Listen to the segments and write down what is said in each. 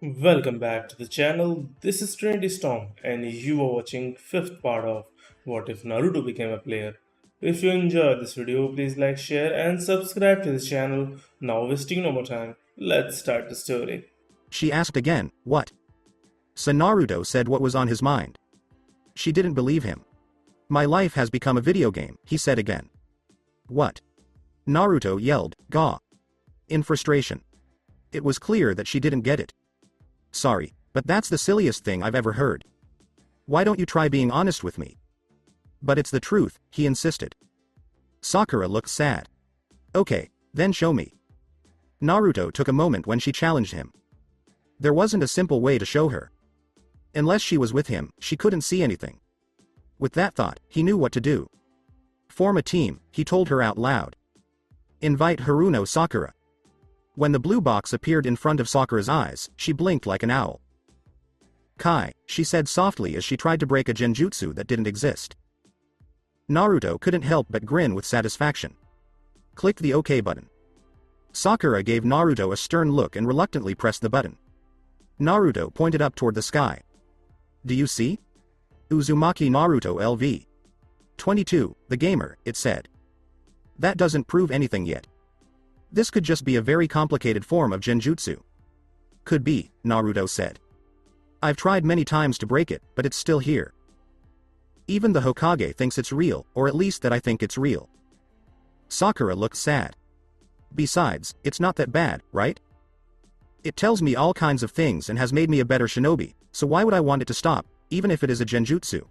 Welcome back to the channel. This is Trinity Storm, and you are watching fifth part of What If Naruto Became a Player. If you enjoyed this video, please like, share, and subscribe to this channel. Now, wasting no more time, let's start the story. She asked again, what? So Naruto said what was on his mind. She didn't believe him. My life has become a video game, he said again. What? Naruto yelled, Gah! In frustration. It was clear that she didn't get it. Sorry, but that's the silliest thing I've ever heard. Why don't you try being honest with me? But it's the truth, he insisted. Sakura looked sad. Okay, then show me. Naruto took a moment when she challenged him. There wasn't a simple way to show her. Unless she was with him, she couldn't see anything. With that thought, he knew what to do. Form a team, he told her out loud. Invite Haruno Sakura. When the blue box appeared in front of Sakura's eyes, she blinked like an owl. Kai, she said softly as she tried to break a genjutsu that didn't exist. Naruto couldn't help but grin with satisfaction. Click the OK button. Sakura gave Naruto a stern look and reluctantly pressed the button. Naruto pointed up toward the sky. Do you see? Uzumaki Naruto LV. 22, the gamer, it said. That doesn't prove anything yet. This could just be a very complicated form of genjutsu. Could be, Naruto said. I've tried many times to break it, but it's still here. Even the Hokage thinks it's real, or at least that I think it's real. Sakura looked sad. Besides, it's not that bad, right? It tells me all kinds of things and has made me a better shinobi, so why would I want it to stop, even if it is a genjutsu?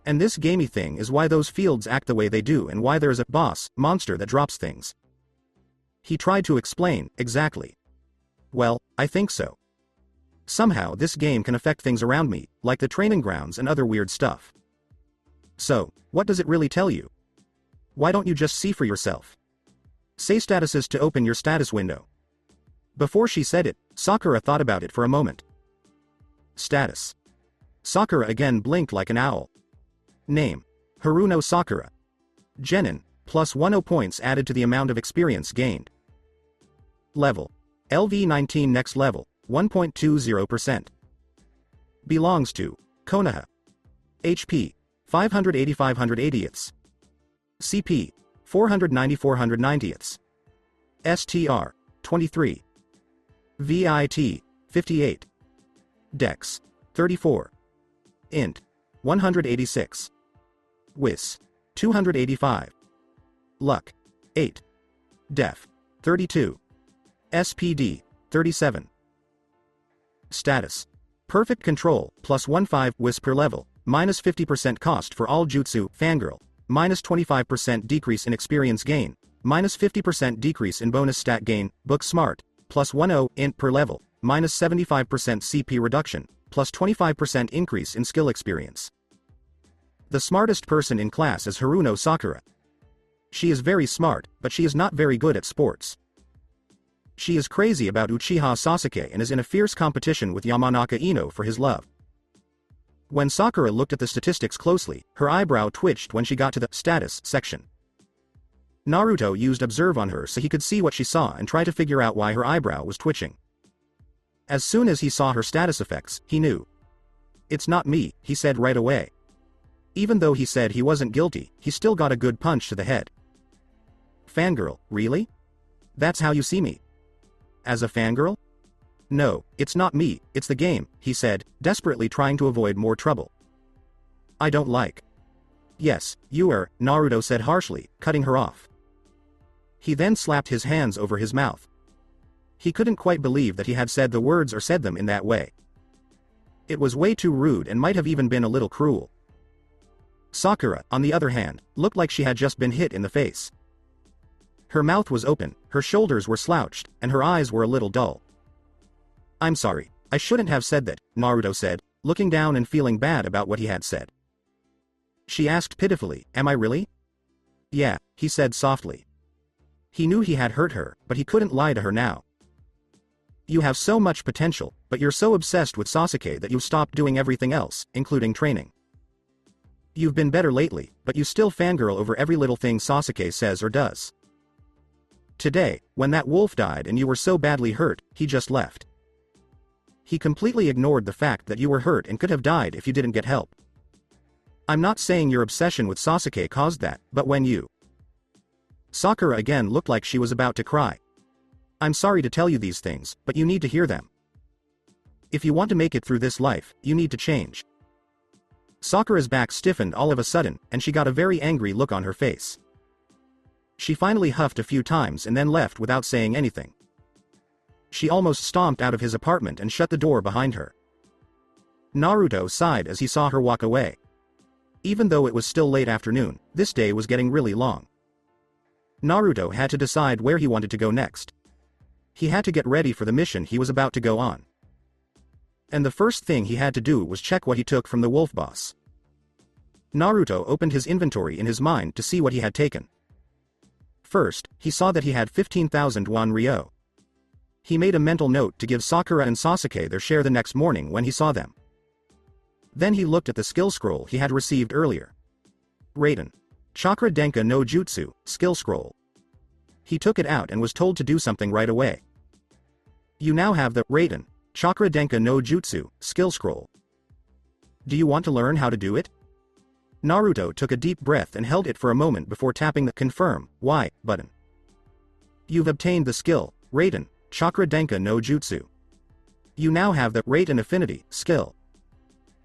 And this gamey thing is why those fields act the way they do and why there is a boss, monster that drops things. He tried to explain, exactly. Well, I think so. Somehow this game can affect things around me, like the training grounds and other weird stuff. So, what does it really tell you? Why don't you just see for yourself? Say statuses to open your status window. Before she said it, Sakura thought about it for a moment. Status. Sakura again blinked like an owl. Name. Haruno Sakura. Genin, plus 10 points added to the amount of experience gained. Level. LV19 next level, 1.20%. Belongs to Konoha. HP. 580/580ths. CP. 490/490ths. STR. 23. VIT. 58. Dex. 34. Int. 186. Wis. 285. Luck. 8. Def. 32. SPD. 37. Status. Perfect control, plus 1/5 Wis per level, minus 50% cost for all jutsu, fangirl, minus 25% decrease in experience gain, minus 50% decrease in bonus stat gain, book smart, plus 10 int per level, minus 75% CP reduction, plus 25% increase in skill experience. The smartest person in class is Haruno Sakura. She is very smart, but she is not very good at sports. She is crazy about Uchiha Sasuke and is in a fierce competition with Yamanaka Ino for his love. When Sakura looked at the statistics closely, her eyebrow twitched when she got to the status section. Naruto used observe on her so he could see what she saw and try to figure out why her eyebrow was twitching. As soon as he saw her status effects, he knew. It's not me, he said right away. Even though he said he wasn't guilty, he still got a good punch to the head. Fangirl, really? That's how you see me? As a fangirl? No, it's not me, it's the game, he said, desperately trying to avoid more trouble. I don't like. Yes, you are, Naruto said harshly, cutting her off. He then slapped his hands over his mouth. He couldn't quite believe that he had said the words or said them in that way. It was way too rude and might have even been a little cruel. Sakura, on the other hand, looked like she had just been hit in the face. Her mouth was open, her shoulders were slouched, and her eyes were a little dull. I'm sorry, I shouldn't have said that, Naruto said, looking down and feeling bad about what he had said. She asked pitifully, am I really? Yeah, he said softly. He knew he had hurt her, but he couldn't lie to her now. You have so much potential, but you're so obsessed with Sasuke that you've stopped doing everything else, including training. You've been better lately, but you still fangirl over every little thing Sasuke says or does. Today, when that wolf died and you were so badly hurt, he just left. He completely ignored the fact that you were hurt and could have died if you didn't get help. I'm not saying your obsession with Sasuke caused that, but when you... Sakura again looked like she was about to cry. I'm sorry to tell you these things, but you need to hear them. If you want to make it through this life, you need to change. Sakura's back stiffened all of a sudden, and she got a very angry look on her face. She finally huffed a few times and then left without saying anything. She almost stomped out of his apartment and shut the door behind her. Naruto sighed as he saw her walk away. Even though it was still late afternoon, this day was getting really long. Naruto had to decide where he wanted to go next. He had to get ready for the mission he was about to go on. And the first thing he had to do was check what he took from the wolf boss. Naruto opened his inventory in his mind to see what he had taken. First, he saw that he had 15,000 won ryo. He made a mental note to give Sakura and Sasuke their share the next morning when he saw them. Then he looked at the skill scroll he had received earlier. Raiden. Chakra Denka no Jutsu, skill scroll. He took it out and was told to do something right away. You now have the Raiden. Chakra Denka no Jutsu, skill scroll. Do you want to learn how to do it? Naruto took a deep breath and held it for a moment before tapping the Confirm, Y, button. You've obtained the skill, Raiden, Chakra Denka no Jutsu. You now have the Raiden Affinity, skill.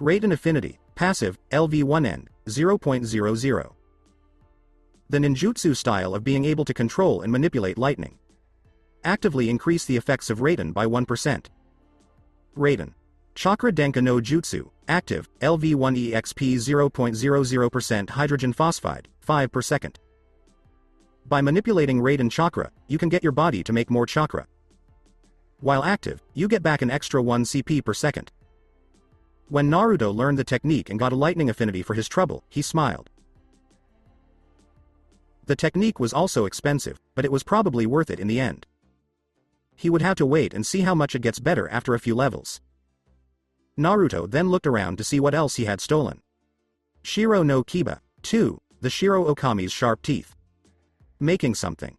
Raiden Affinity, passive, LV1 end, 0.00. The ninjutsu style of being able to control and manipulate lightning. Actively increase the effects of Raiden by 1%. Raiden. Chakra Denka no Jutsu, active, LV1 EXP 0.00% hydrogen phosphide, 5 per second. By manipulating Raiden chakra, you can get your body to make more chakra. While active, you get back an extra 1 CP per second. When Naruto learned the technique and got a lightning affinity for his trouble, he smiled. The technique was also expensive, but it was probably worth it in the end. He would have to wait and see how much it gets better after a few levels. Naruto then looked around to see what else he had stolen. Shiro no Kiba, 2, the Shiro Okami's sharp teeth. Making something.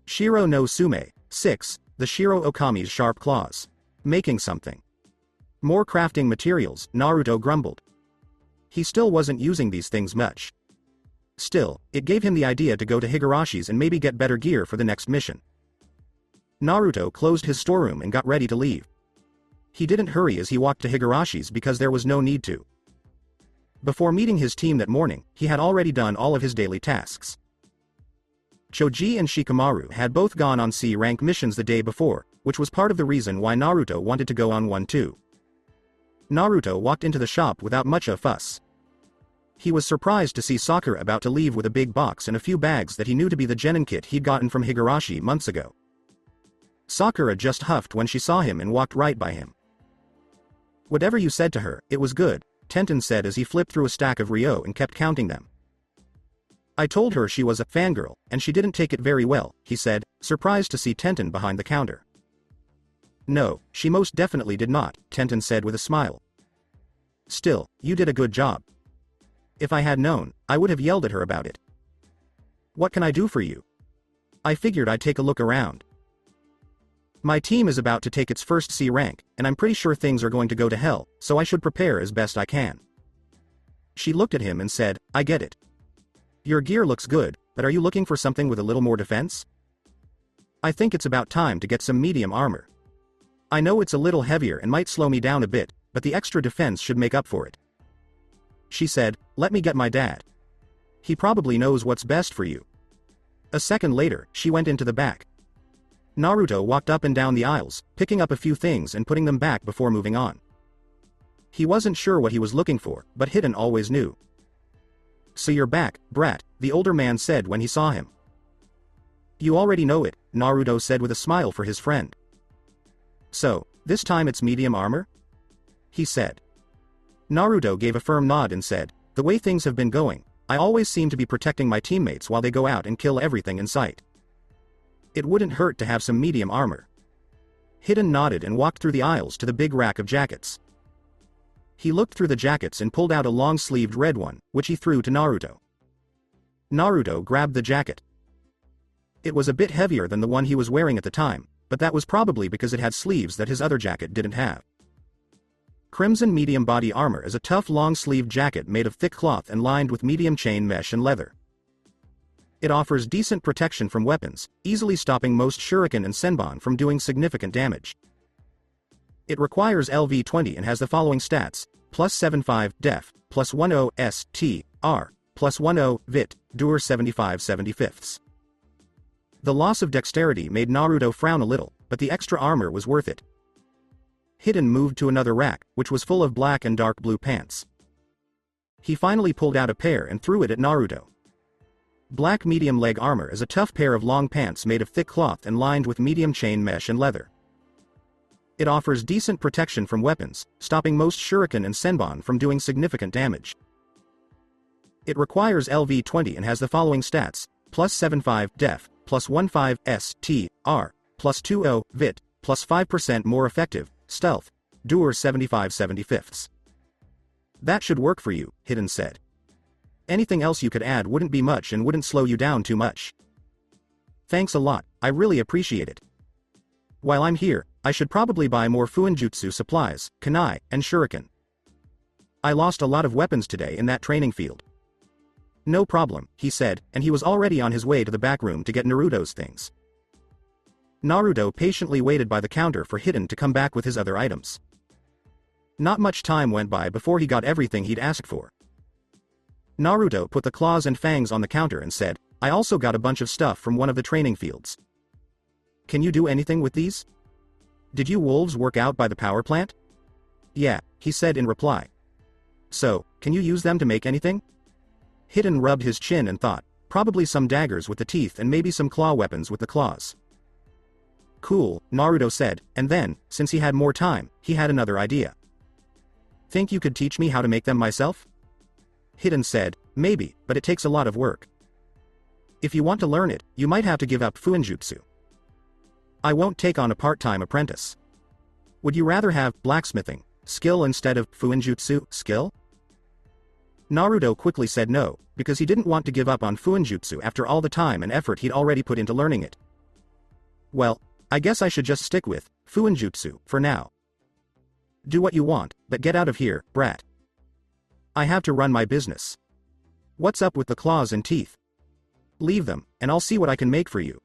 Shiro no Sume, 6, the Shiro Okami's sharp claws. Making something. More crafting materials, Naruto grumbled. He still wasn't using these things much. Still, it gave him the idea to go to Higarashi's and maybe get better gear for the next mission. Naruto closed his storeroom and got ready to leave. He didn't hurry as he walked to Higarashi's because there was no need to. Before meeting his team that morning, he had already done all of his daily tasks. Choji and Shikamaru had both gone on C-rank missions the day before, which was part of the reason why Naruto wanted to go on one too. Naruto walked into the shop without much of a fuss. He was surprised to see Sakura about to leave with a big box and a few bags that he knew to be the Genin kit he'd gotten from Higurashi months ago. Sakura just huffed when she saw him and walked right by him. Whatever you said to her, it was good, Tenten said as he flipped through a stack of ryo and kept counting them. I told her she was a fangirl, and she didn't take it very well, he said, surprised to see Tenten behind the counter. No, she most definitely did not, Tenten said with a smile. Still, you did a good job. If I had known, I would have yelled at her about it. What can I do for you? I figured I'd take a look around. My team is about to take its first C rank, and I'm pretty sure things are going to go to hell, so I should prepare as best I can. She looked at him and said, I get it. Your gear looks good, but are you looking for something with a little more defense? I think it's about time to get some medium armor. I know it's a little heavier and might slow me down a bit, but the extra defense should make up for it. She said, let me get my dad. He probably knows what's best for you. A second later, she went into the back. Naruto walked up and down the aisles, picking up a few things and putting them back before moving on. He wasn't sure what he was looking for, but Hiden always knew. So you're back, brat, the older man said when he saw him. You already know it, Naruto said with a smile for his friend. So, this time it's medium armor? He said. Naruto gave a firm nod and said, the way things have been going, I always seem to be protecting my teammates while they go out and kill everything in sight. It wouldn't hurt to have some medium armor. Hiden nodded and walked through the aisles to the big rack of jackets. He looked through the jackets and pulled out a long-sleeved red one, which he threw to Naruto. Naruto grabbed the jacket. It was a bit heavier than the one he was wearing at the time, but that was probably because it had sleeves that his other jacket didn't have. crimson medium body armor is a tough long-sleeved jacket made of thick cloth and lined with medium chain mesh and leather. It offers decent protection from weapons, easily stopping most shuriken and senbon from doing significant damage. It requires LV20 and has the following stats: plus 75 def, plus 10 st, r, plus 10 vit, dur 75/75. The loss of dexterity made Naruto frown a little, but the extra armor was worth it. Hidden moved to another rack, which was full of black and dark blue pants. He finally pulled out a pair and threw it at Naruto. Black medium leg armor is a tough pair of long pants made of thick cloth and lined with medium chain mesh and leather. It offers decent protection from weapons, stopping most shuriken and senbon from doing significant damage. It requires LV20 and has the following stats: plus 75 def, plus 15 st, r, plus 20 vit, plus 5% more effective, stealth, dur 75/75. That should work for you, Hidden said. Anything else you could add wouldn't be much and wouldn't slow you down too much. Thanks a lot, I really appreciate it. While I'm here, I should probably buy more fuinjutsu supplies, kunai, and shuriken. I lost a lot of weapons today in that training field. No problem, he said, and he was already on his way to the back room to get Naruto's things. Naruto patiently waited by the counter for Hidden to come back with his other items. Not much time went by before he got everything he'd asked for. Naruto put the claws and fangs on the counter and said, "I also got a bunch of stuff from one of the training fields. Can you do anything with these? Did you wolves work out by the power plant?" "Yeah," he said in reply. "So, can you use them to make anything?" Hidden rubbed his chin and thought, probably some daggers with the teeth and maybe some claw weapons with the claws. "Cool," Naruto said, and then, since he had more time, he had another idea. "Think you could teach me how to make them myself?" Hidden said, "Maybe, but it takes a lot of work. If you want to learn it, you might have to give up fuinjutsu. I won't take on a part-time apprentice. Would you rather have blacksmithing skill instead of fuinjutsu skill?" Naruto quickly said no, because he didn't want to give up on fuinjutsu after all the time and effort he'd already put into learning it. "Well, I guess I should just stick with fuinjutsu for now." "Do what you want, but get out of here, brat. I have to run my business. What's up with the claws and teeth? Leave them, and I'll see what I can make for you.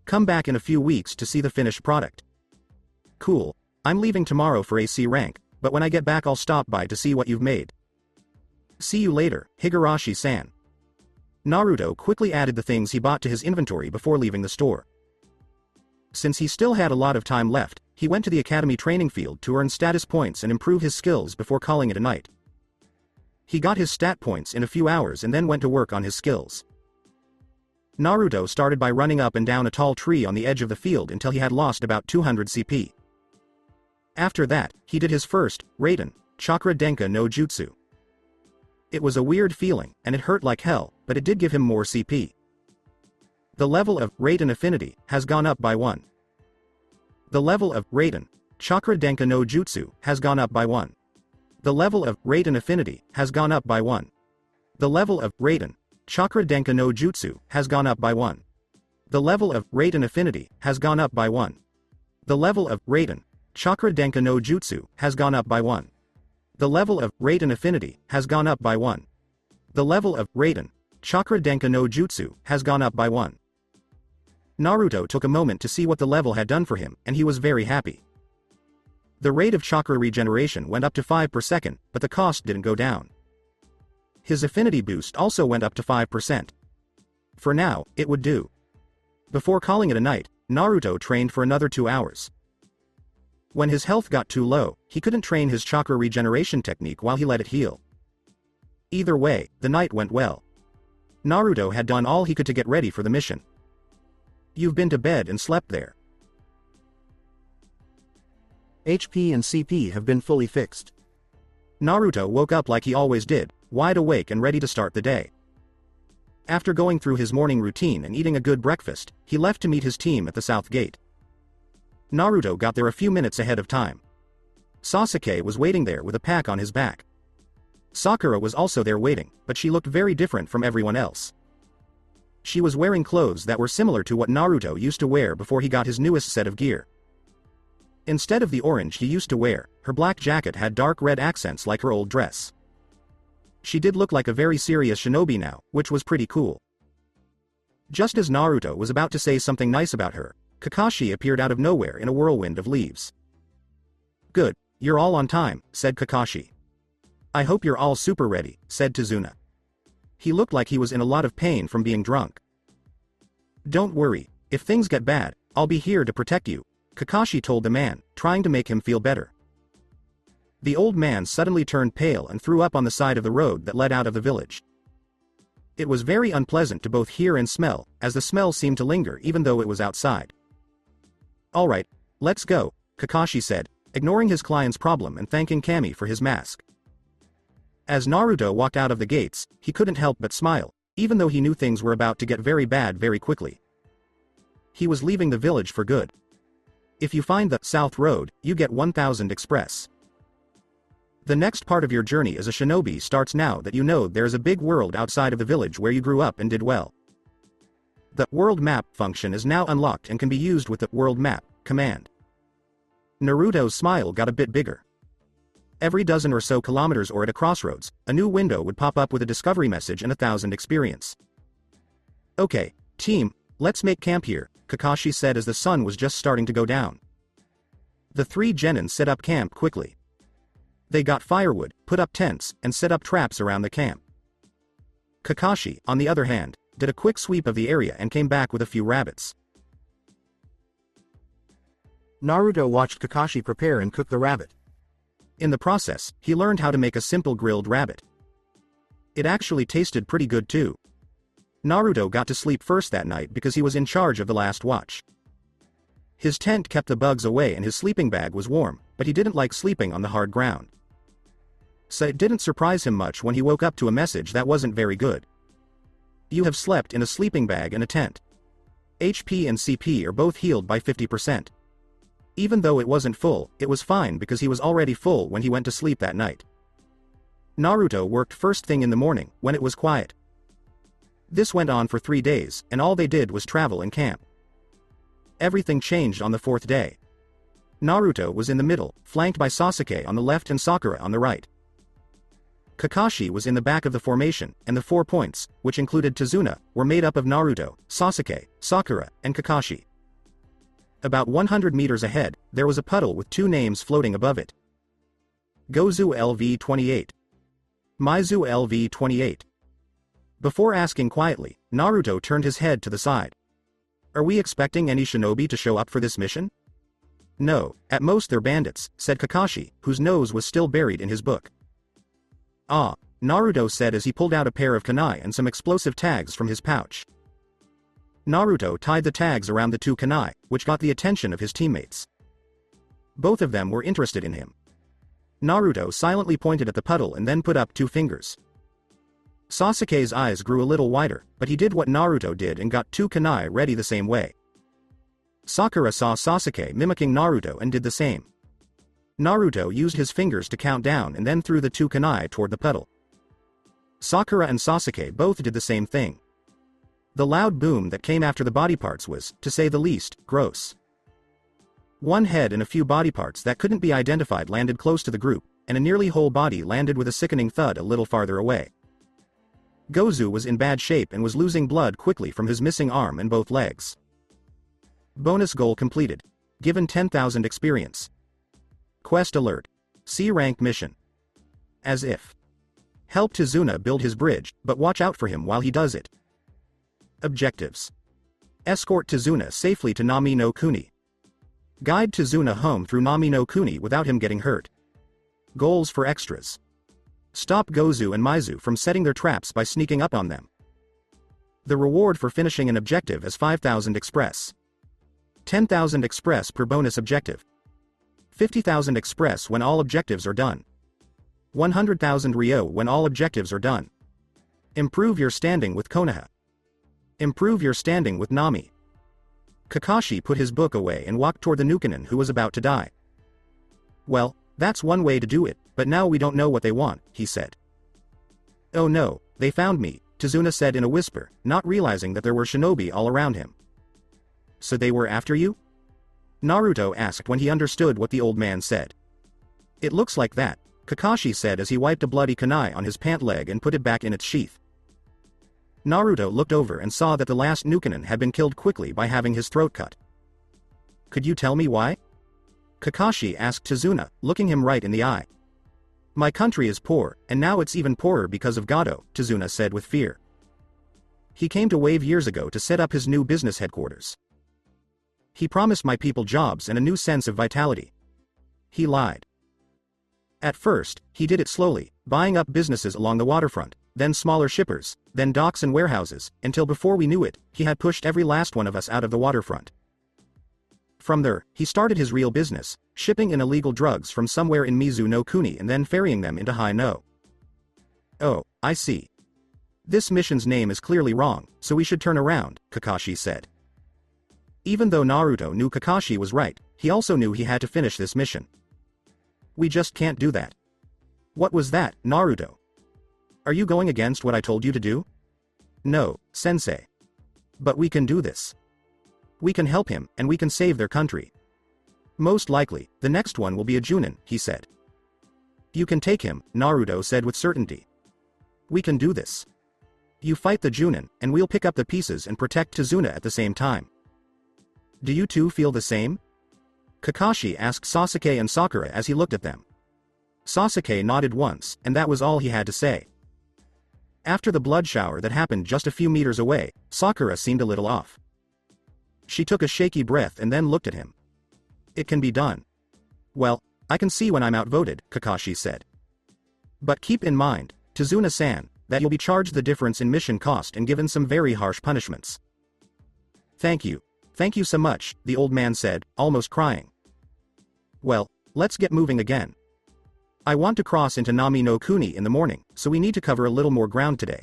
Come back in a few weeks to see the finished product." "Cool, I'm leaving tomorrow for AC rank, but when I get back I'll stop by to see what you've made. See you later, Higurashi-san." Naruto quickly added the things he bought to his inventory before leaving the store. Since he still had a lot of time left, he went to the academy training field to earn status points and improve his skills before calling it a night. He got his stat points in a few hours and then went to work on his skills. Naruto started by running up and down a tall tree on the edge of the field until he had lost about 200 CP. After that, he did his first, Raiden, Chakra Denka no Jutsu. It was a weird feeling, and it hurt like hell, but it did give him more CP. The level of Raiden Affinity has gone up by 1. The level of Raiden, Chakra Denka no Jutsu has gone up by 1. The level of Raiden Affinity has gone up by 1. The level of Raiden, Chakra Denka no Jutsu has gone up by 1. The level of Raiden Affinity has gone up by 1. The level of Raiden, Chakra Denka no Jutsu has gone up by 1. The level of Raiden Affinity has gone up by 1. The level of Raiden, Chakra Denka no Jutsu has gone up by 1. Naruto took a moment to see what the level had done for him, and he was very happy. The rate of chakra regeneration went up to 5 per second, but the cost didn't go down. His affinity boost also went up to 5%. For now, it would do. Before calling it a night, Naruto trained for another 2 hours. When his health got too low, he couldn't train his chakra regeneration technique while he let it heal. Either way, the night went well. Naruto had done all he could to get ready for the mission. "You've been to bed and slept there. HP and CP have been fully fixed." Naruto woke up like he always did, wide awake and ready to start the day. After going through his morning routine and eating a good breakfast, he left to meet his team at the south gate. Naruto got there a few minutes ahead of time. Sasuke was waiting there with a pack on his back. Sakura was also there waiting, but she looked very different from everyone else. She was wearing clothes that were similar to what Naruto used to wear before he got his newest set of gear. Instead of the orange he used to wear, her black jacket had dark red accents like her old dress. She did look like a very serious shinobi now, which was pretty cool. Just as Naruto was about to say something nice about her, Kakashi appeared out of nowhere in a whirlwind of leaves. "Good, you're all on time," said Kakashi. "I hope you're all super ready," said Tazuna. He looked like he was in a lot of pain from being drunk. "Don't worry, if things get bad, I'll be here to protect you," Kakashi told the man, trying to make him feel better. The old man suddenly turned pale and threw up on the side of the road that led out of the village. It was very unpleasant to both hear and smell, as the smell seemed to linger even though it was outside. "Alright, let's go," Kakashi said, ignoring his client's problem and thanking Kami for his mask. As Naruto walked out of the gates, he couldn't help but smile, even though he knew things were about to get very bad very quickly. He was leaving the village for good. If you find the South Road, you get 1000 Express. The next part of your journey as a shinobi starts now that you know there is a big world outside of the village where you grew up and did well. The World Map function is now unlocked and can be used with the World Map command. Naruto's smile got a bit bigger. Every dozen or so kilometers or at a crossroads, a new window would pop up with a discovery message and 1000 experience. "Okay, team, let's make camp here," Kakashi said as the sun was just starting to go down. The three genin set up camp quickly. They got firewood, put up tents, and set up traps around the camp. Kakashi, on the other hand, did a quick sweep of the area and came back with a few rabbits. Naruto watched Kakashi prepare and cook the rabbit. In the process, he learned how to make a simple grilled rabbit. It actually tasted pretty good too. Naruto got to sleep first that night because he was in charge of the last watch. His tent kept the bugs away and his sleeping bag was warm, but he didn't like sleeping on the hard ground. So it didn't surprise him much when he woke up to a message that wasn't very good. "You have slept in a sleeping bag and a tent. HP and CP are both healed by 50%. Even though it wasn't full, it was fine because he was already full when he went to sleep that night. Naruto worked first thing in the morning, when it was quiet. This went on for 3 days, and all they did was travel and camp. Everything changed on the 4th day. Naruto was in the middle, flanked by Sasuke on the left and Sakura on the right. Kakashi was in the back of the formation, and the 4 points, which included Tazuna, were made up of Naruto, Sasuke, Sakura, and Kakashi. About 100 meters ahead, there was a puddle with 2 names floating above it. Gozu LV-28. Maizu LV-28. Before asking quietly, Naruto turned his head to the side. "Are we expecting any shinobi to show up for this mission?" "No, at most they're bandits," said Kakashi, whose nose was still buried in his book. "Ah," Naruto said as he pulled out a pair of kunai and some explosive tags from his pouch. Naruto tied the tags around the 2 kunai, which got the attention of his teammates. Both of them were interested in him. Naruto silently pointed at the puddle and then put up 2 fingers. Sasuke's eyes grew a little wider, but he did what Naruto did and got 2 kunai ready the same way. Sakura saw Sasuke mimicking Naruto and did the same. Naruto used his fingers to count down and then threw the 2 kunai toward the puddle. Sakura and Sasuke both did the same thing. The loud boom that came after the body parts was, to say the least, gross. One head and a few body parts that couldn't be identified landed close to the group, and a nearly whole body landed with a sickening thud a little farther away. Gozu was in bad shape and was losing blood quickly from his missing arm and both legs. Bonus goal completed. Given 10,000 experience. Quest alert. C rank mission. As if. Help Tazuna build his bridge, but watch out for him while he does it. Objectives. Escort Tazuna safely to Nami no Kuni. Guide Tazuna home through Nami no Kuni without him getting hurt. Goals for extras. Stop Gozu and Maizu from setting their traps by sneaking up on them. The reward for finishing an objective is 5,000 Express. 10,000 Express per bonus objective. 50,000 Express when all objectives are done. 100,000 Ryo when all objectives are done. Improve your standing with Konoha. Improve your standing with Nami. Kakashi put his book away and walked toward the Nukenin who was about to die. "Well, that's one way to do it, but now we don't know what they want," he said. "Oh no, they found me," Tazuna said in a whisper, not realizing that there were shinobi all around him. "So they were after you?" Naruto asked when he understood what the old man said. It looks like that, Kakashi said as he wiped a bloody kunai on his pant leg and put it back in its sheath. Naruto looked over and saw that the last Nukenin had been killed quickly by having his throat cut. Could you tell me why? Kakashi asked Tazuna, looking him right in the eye. My country is poor, and now it's even poorer because of Gado, Tazuna said with fear. He came to Wave years ago to set up his new business headquarters. He promised my people jobs and a new sense of vitality. He lied. At first, he did it slowly, buying up businesses along the waterfront, then smaller shippers, then docks and warehouses, until before we knew it, he had pushed every last one of us out of the waterfront. From there, he started his real business, shipping in illegal drugs from somewhere in Mizu no Kuni and then ferrying them into Hino. Oh, I see. This mission's name is clearly wrong, so we should turn around, Kakashi said. Even though Naruto knew Kakashi was right, he also knew he had to finish this mission. We just can't do that. What was that, Naruto? Are you going against what I told you to do? No, sensei. But we can do this. We can help him, and we can save their country. Most likely, the next one will be a Junin, he said. You can take him, Naruto said with certainty. We can do this. You fight the Junin, and we'll pick up the pieces and protect Tazuna at the same time. Do you two feel the same? Kakashi asked Sasuke and Sakura as he looked at them. Sasuke nodded once, and that was all he had to say. After the blood shower that happened just a few meters away, Sakura seemed a little off. She took a shaky breath and then looked at him. It can be done. Well, I can see when I'm outvoted, Kakashi said. But keep in mind, Tazuna-san, that you'll be charged the difference in mission cost and given some very harsh punishments. Thank you. Thank you so much, the old man said, almost crying. Well, let's get moving again. I want to cross into Nami no Kuni in the morning, so we need to cover a little more ground today.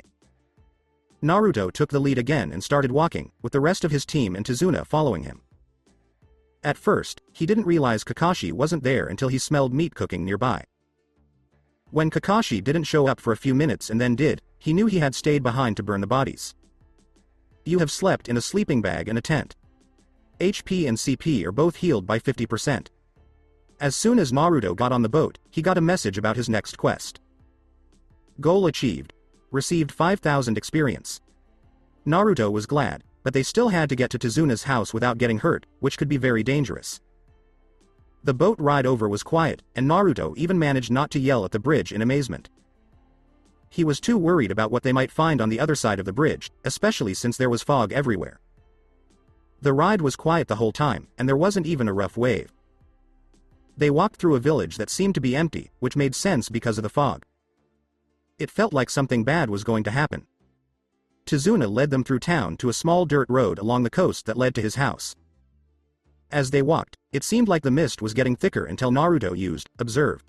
Naruto took the lead again and started walking, with the rest of his team and Tazuna following him. At first, he didn't realize Kakashi wasn't there until he smelled meat cooking nearby. When Kakashi didn't show up for a few minutes and then did, he knew he had stayed behind to burn the bodies. You have slept in a sleeping bag and a tent. HP and CP are both healed by 50%. As soon as Naruto got on the boat, he got a message about his next quest. Goal achieved. Received 5,000 experience. Naruto was glad, but they still had to get to Tazuna's house without getting hurt, which could be very dangerous. The boat ride over was quiet, and Naruto even managed not to yell at the bridge in amazement. He was too worried about what they might find on the other side of the bridge, especially since there was fog everywhere. The ride was quiet the whole time, and there wasn't even a rough wave. They walked through a village that seemed to be empty, which made sense because of the fog. It felt like something bad was going to happen. Tazuna led them through town to a small dirt road along the coast that led to his house. As they walked, it seemed like the mist was getting thicker until Naruto used, observe.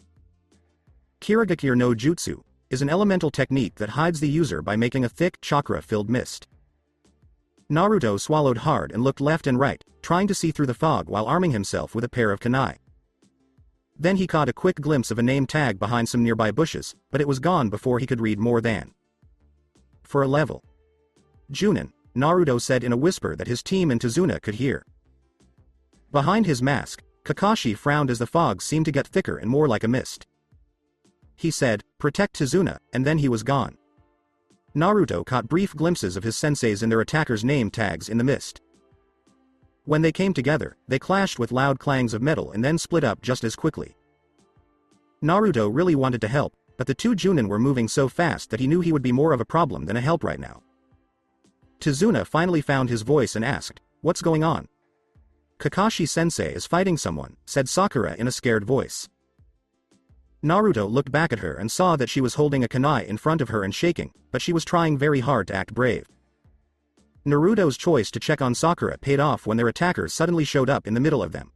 Kirigakure no Jutsu is an elemental technique that hides the user by making a thick, chakra-filled mist. Naruto swallowed hard and looked left and right, trying to see through the fog while arming himself with a pair of kunai. Then he caught a quick glimpse of a name tag behind some nearby bushes, but it was gone before he could read more than. For a level. Junin, Naruto said in a whisper that his team and Tazuna could hear. Behind his mask, Kakashi frowned as the fog seemed to get thicker and more like a mist. He said, "Protect Tazuna," and then he was gone. Naruto caught brief glimpses of his senseis and their attackers' name tags in the mist. When they came together, they clashed with loud clangs of metal and then split up just as quickly. Naruto really wanted to help, but the two Junin were moving so fast that he knew he would be more of a problem than a help right now. Tazuna finally found his voice and asked, "What's going on?" "Kakashi-sensei is fighting someone," said Sakura in a scared voice. Naruto looked back at her and saw that she was holding a kunai in front of her and shaking, but she was trying very hard to act brave. Naruto's choice to check on Sakura paid off when their attacker suddenly showed up in the middle of them.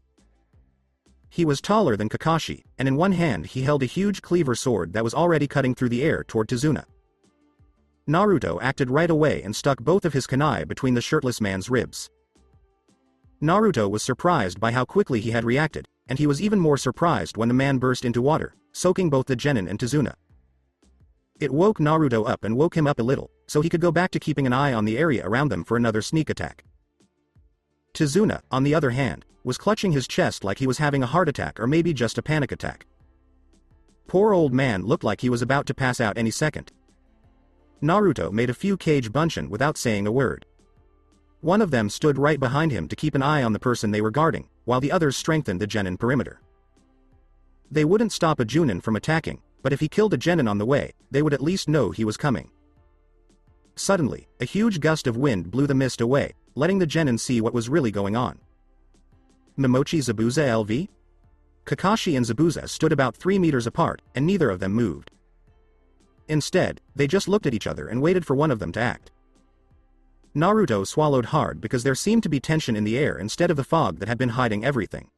He was taller than Kakashi, and in one hand he held a huge cleaver sword that was already cutting through the air toward Tazuna. Naruto acted right away and stuck both of his kunai between the shirtless man's ribs. Naruto was surprised by how quickly he had reacted, and he was even more surprised when the man burst into water, soaking both the genin and Tazuna. It woke Naruto up and woke him up a little, so he could go back to keeping an eye on the area around them for another sneak attack. Tazuna, on the other hand, was clutching his chest like he was having a heart attack or maybe just a panic attack. poor old man looked like he was about to pass out any second. Naruto made a few cage bunshin without saying a word. One of them stood right behind him to keep an eye on the person they were guarding, while the others strengthened the genin perimeter. They wouldn't stop a Junin from attacking, but if he killed a genin on the way, they would at least know he was coming. Suddenly, a huge gust of wind blew the mist away, letting the genin see what was really going on. Momochi Zabuza LV? Kakashi and Zabuza stood about 3 meters apart, and neither of them moved. Instead, they just looked at each other and waited for one of them to act. Naruto swallowed hard because there seemed to be tension in the air instead of the fog that had been hiding everything.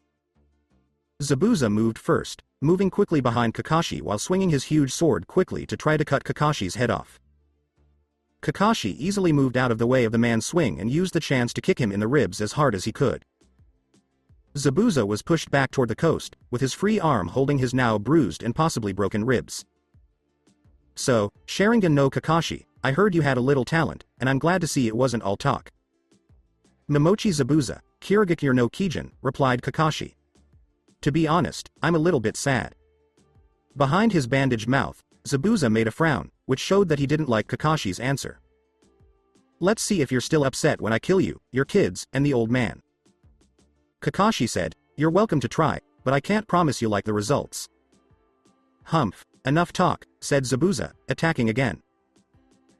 Zabuza moved first, moving quickly behind Kakashi while swinging his huge sword quickly to try to cut Kakashi's head off. Kakashi easily moved out of the way of the man's swing and used the chance to kick him in the ribs as hard as he could. Zabuza was pushed back toward the coast, with his free arm holding his now bruised and possibly broken ribs. So, Sharingan no Kakashi, I heard you had a little talent, and I'm glad to see it wasn't all talk. Momochi Zabuza, Kirigakure no Kijin, replied Kakashi. To be honest, I'm a little bit sad. Behind his bandaged mouth, Zabuza made a frown, which showed that he didn't like Kakashi's answer. Let's see if you're still upset when I kill you, your kids, and the old man. Kakashi said, you're welcome to try, but I can't promise you like the results. Humph, enough talk, said Zabuza, attacking again.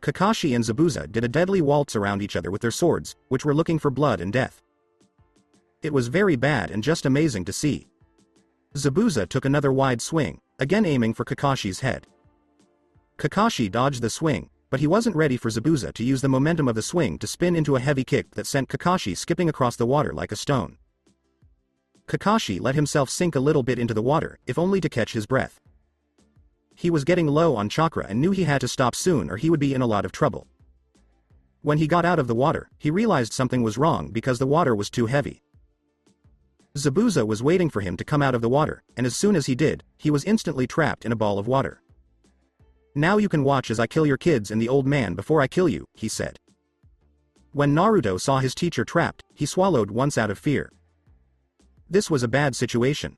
Kakashi and Zabuza did a deadly waltz around each other with their swords, which were looking for blood and death. It was very bad and just amazing to see. Zabuza took another wide swing, again aiming for Kakashi's head. Kakashi dodged the swing, but he wasn't ready for Zabuza to use the momentum of the swing to spin into a heavy kick that sent Kakashi skipping across the water like a stone. Kakashi let himself sink a little bit into the water, if only to catch his breath. He was getting low on chakra and knew he had to stop soon or he would be in a lot of trouble. When he got out of the water, he realized something was wrong because the water was too heavy. Zabuza was waiting for him to come out of the water, and as soon as he did, he was instantly trapped in a ball of water. Now you can watch as I kill your kids and the old man before I kill you, he said. When Naruto saw his teacher trapped, he swallowed once out of fear. This was a bad situation.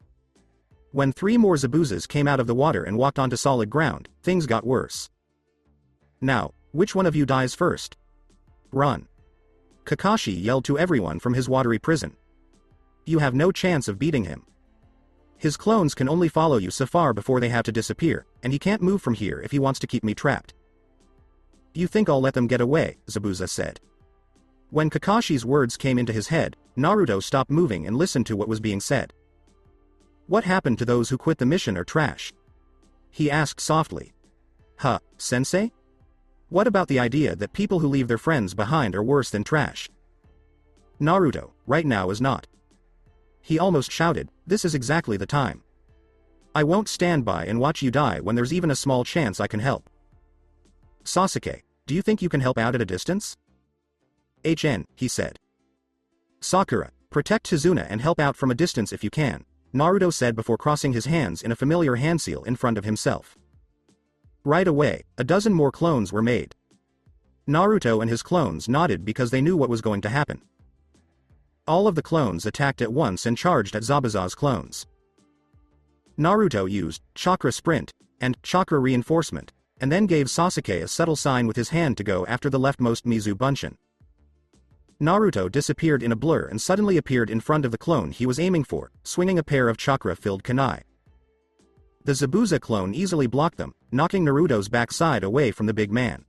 When 3 more Zabuzas came out of the water and walked onto solid ground, things got worse. Now, which one of you dies first? Run. Kakashi yelled to everyone from his watery prison. You have no chance of beating him. His clones can only follow you so far before they have to disappear, and he can't move from here if he wants to keep me trapped. You think I'll let them get away, Zabuza said. When Kakashi's words came into his head, Naruto stopped moving and listened to what was being said. What happened to those who quit the mission or trash? He asked softly. Huh, sensei? What about the idea that people who leave their friends behind are worse than trash? Naruto, right now is not. He almost shouted, this is exactly the time. I won't stand by and watch you die when there's even a small chance I can help. Sasuke, do you think you can help out at a distance? He said. Sakura, protect Tizuna and help out from a distance if you can, Naruto said before crossing his hands in a familiar handseal in front of himself. Right away, a dozen more clones were made. Naruto and his clones nodded because they knew what was going to happen. All of the clones attacked at once and charged at Zabuza's clones. Naruto used chakra sprint and chakra reinforcement, and then gave Sasuke a subtle sign with his hand to go after the leftmost Mizu Bunshin. Naruto disappeared in a blur and suddenly appeared in front of the clone he was aiming for, swinging a pair of chakra-filled kunai. The Zabuza clone easily blocked them, knocking Naruto's backside away from the big man.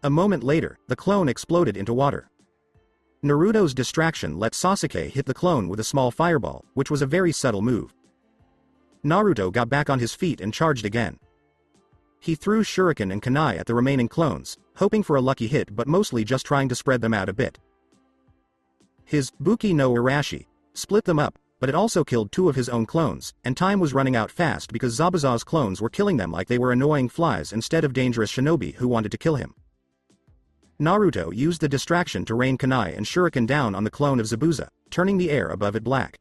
A moment later, the clone exploded into water. Naruto's distraction let Sasuke hit the clone with a small fireball, which was a very subtle move. Naruto got back on his feet and charged again. He threw shuriken and kunai at the remaining clones, hoping for a lucky hit but mostly just trying to spread them out a bit. His Buki no Urashi split them up, but it also killed 2 of his own clones, and time was running out fast because Zabuza's clones were killing them like they were annoying flies instead of dangerous shinobi who wanted to kill him. Naruto used the distraction to rain kunai and shuriken down on the clone of Zabuza, turning the air above it black.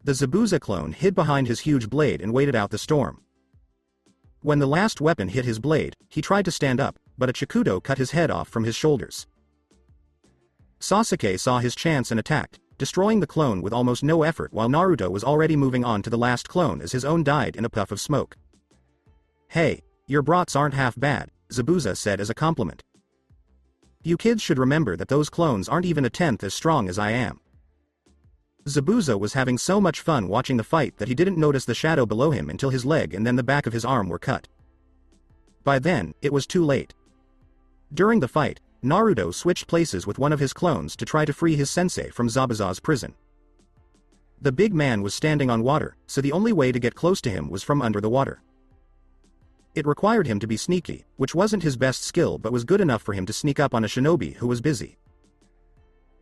The Zabuza clone hid behind his huge blade and waited out the storm. When the last weapon hit his blade, he tried to stand up, but a Chikudo cut his head off from his shoulders. Sasuke saw his chance and attacked, destroying the clone with almost no effort while Naruto was already moving on to the last clone as his own died in a puff of smoke. "Hey, your brats aren't half bad," Zabuza said as a compliment. "You kids should remember that those clones aren't even a tenth as strong as I am." Zabuza was having so much fun watching the fight that he didn't notice the shadow below him until his leg and then the back of his arm were cut. By then, it was too late. During the fight, Naruto switched places with one of his clones to try to free his sensei from Zabuza's prison. The big man was standing on water, so the only way to get close to him was from under the water. It required him to be sneaky, which wasn't his best skill but was good enough for him to sneak up on a shinobi who was busy.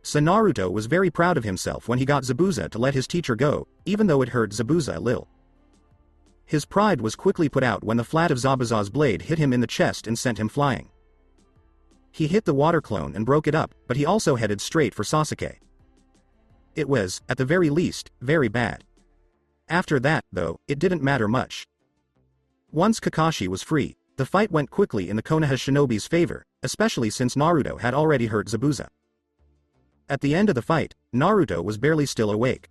So Naruto was very proud of himself when he got Zabuza to let his teacher go, even though it hurt Zabuza a little. His pride was quickly put out when the flat of Zabuza's blade hit him in the chest and sent him flying. He hit the water clone and broke it up, but he also headed straight for Sasuke. It was, at the very least, very bad. After that, though, it didn't matter much. Once Kakashi was free, the fight went quickly in the Konoha shinobi's favor, especially since Naruto had already hurt Zabuza. At the end of the fight, Naruto was barely still awake.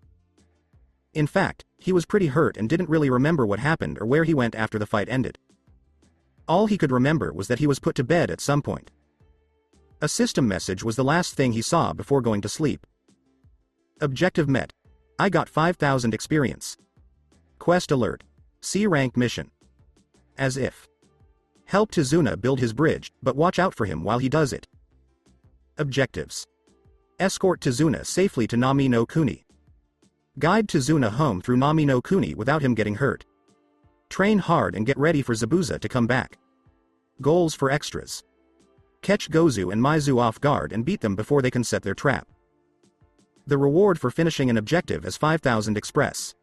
In fact, he was pretty hurt and didn't really remember what happened or where he went after the fight ended. All he could remember was that he was put to bed at some point. A system message was the last thing he saw before going to sleep. Objective met. I got 5,000 experience. Quest alert. C rank mission. As if. Help Tizuna build his bridge, but watch out for him while he does it. Objectives. Escort Tizuna safely to Nami no Kuni. Guide Tizuna home through Nami no Kuni without him getting hurt. Train hard and get ready for Zabuza to come back. Goals for extras. Catch Gozu and Maizu off guard and beat them before they can set their trap. The reward for finishing an objective is 5,000 express.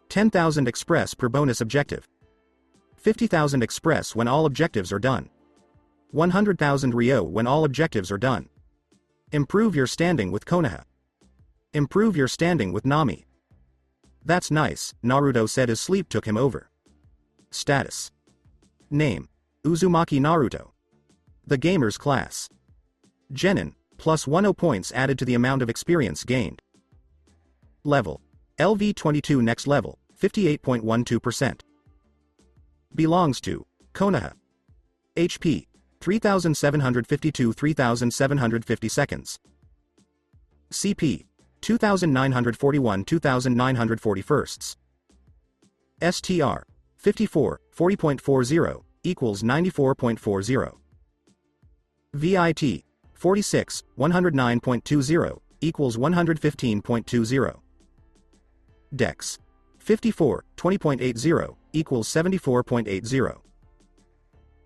10,000 express per bonus objective. 50,000 express when all objectives are done. 100,000 Ryo when all objectives are done. Improve your standing with Konoha. Improve your standing with Nami. That's nice, Naruto said as sleep took him over. Status. Name. Uzumaki Naruto. The Gamer's class. Genin, plus 10 points added to the amount of experience gained. Level. LV22 next level, 58.12%. Belongs to Konoha. HP. 3,752 3,750 seconds. CP. 2,941 2,941. STR. 54, 40.40, equals 94.40. VIT. 46, 109.20, equals 115.20. Dex. 54, 20.80, equals 74.80.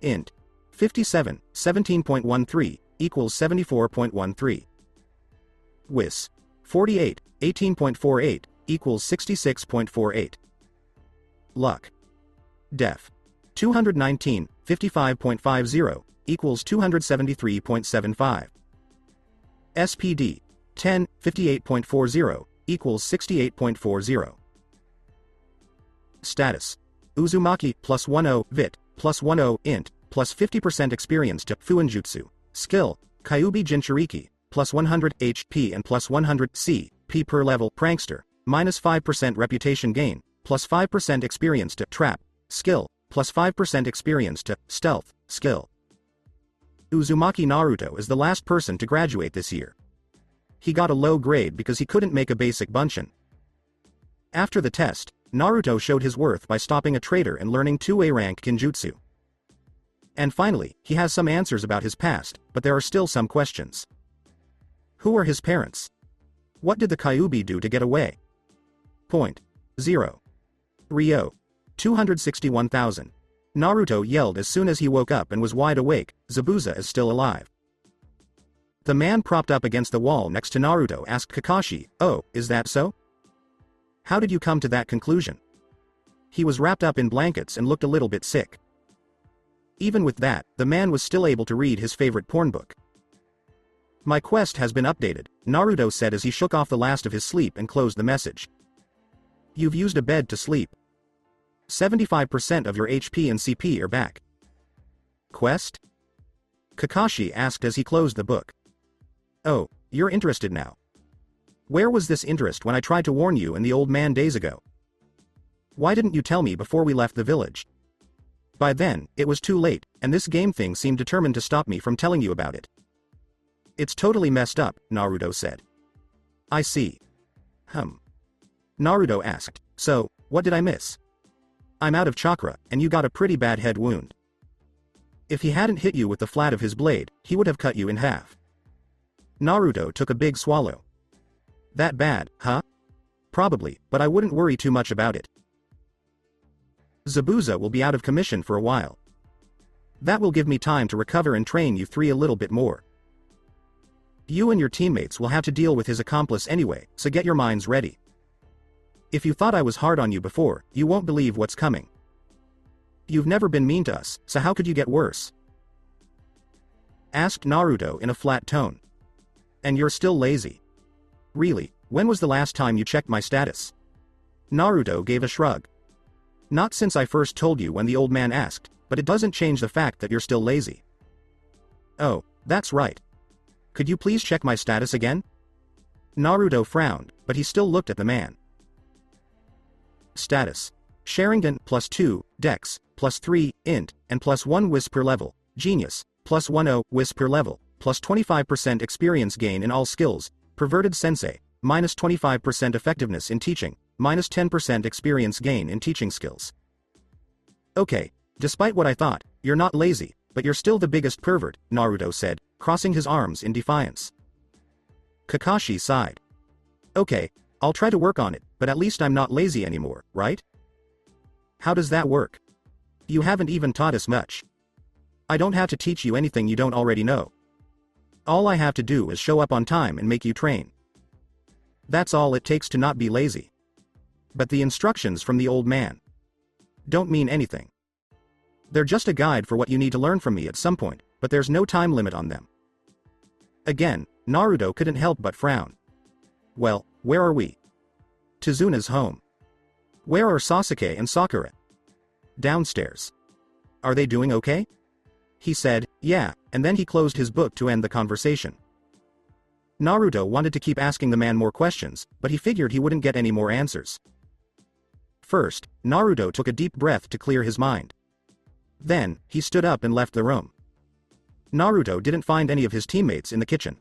Int. 57, 17.13, equals 74.13. WIS. 48, 18.48, equals 66.48. Luck. Def. 219, 55.50, equals 273.75. SPD. 10, 58.40, equals 68.40. Status. Uzumaki, plus 10, VIT, plus 10, int, plus 50% experience to Fuinjutsu. Skill, Kyuubi Jinchuriki, plus 100 HP and plus 100 CP per level. Prankster, minus 5% reputation gain, plus 5% experience to Trap. Skill, plus 5% experience to Stealth. Skill. Uzumaki Naruto is the last person to graduate this year. He got a low grade because he couldn't make a basic bunshin. After the test, Naruto showed his worth by stopping a traitor and learning 2A rank Kinjutsu. And finally, he has some answers about his past, but there are still some questions. Who are his parents? What did the Kyuubi do to get away? Point. 0. Ryo. 261,000. Naruto yelled as soon as he woke up and was wide awake. Zabuza is still alive. The man propped up against the wall next to Naruto asked Kakashi, "Oh, is that so? How did you come to that conclusion?" He was wrapped up in blankets and looked a little bit sick. Even with that, the man was still able to read his favorite porn book. My quest has been updated, Naruto said as he shook off the last of his sleep and closed the message. You've used a bed to sleep. 75% of your HP and CP are back. Quest? Kakashi asked as he closed the book. Oh, you're interested now. Where was this interest when I tried to warn you and the old man days ago? Why didn't you tell me before we left the village? By then, it was too late, and this game thing seemed determined to stop me from telling you about it. It's totally messed up, Naruto said. I see. Naruto asked, so, what did I miss? I'm out of chakra, and you got a pretty bad head wound. If he hadn't hit you with the flat of his blade, he would have cut you in half. Naruto took a big swallow. That bad, huh? Probably, but I wouldn't worry too much about it. Zabuza will be out of commission for a while. That will give me time to recover and train you three a little bit more. You and your teammates will have to deal with his accomplice anyway, so get your minds ready. If you thought I was hard on you before, you won't believe what's coming. You've never been mean to us, so how could you get worse? Asked Naruto in a flat tone. And you're still lazy. Really, when was the last time you checked my status? Naruto gave a shrug. Not since I first told you when the old man asked, but it doesn't change the fact that you're still lazy. Oh, that's right. Could you please check my status again? Naruto frowned, but he still looked at the man. Status. Sharingan +2, Dex, +3, Int, and +1 Whisper level, Genius, +10 Whisper level, +25% experience gain in all skills, Perverted Sensei, -25% effectiveness in teaching, -10% experience gain in teaching skills. Okay, despite what I thought, you're not lazy, but you're still the biggest pervert, Naruto said, crossing his arms in defiance. Kakashi sighed. Okay, I'll try to work on it, but at least I'm not lazy anymore, right? How does that work? You haven't even taught us much. I don't have to teach you anything you don't already know. All I have to do is show up on time and make you train. That's all it takes to not be lazy. But the instructions from the old man don't mean anything. They're just a guide for what you need to learn from me at some point, but there's no time limit on them. Again, Naruto couldn't help but frown. Well, where are we? Tizuna's home. Where are Sasuke and Sakura? Downstairs. Are they doing okay? He said, yeah, and then he closed his book to end the conversation. Naruto wanted to keep asking the man more questions, but he figured he wouldn't get any more answers. First, Naruto took a deep breath to clear his mind. Then, he stood up and left the room. Naruto didn't find any of his teammates in the kitchen.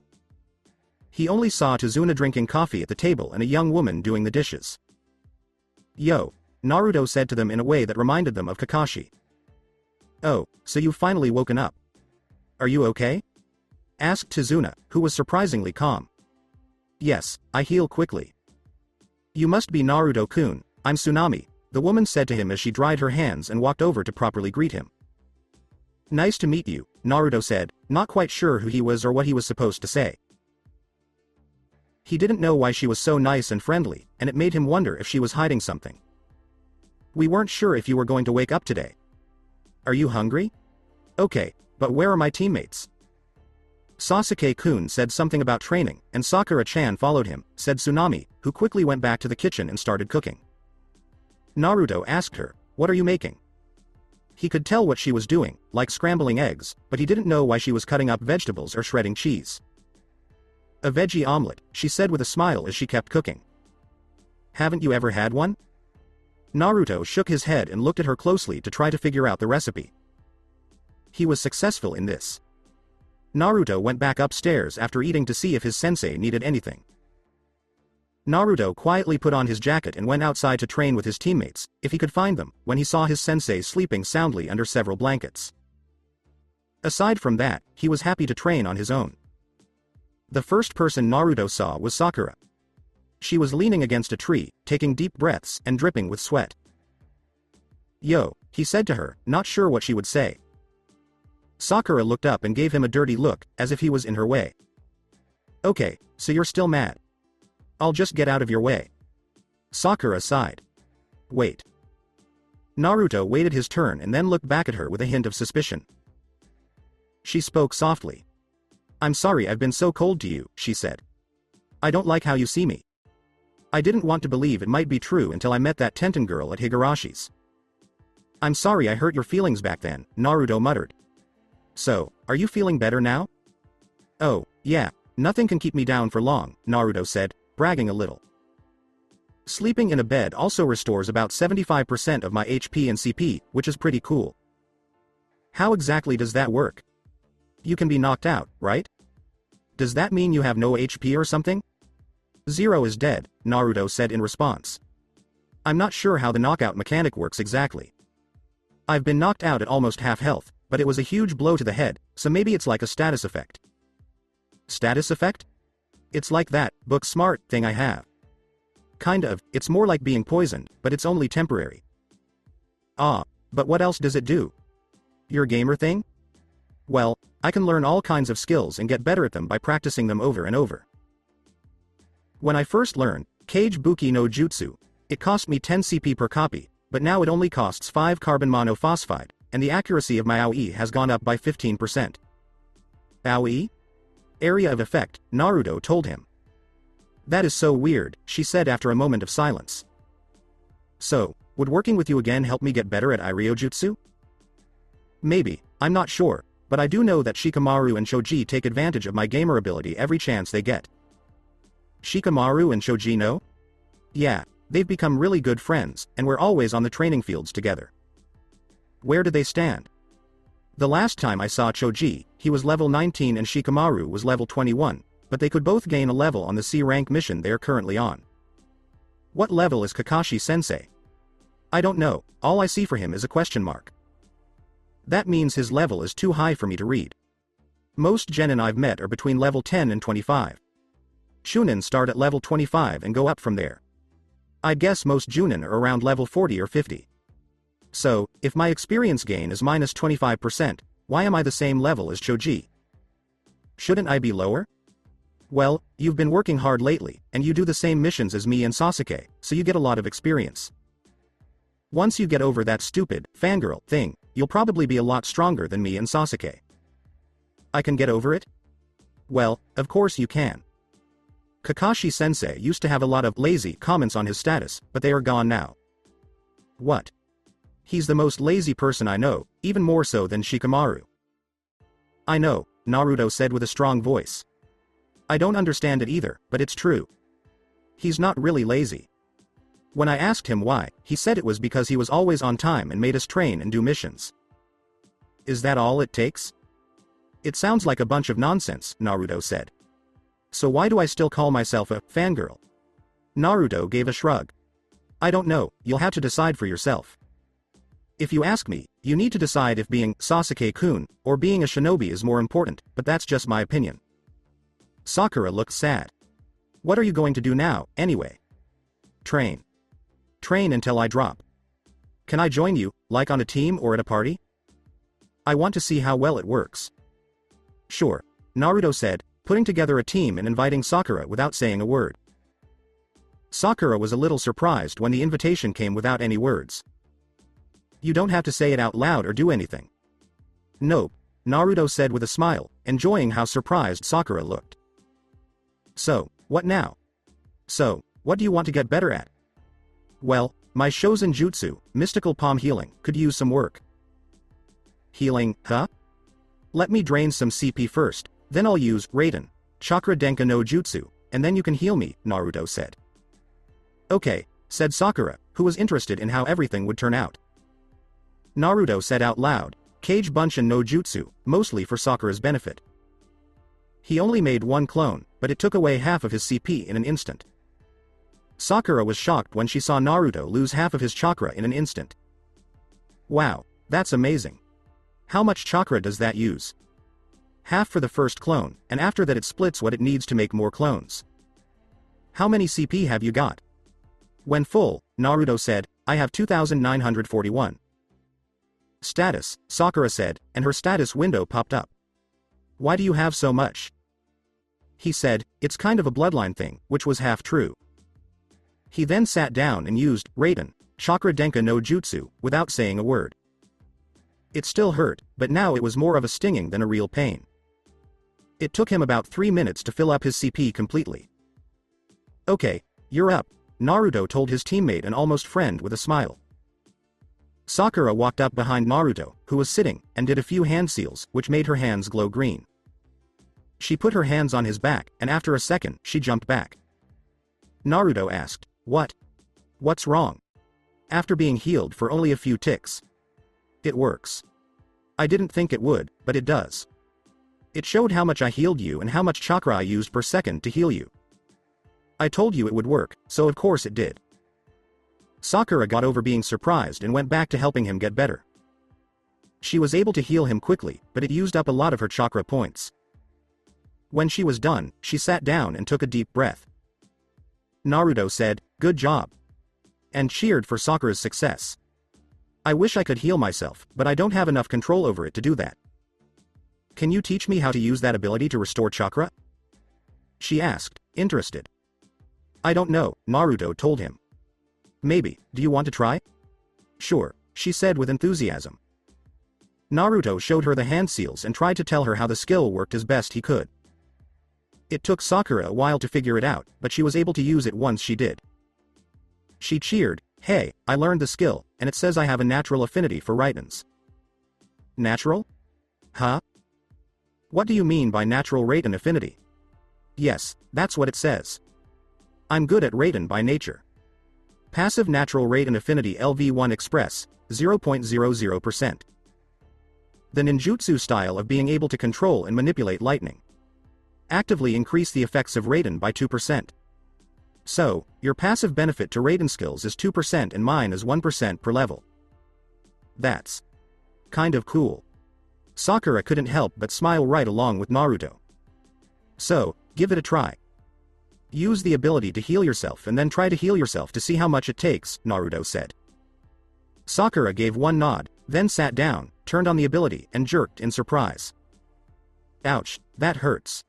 He only saw Tizuna drinking coffee at the table and a young woman doing the dishes. Yo, Naruto said to them in a way that reminded them of Kakashi. Oh, so you've finally woken up. Are you okay? Asked Tizuna, who was surprisingly calm. Yes, I heal quickly. You must be Naruto-kun, I'm Tsunami, the woman said to him as she dried her hands and walked over to properly greet him. Nice to meet you, Naruto said, not quite sure who he was or what he was supposed to say. He didn't know why she was so nice and friendly, and it made him wonder if she was hiding something. We weren't sure if you were going to wake up today. Are you hungry? Okay, but where are my teammates? Sasuke-kun said something about training, and Sakura-chan followed him, said Tsunami, who quickly went back to the kitchen and started cooking. Naruto asked her, what are you making? He could tell what she was doing, like scrambling eggs, but he didn't know why she was cutting up vegetables or shredding cheese. A veggie omelet, she said with a smile as she kept cooking. Haven't you ever had one? Naruto shook his head and looked at her closely to try to figure out the recipe. He was successful in this. Naruto went back upstairs after eating to see if his sensei needed anything. Naruto quietly put on his jacket and went outside to train with his teammates, if he could find them, when he saw his sensei sleeping soundly under several blankets. Aside from that, he was happy to train on his own. The first person Naruto saw was Sakura. She was leaning against a tree, taking deep breaths and dripping with sweat. Yo, he said to her, not sure what she would say. Sakura looked up and gave him a dirty look, as if he was in her way. Okay, so you're still mad. I'll just get out of your way. Sakura sighed. Wait. Naruto waited his turn and then looked back at her with a hint of suspicion. She spoke softly. I'm sorry I've been so cold to you, she said. I don't like how you see me. I didn't want to believe it might be true until I met that Tenten girl at Higarashi's. I'm sorry I hurt your feelings back then, Naruto muttered. So, are you feeling better now? Oh, yeah, nothing can keep me down for long, Naruto said, bragging a little. Sleeping in a bed also restores about 75% of my HP and CP, which is pretty cool. How exactly does that work? You can be knocked out, right? Does that mean you have no HP or something? Zero is dead, Naruto said in response. I'm not sure how the knockout mechanic works exactly. I've been knocked out at almost half health, but it was a huge blow to the head, so maybe it's like a status effect. Status effect? It's like that book smart thing I have. Kind of, it's more like being poisoned, but it's only temporary. Ah, but what else does it do? Your gamer thing? Well, I can learn all kinds of skills and get better at them by practicing them over and over. When I first learned Kage Buki no Jutsu, it cost me 10 CP per copy, but now it only costs 5 carbon monophosphide, and the accuracy of my AoE has gone up by 15%. AoE? Area of effect, Naruto told him. That is so weird, she said after a moment of silence. So, would working with you again help me get better at Iryojutsu? Maybe, I'm not sure, but I do know that Shikamaru and Shoji take advantage of my gamer ability every chance they get. Shikamaru and Shoji know? Yeah, they've become really good friends, and we're always on the training fields together. Where do they stand? The last time I saw Shoji, he was level 19 and Shikamaru was level 21, but they could both gain a level on the C-rank mission they are currently on. What level is Kakashi-sensei? I don't know, all I see for him is a question mark. That means his level is too high for me to read. Most genin I've met are between level 10 and 25. Chunin start at level 25 and go up from there. I'd guess most Junin are around level 40 or 50. So, if my experience gain is minus 25%, why am I the same level as Shoji? Shouldn't I be lower? Well, you've been working hard lately, and you do the same missions as me and Sasuke, so you get a lot of experience. Once you get over that stupid, fangirl thing, you'll probably be a lot stronger than me and Sasuke. I can get over it? Well, of course you can. Kakashi-sensei used to have a lot of lazy comments on his status, but they are gone now. What? He's the most lazy person I know, even more so than Shikamaru. I know, Naruto said with a strong voice. I don't understand it either, but it's true. He's not really lazy. When I asked him why, he said it was because he was always on time and made us train and do missions. Is that all it takes? It sounds like a bunch of nonsense, Naruto said. So why do I still call myself a fangirl? Naruto gave a shrug. I don't know, you'll have to decide for yourself. If you ask me, you need to decide if being Sasuke-kun or being a shinobi is more important, but that's just my opinion. Sakura looked sad. What are you going to do now, anyway? Train. Train until I drop. Can I join you, like on a team or at a party? I want to see how well it works. Sure, Naruto said, putting together a team and inviting Sakura without saying a word. Sakura was a little surprised when the invitation came without any words. You don't have to say it out loud or do anything. Nope, Naruto said with a smile, enjoying how surprised Sakura looked. So, what now? So, what do you want to get better at? Well, my Shozen Jutsu, mystical palm healing, could use some work. Healing, huh? Let me drain some CP first, then I'll use Raiden, Chakra Denka no Jutsu, and then you can heal me, Naruto said. Okay, said Sakura, who was interested in how everything would turn out. Naruto said out loud, Kage Bunshin no Jutsu, mostly for Sakura's benefit. He only made one clone, but it took away half of his CP in an instant. Sakura was shocked when she saw Naruto lose half of his chakra in an instant. Wow, that's amazing. How much chakra does that use? Half for the first clone, and after that it splits what it needs to make more clones. How many CP have you got? When full, Naruto said, I have 2,941. Status, Sakura said, and her status window popped up. Why do you have so much? He said, it's kind of a bloodline thing, which was half true. He then sat down and used Raiden, Chakra Denka no Jutsu, without saying a word. It still hurt, but now it was more of a stinging than a real pain. It took him about 3 minutes to fill up his CP completely. Okay, you're up, Naruto told his teammate and almost friend with a smile. Sakura walked up behind Naruto, who was sitting, and did a few hand seals, which made her hands glow green. She put her hands on his back, and after a second, she jumped back. Naruto asked. What? What's wrong? After being healed for only a few ticks. It works. I didn't think it would, but it does. It showed how much I healed you and how much chakra I used per second to heal you. I told you it would work, so of course it did. Sakura got over being surprised and went back to helping him get better. She was able to heal him quickly, but it used up a lot of her chakra points. When she was done, she sat down and took a deep breath. Naruto said, "Good job," and cheered for Sakura's success. I wish I could heal myself, but I don't have enough control over it to do that. Can you teach me how to use that ability to restore chakra? She asked, interested. I don't know, Naruto told him. Maybe, do you want to try? Sure, she said with enthusiasm. Naruto showed her the hand seals and tried to tell her how the skill worked as best he could. It took Sakura a while to figure it out, but she was able to use it once she did. She cheered, "Hey, I learned the skill, and it says I have a natural affinity for Raitens." Natural? Huh? What do you mean by natural Raiten affinity? Yes, that's what it says. I'm good at Raiten by nature. Passive natural Raiten affinity LV1 Express, 0.00%. The ninjutsu style of being able to control and manipulate lightning. Actively increase the effects of Raiden by 2%. So, your passive benefit to Raiden skills is 2% and mine is 1% per level. That's kind of cool. Sakura couldn't help but smile right along with Naruto. So, give it a try. Use the ability to heal yourself and then try to heal yourself to see how much it takes, Naruto said. Sakura gave one nod, then sat down, turned on the ability and jerked in surprise. Ouch, that hurts.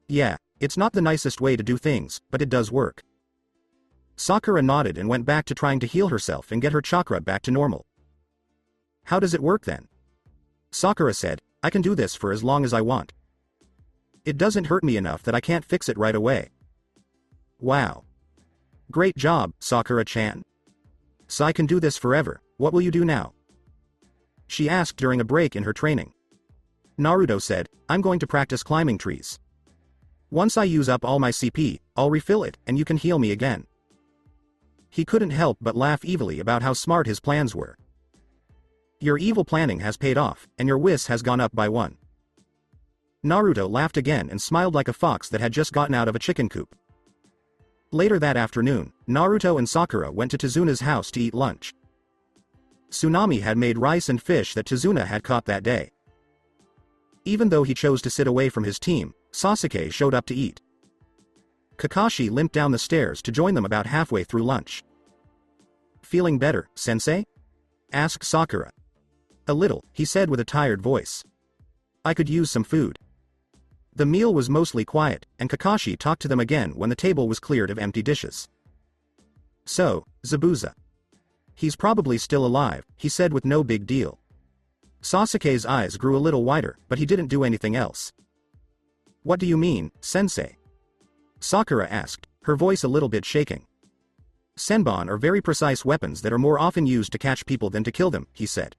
Yeah, it's not the nicest way to do things, but it does work. Sakura nodded and went back to trying to heal herself and get her chakra back to normal. How does it work then? Sakura said, I can do this for as long as I want. It doesn't hurt me enough that I can't fix it right away. Wow. Great job, Sakura-chan. So I can do this forever, what will you do now? She asked during a break in her training. Naruto said, I'm going to practice climbing trees. Once I use up all my CP, I'll refill it, and you can heal me again. He couldn't help but laugh evilly about how smart his plans were. Your evil planning has paid off, and your wish has gone up by 1. Naruto laughed again and smiled like a fox that had just gotten out of a chicken coop. Later that afternoon, Naruto and Sakura went to Tezuna's house to eat lunch. Tsunami had made rice and fish that Tezuna had caught that day. Even though he chose to sit away from his team, Sasuke showed up to eat. Kakashi limped down the stairs to join them about halfway through lunch. Feeling better, sensei? Asked Sakura. A little, he said with a tired voice. I could use some food. The meal was mostly quiet, and Kakashi talked to them again when the table was cleared of empty dishes. So, Zabuza. He's probably still alive, he said with no big deal. Sasuke's eyes grew a little wider, but he didn't do anything else. What do you mean, sensei? Sakura asked, her voice a little bit shaking. Senbon are very precise weapons that are more often used to catch people than to kill them, he said.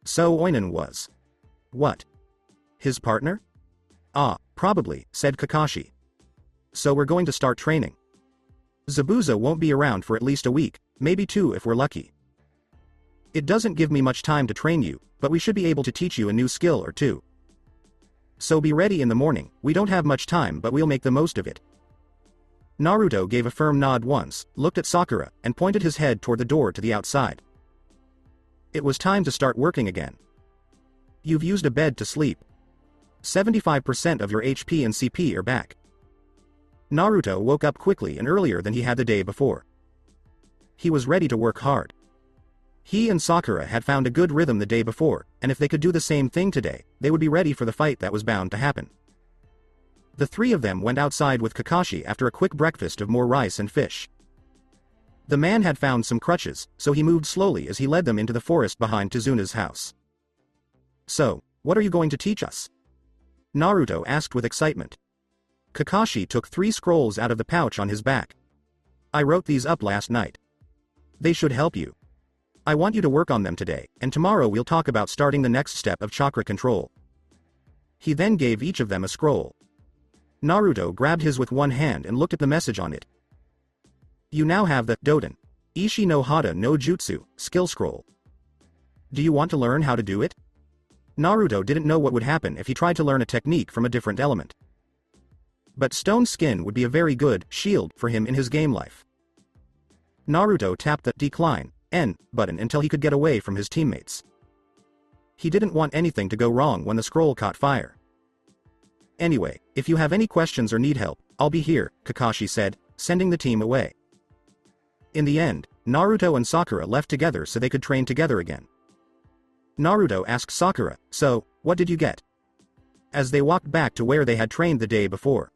So Oinen was. What? His partner? Ah, probably, said Kakashi. So we're going to start training. Zabuza won't be around for at least a week, maybe 2 if we're lucky. It doesn't give me much time to train you, but we should be able to teach you a new skill or 2. So be ready in the morning, we don't have much time but we'll make the most of it. Naruto gave a firm nod once, looked at Sakura, and pointed his head toward the door to the outside. It was time to start working again. You've used a bed to sleep. 75% of your HP and CP are back. Naruto woke up quickly and earlier than he had the day before. He was ready to work hard. He and Sakura had found a good rhythm the day before, and if they could do the same thing today, they would be ready for the fight that was bound to happen. The 3 of them went outside with Kakashi after a quick breakfast of more rice and fish. The man had found some crutches, so he moved slowly as he led them into the forest behind Tezuna's house. So, what are you going to teach us? Naruto asked with excitement. Kakashi took 3 scrolls out of the pouch on his back. I wrote these up last night. They should help you. I want you to work on them today, and tomorrow we'll talk about starting the next step of chakra control. He then gave each of them a scroll. Naruto grabbed his with one hand and looked at the message on it. You now have the Doden Ishi no Hata no Jutsu skill scroll. Do you want to learn how to do it? Naruto didn't know what would happen if he tried to learn a technique from a different element. But stone skin would be a very good shield for him in his game life. Naruto tapped the decline N button until he could get away from his teammates. He didn't want anything to go wrong when the scroll caught fire. Anyway, if you have any questions or need help, I'll be here, Kakashi said, sending the team away. In the end, Naruto and Sakura left together so they could train together again. Naruto asked Sakura, "So, what did you get?" As they walked back to where they had trained the day before.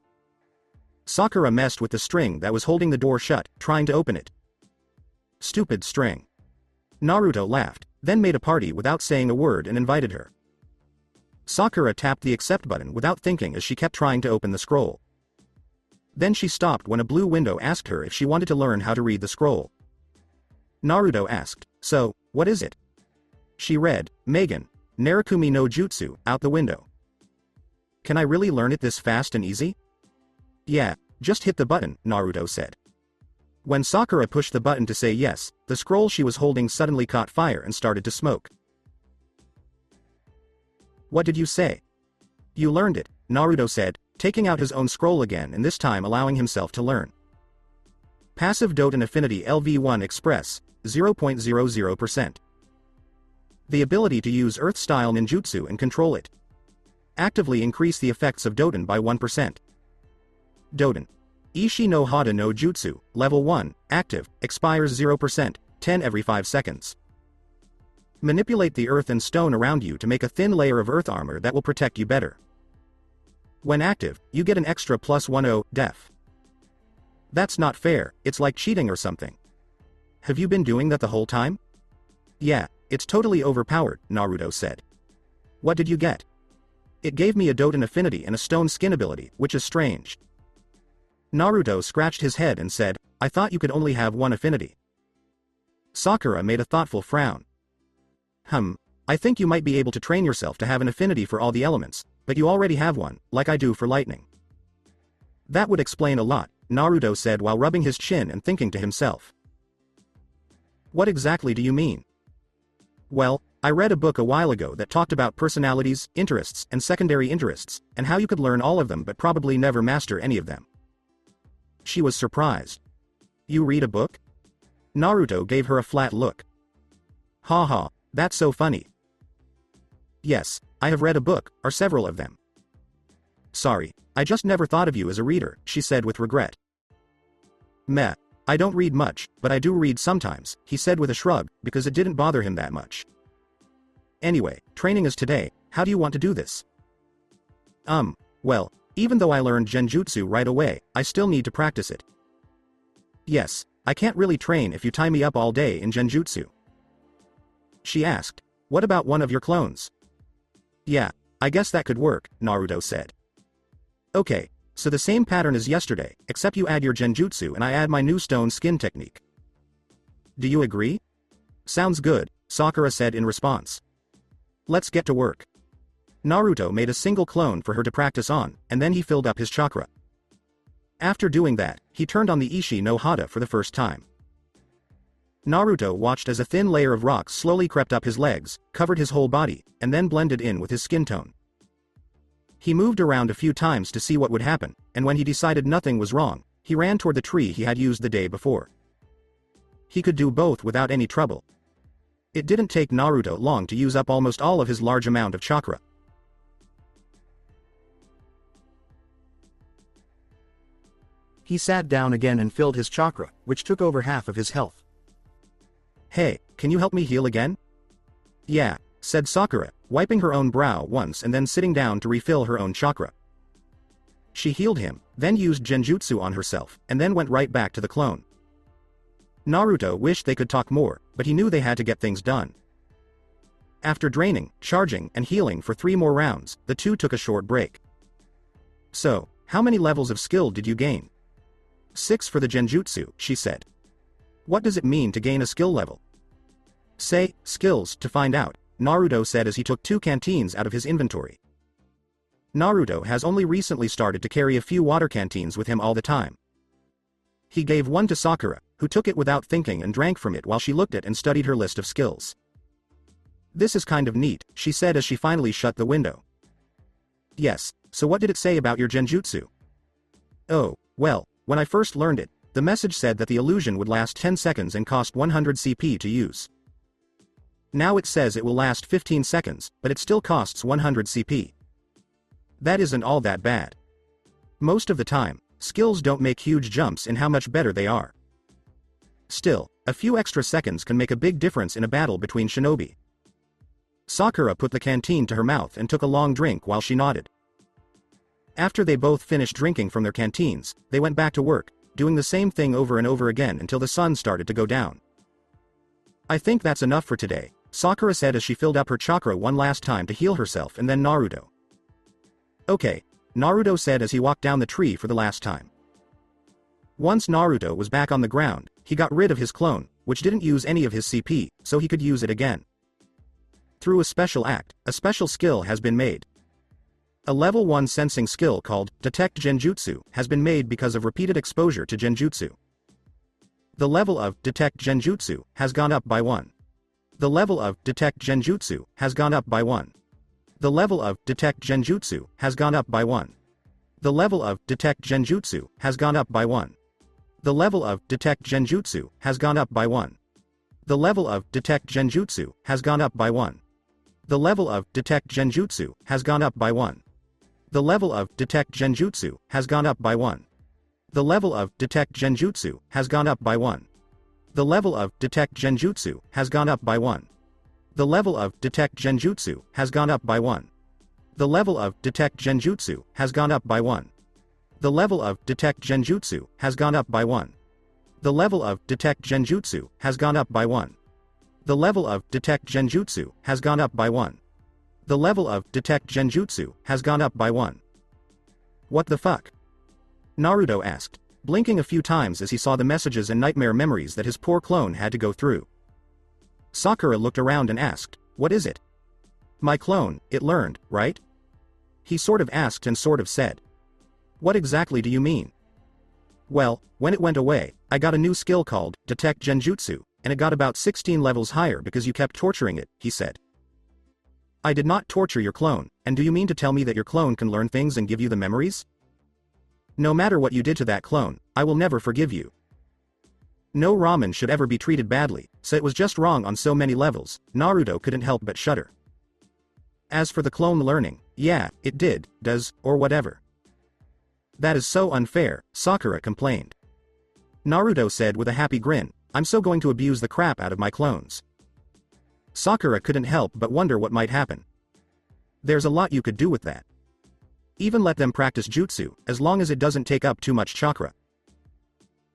Sakura messed with the string that was holding the door shut, trying to open it. Stupid string. Naruto laughed, then made a party without saying a word and invited her. Sakura tapped the accept button without thinking as she kept trying to open the scroll. Then she stopped when a blue window asked her if she wanted to learn how to read the scroll. Naruto asked, "So, what is it?" She read, "Megan, Narakumi no Jutsu," out the window. "Can I really learn it this fast and easy?" "Yeah, just hit the button," Naruto said. When Sakura pushed the button to say yes, the scroll she was holding suddenly caught fire and started to smoke. "What did you say?" "You learned it," Naruto said, taking out his own scroll again and this time allowing himself to learn. Passive Doten Affinity LV1 Express, 0.00%. The ability to use Earth-style ninjutsu and control it. Actively increase the effects of Doten by 1%. Doten Ishi no Hata no Jutsu, Level 1, Active, expires 0%, 10 every 5 seconds. Manipulate the earth and stone around you to make a thin layer of earth armor that will protect you better. When active, you get an extra +10 def. That's not fair, it's like cheating or something. Have you been doing that the whole time? Yeah, it's totally overpowered, Naruto said. What did you get? It gave me a Doten affinity and a stone skin ability, which is strange. Naruto scratched his head and said, I thought you could only have one affinity. Sakura made a thoughtful frown. I think you might be able to train yourself to have an affinity for all the elements, but you already have one, like I do for lightning. That would explain a lot, Naruto said while rubbing his chin and thinking to himself. What exactly do you mean? Well, I read a book a while ago that talked about personalities, interests, and secondary interests, and how you could learn all of them but probably never master any of them. She was surprised. You read a book? Naruto gave her a flat look. Ha, that's so funny. Yes, I have read a book, or several of them. Sorry, I just never thought of you as a reader, she said with regret. Meh, I don't read much, but I do read sometimes, he said with a shrug, because it didn't bother him that much. Anyway, training is today, how do you want to do this? Well, even though I learned genjutsu right away, I still need to practice it. Yes, I can't really train if you tie me up all day in genjutsu. She asked, what about one of your clones? Yeah, I guess that could work, Naruto said. Okay, so the same pattern as yesterday, except you add your genjutsu and I add my new stone skin technique. Do you agree? Sounds good, Sakura said in response. Let's get to work. Naruto made a single clone for her to practice on, and then he filled up his chakra. After doing that, he turned on the Ishi no Hata for the first time. Naruto watched as a thin layer of rock slowly crept up his legs, covered his whole body, and then blended in with his skin tone. He moved around a few times to see what would happen, and when he decided nothing was wrong, he ran toward the tree he had used the day before. He could do both without any trouble. It didn't take Naruto long to use up almost all of his large amount of chakra. He sat down again and filled his chakra, which took over half of his health. Hey, can you help me heal again? Yeah, said Sakura, wiping her own brow once and then sitting down to refill her own chakra. She healed him, then used genjutsu on herself, and then went right back to the clone. Naruto wished they could talk more, but he knew they had to get things done. After draining, charging, and healing for 3 more rounds, the two took a short break. So, how many levels of skill did you gain? 6 for the genjutsu, she said. What does it mean to gain a skill level? Say, skills, to find out, Naruto said as he took 2 canteens out of his inventory. Naruto has only recently started to carry a few water canteens with him all the time. He gave one to Sakura, who took it without thinking and drank from it while she looked at and studied her list of skills. "This is kind of neat," she said as she finally shut the window. "Yes, so what did it say about your genjutsu?" "Oh, well, when I first learned it, the message said that the illusion would last 10 seconds and cost 100 CP to use. Now it says it will last 15 seconds, but it still costs 100 CP. That isn't all that bad. Most of the time, skills don't make huge jumps in how much better they are. Still, a few extra seconds can make a big difference in a battle between shinobi." Sakura put the canteen to her mouth and took a long drink while she nodded. After they both finished drinking from their canteens, they went back to work, doing the same thing over and over again until the sun started to go down. "I think that's enough for today," Sakura said as she filled up her chakra one last time to heal herself and then Naruto. "Okay," Naruto said as he walked down the tree for the last time. Once Naruto was back on the ground, he got rid of his clone, which didn't use any of his CP, so he could use it again. Through a special act, a special skill has been made. A level 1 sensing skill called Detect Genjutsu has been made because of repeated exposure to Genjutsu. The level of Detect Genjutsu has gone up by 1. The level of Detect Genjutsu has gone up by 1. The level of Detect Genjutsu has gone up by 1. The level of Detect Genjutsu has gone up by 1. The level of Detect Genjutsu has gone up by 1. The level of Detect Genjutsu has gone up by 1. The level of Detect Genjutsu has gone up by 1. The level of Detect Genjutsu has gone up by 1. The level of Detect Genjutsu has gone up by 1. The level of Detect Genjutsu has gone up by 1. The level of Detect Genjutsu has gone up by 1. The level of Detect Genjutsu has gone up by 1. The level of Detect Genjutsu has gone up by 1. The level of Detect Genjutsu has gone up by 1. The level of Detect Genjutsu has gone up by 1. The level of Detect Genjutsu has gone up by 1. "What the fuck?" Naruto asked, blinking a few times as he saw the messages and nightmare memories that his poor clone had to go through. Sakura looked around and asked, "What is it?" "My clone, it learned, right?" He sort of asked and sort of said. "What exactly do you mean?" "Well, when it went away, I got a new skill called Detect Genjutsu, and it got about 16 levels higher because you kept torturing it," he said. "I did not torture your clone, and do you mean to tell me that your clone can learn things and give you the memories?" "No matter what you did to that clone, I will never forgive you. No ramen should ever be treated badly, so it was just wrong on so many levels." Naruto couldn't help but shudder. "As for the clone learning, yeah, it did, does, or whatever. That is so unfair," Sakura complained. Naruto said with a happy grin, "I'm so going to abuse the crap out of my clones." Sakura couldn't help but wonder what might happen. There's a lot you could do with that. Even let them practice jutsu, as long as it doesn't take up too much chakra.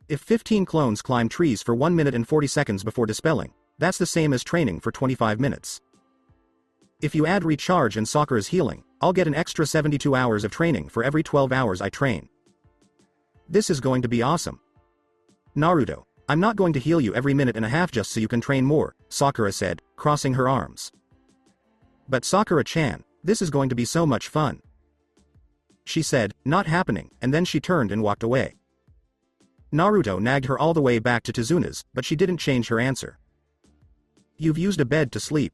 If 15 clones climb trees for 1 minute and 40 seconds before dispelling, that's the same as training for 25 minutes. If you add recharge and Sakura's healing, I'll get an extra 72 hours of training for every 12 hours I train. This is going to be awesome. "Naruto, I'm not going to heal you every minute and a half just so you can train more," Sakura said, crossing her arms. "But Sakura-chan, this is going to be so much fun," she said, "not happening," and then she turned and walked away. Naruto nagged her all the way back to Tizuna's, but she didn't change her answer. "You've used a bed to sleep.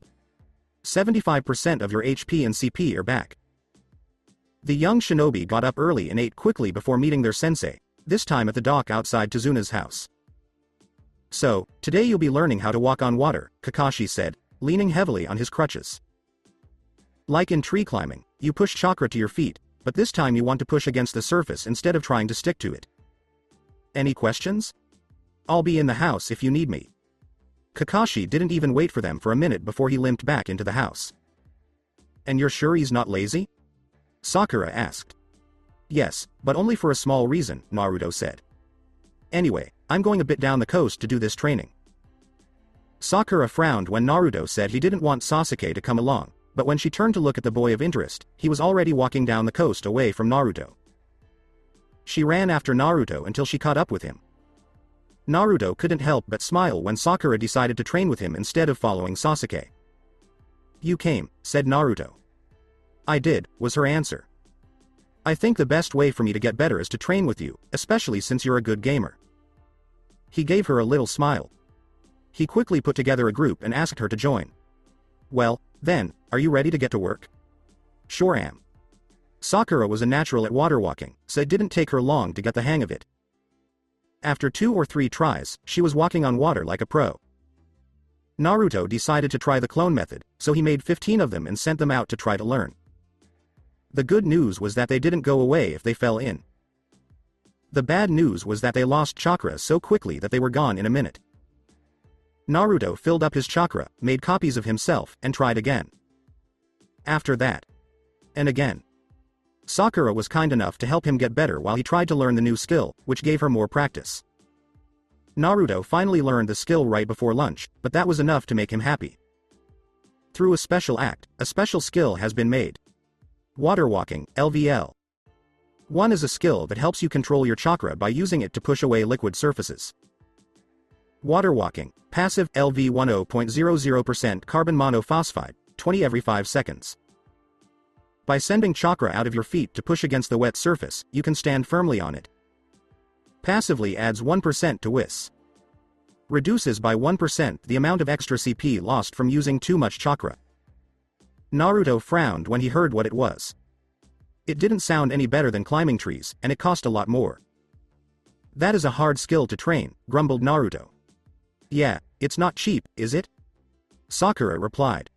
75% of your HP and CP are back." The young shinobi got up early and ate quickly before meeting their sensei, this time at the dock outside Tizuna's house. "So, today you'll be learning how to walk on water," Kakashi said, leaning heavily on his crutches. "Like in tree climbing, you push chakra to your feet, but this time you want to push against the surface instead of trying to stick to it. Any questions? I'll be in the house if you need me." Kakashi didn't even wait for them for a minute before he limped back into the house. "And you're sure he's not lazy?" Sakura asked. "Yes, but only for a small reason," Naruto said. "Anyway, I'm going a bit down the coast to do this training." Sakura frowned when Naruto said he didn't want Sasuke to come along, but when she turned to look at the boy of interest, he was already walking down the coast away from Naruto. She ran after Naruto until she caught up with him. Naruto couldn't help but smile when Sakura decided to train with him instead of following Sasuke. "You came," said Naruto. "I did," was her answer. "I think the best way for me to get better is to train with you, especially since you're a good gamer. He gave her a little smile. He quickly put together a group and asked her to join. Well, then, are you ready to get to work? Sure am. Sakura was a natural at water walking, so it didn't take her long to get the hang of it. After 2 or 3 tries, she was walking on water like a pro. Naruto decided to try the clone method, so he made 15 of them and sent them out to try to learn. The good news was that they didn't go away if they fell in. The bad news was that they lost chakra so quickly that they were gone in a minute. Naruto filled up his chakra, made copies of himself, and tried again. After that. And again. Sakura was kind enough to help him get better while he tried to learn the new skill, which gave her more practice. Naruto finally learned the skill right before lunch, but that was enough to make him happy. Through a special act, a special skill has been made. Water walking, LVL. One is a skill that helps you control your chakra by using it to push away liquid surfaces. Water walking, passive, LV 10.00% carbon monophosphide, 20 every 5 seconds. By sending chakra out of your feet to push against the wet surface, you can stand firmly on it. Passively adds 1% to WIS. Reduces by 1% the amount of extra CP lost from using too much chakra. Naruto frowned when he heard what it was. It didn't sound any better than climbing trees, and it cost a lot more. That is a hard skill to train, grumbled Naruto. Yeah, it's not cheap, is it? Sakura replied.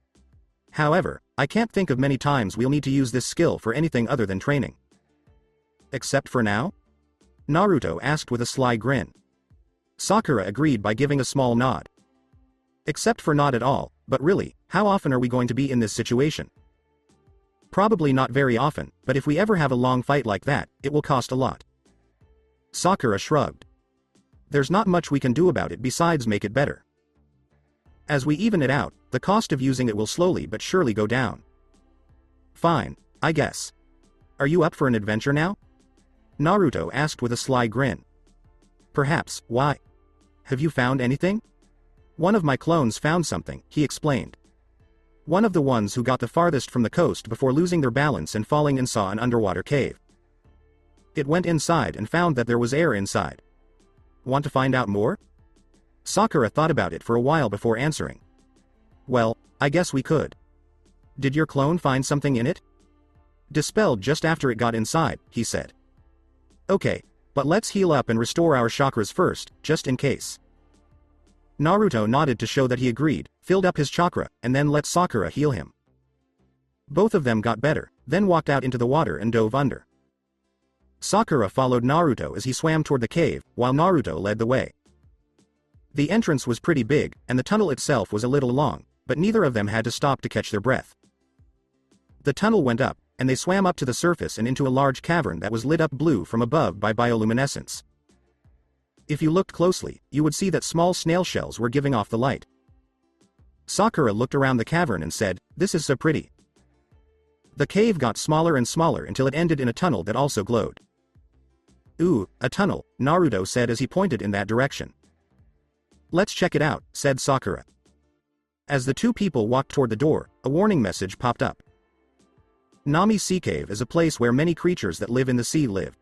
However, I can't think of many times we'll need to use this skill for anything other than training. Except for now? Naruto asked with a sly grin. Sakura agreed by giving a small nod. Except for not at all, but really, how often are we going to be in this situation? Probably not very often, but if we ever have a long fight like that, it will cost a lot. Sakura shrugged. There's not much we can do about it besides make it better. As we even it out, the cost of using it will slowly but surely go down. Fine, I guess. Are you up for an adventure now? Naruto asked with a sly grin. Perhaps, why? Have you found anything? One of my clones found something, he explained. One of the ones who got the farthest from the coast before losing their balance and falling and saw an underwater cave. It went inside and found that there was air inside. Want to find out more? Sakura thought about it for a while before answering. Well, I guess we could. Did your clone find something in it? Dispelled just after it got inside, he said. Okay, but let's heal up and restore our chakras first, just in case. Naruto nodded to show that he agreed, filled up his chakra, and then let Sakura heal him. Both of them got better, then walked out into the water and dove under. Sakura followed Naruto as he swam toward the cave, while Naruto led the way. The entrance was pretty big, and the tunnel itself was a little long, but neither of them had to stop to catch their breath. The tunnel went up, and they swam up to the surface and into a large cavern that was lit up blue from above by bioluminescence. If you looked closely, you would see that small snail shells were giving off the light. Sakura looked around the cavern and said, "This is so pretty." The cave got smaller and smaller until it ended in a tunnel that also glowed. Ooh, a tunnel, Naruto said as he pointed in that direction. Let's check it out, said Sakura. As the two people walked toward the door, a warning message popped up. Nami Sea Cave is a place where many creatures that live in the sea live.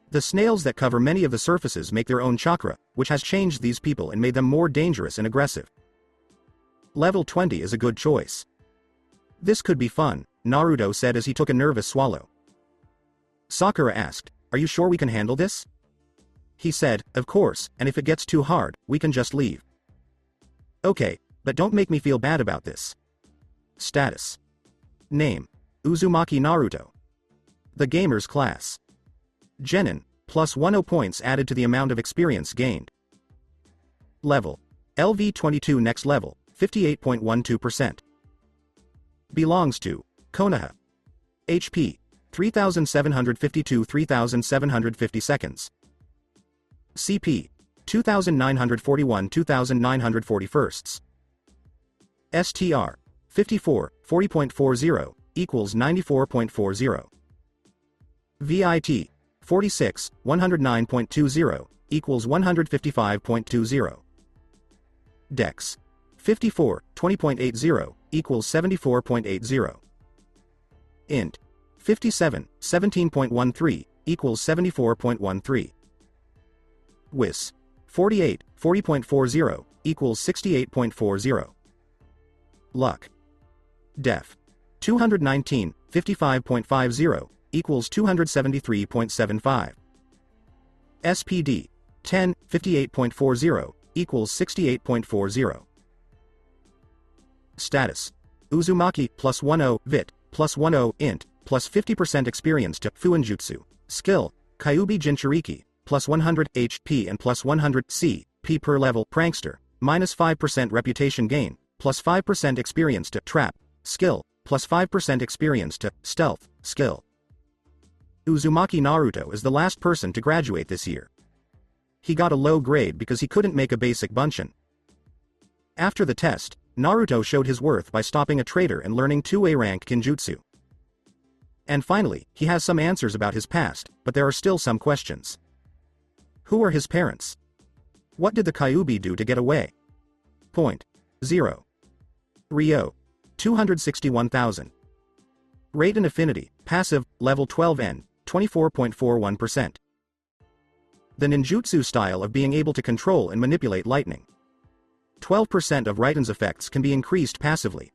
The snails that cover many of the surfaces make their own chakra, which has changed these people and made them more dangerous and aggressive. Level 20 is a good choice. This could be fun, Naruto said as he took a nervous swallow. Sakura asked, "Are you sure we can handle this?" He said, "Of course, and if it gets too hard, we can just leave." Okay, but don't make me feel bad about this. Status. Name. Uzumaki Naruto. The Gamer's Class. Genin, plus 10 points added to the amount of experience gained. Level. LV22 next level, 58.12%. Belongs to Konoha. HP. 3752-3750 seconds. CP. 2941-2940 STR. 54, 40.40, equals 94.40. VIT. 46, 109.20, equals 155.20. Dex. 54, 20.80, equals 74.80. Int. 57, 17.13, equals 74.13. WIS. 48, 40.40, equals 68.40. Luck. Def. 219, 55.50, equals 273.75. SPD. 10, 58.40, equals 68.40. Status. Uzumaki, plus 10, Vit, plus 10, Int, plus 50% experience to Fuinjutsu. Skill. Kyubi Jinchuriki, plus 100 HP and plus 100 CP per level. Prankster, minus 5% reputation gain, plus 5% experience to Trap. Skill, plus 5% experience to Stealth. Skill. Uzumaki Naruto is the last person to graduate this year. He got a low grade because he couldn't make a basic bunshin. After the test, Naruto showed his worth by stopping a traitor and learning 2A rank Kinjutsu. And finally, he has some answers about his past, but there are still some questions. Who are his parents? What did the Kyubi do to get away? Point. 0. Ryo. 261,000. Rate and affinity, passive, level 12N, 24.41%. The ninjutsu style of being able to control and manipulate lightning. 12% of Raiden's effects can be increased passively.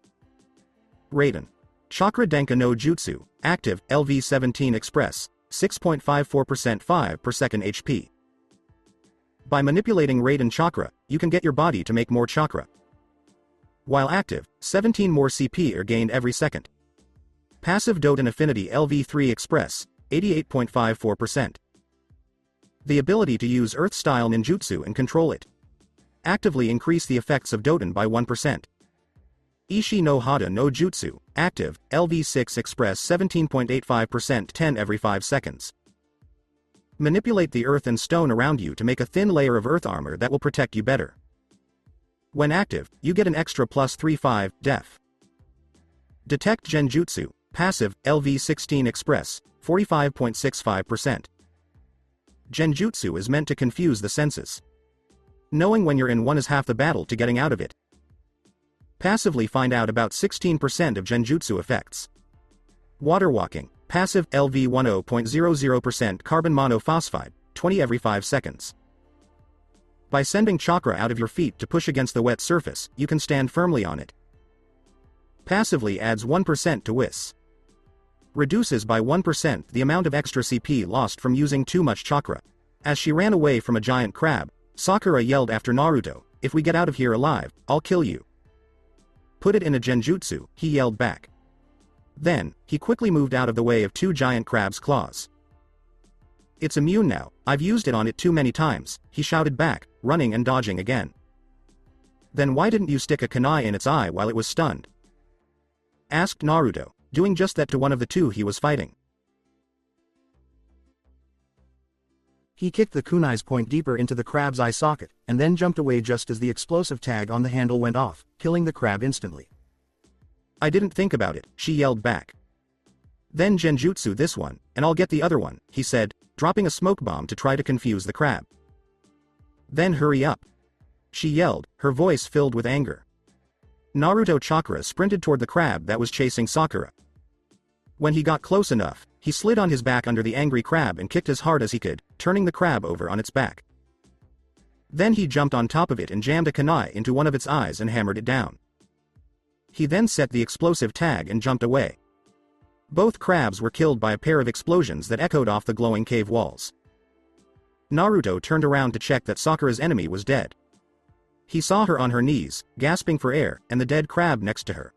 Raiden. Chakra Denka no Jutsu, active, LV17 Express, 6.54% 5 per second HP. By manipulating Raiden chakra, you can get your body to make more chakra. While active, 17 more CP are gained every second. Passive Doten Affinity LV3 Express, 88.54%. The ability to use Earth-style ninjutsu and control it. Actively increase the effects of Doten by 1%. Ishi no Hada no Jutsu, active, LV6 Express 17.85% 10 every 5 seconds. Manipulate the earth and stone around you to make a thin layer of earth armor that will protect you better. When active, you get an extra plus 3-5, def. Detect Genjutsu, passive, LV16 Express, 45.65%. Genjutsu is meant to confuse the senses. Knowing when you're in one is half the battle to getting out of it. Passively find out about 16% of Genjutsu effects. Water walking, passive, LV 10.00% carbon monophosphide, 20 every 5 seconds. By sending chakra out of your feet to push against the wet surface, you can stand firmly on it. Passively adds 1% to Whis. Reduces by 1% the amount of extra CP lost from using too much chakra. As she ran away from a giant crab, Sakura yelled after Naruto, "If we get out of here alive, I'll kill you." "Put it in a genjutsu," he yelled back. Then, he quickly moved out of the way of 2 giant crab's claws. "It's immune now, I've used it on it too many times," he shouted back, running and dodging again. "Then why didn't you stick a kunai in its eye while it was stunned?" asked Naruto, doing just that to one of the 2 he was fighting. He kicked the kunai's point deeper into the crab's eye socket, and then jumped away just as the explosive tag on the handle went off, killing the crab instantly. "I didn't think about it," she yelled back. "Then genjutsu this one, and I'll get the other one," he said, dropping a smoke bomb to try to confuse the crab. "Then hurry up," she yelled, her voice filled with anger. Naruto chakra sprinted toward the crab that was chasing Sakura. When he got close enough, he slid on his back under the angry crab and kicked as hard as he could, turning the crab over on its back. Then he jumped on top of it and jammed a kunai into one of its eyes and hammered it down. He then set the explosive tag and jumped away. Both crabs were killed by a pair of explosions that echoed off the glowing cave walls. Naruto turned around to check that Sakura's enemy was dead. He saw her on her knees, gasping for air, and the dead crab next to her.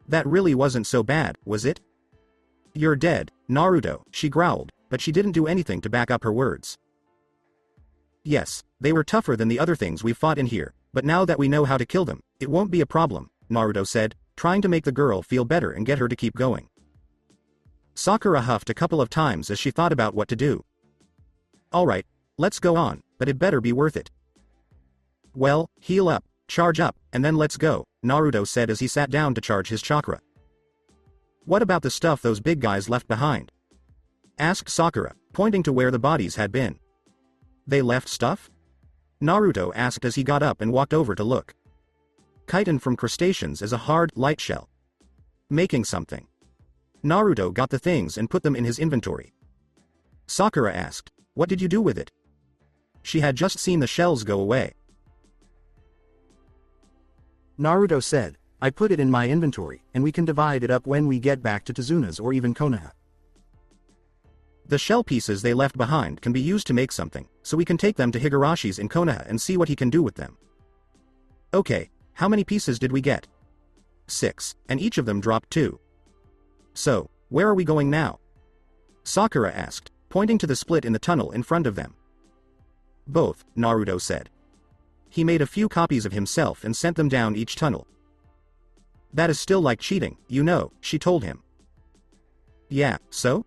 "That really wasn't so bad, was it?" "You're dead, Naruto," she growled, but she didn't do anything to back up her words. "Yes, they were tougher than the other things we've fought in here, but now that we know how to kill them, it won't be a problem," Naruto said, trying to make the girl feel better and get her to keep going. Sakura huffed a couple of times as she thought about what to do. "Alright, let's go on, but it better be worth it." "Well, heal up, charge up, and then let's go," Naruto said as he sat down to charge his chakra. "What about the stuff those big guys left behind?" asked Sakura, pointing to where the bodies had been. "They left stuff?" Naruto asked as he got up and walked over to look. Chitin from crustaceans is a hard, light shell. Making something. Naruto got the things and put them in his inventory. Sakura asked, "What did you do with it?" She had just seen the shells go away. Naruto said, I put it in my inventory, and we can divide it up when we get back to Tezuna's or even Konoha. The shell pieces they left behind can be used to make something, so we can take them to Higarashi's in Konoha and see what he can do with them. Okay, how many pieces did we get? 6, and each of them dropped 2. So, where are we going now? Sakura asked, pointing to the split in the tunnel in front of them. Both, Naruto said. He made a few copies of himself and sent them down each tunnel. That is still like cheating, you know, she told him. Yeah, so?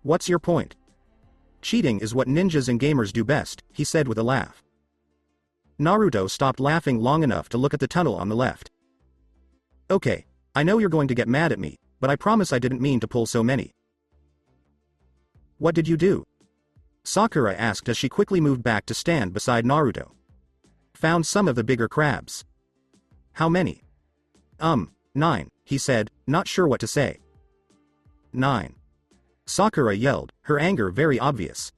What's your point? Cheating is what ninjas and gamers do best, he said with a laugh. Naruto stopped laughing long enough to look at the tunnel on the left. Okay, I know you're going to get mad at me, but I promise I didn't mean to pull so many. What did you do? Sakura asked as she quickly moved back to stand beside Naruto. Found some of the bigger crabs. How many? 9, he said, not sure what to say. 9. Sakura yelled, her anger very obvious.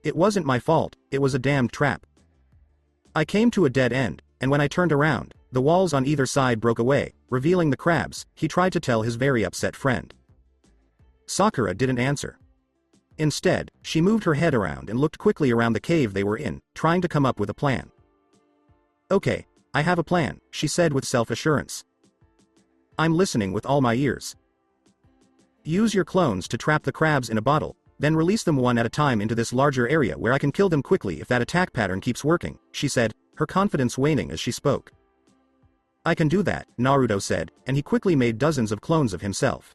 It wasn't my fault, it was a damned trap. I came to a dead end, and when I turned around, the walls on either side broke away, revealing the crabs, he tried to tell his very upset friend. Sakura didn't answer. Instead, she moved her head around and looked quickly around the cave they were in, trying to come up with a plan. Okay, I have a plan, she said with self-assurance. I'm listening with all my ears. Use your clones to trap the crabs in a bottle, then release them one at a time into this larger area where I can kill them quickly if that attack pattern keeps working, she said, her confidence waning as she spoke. I can do that, Naruto said, and he quickly made dozens of clones of himself.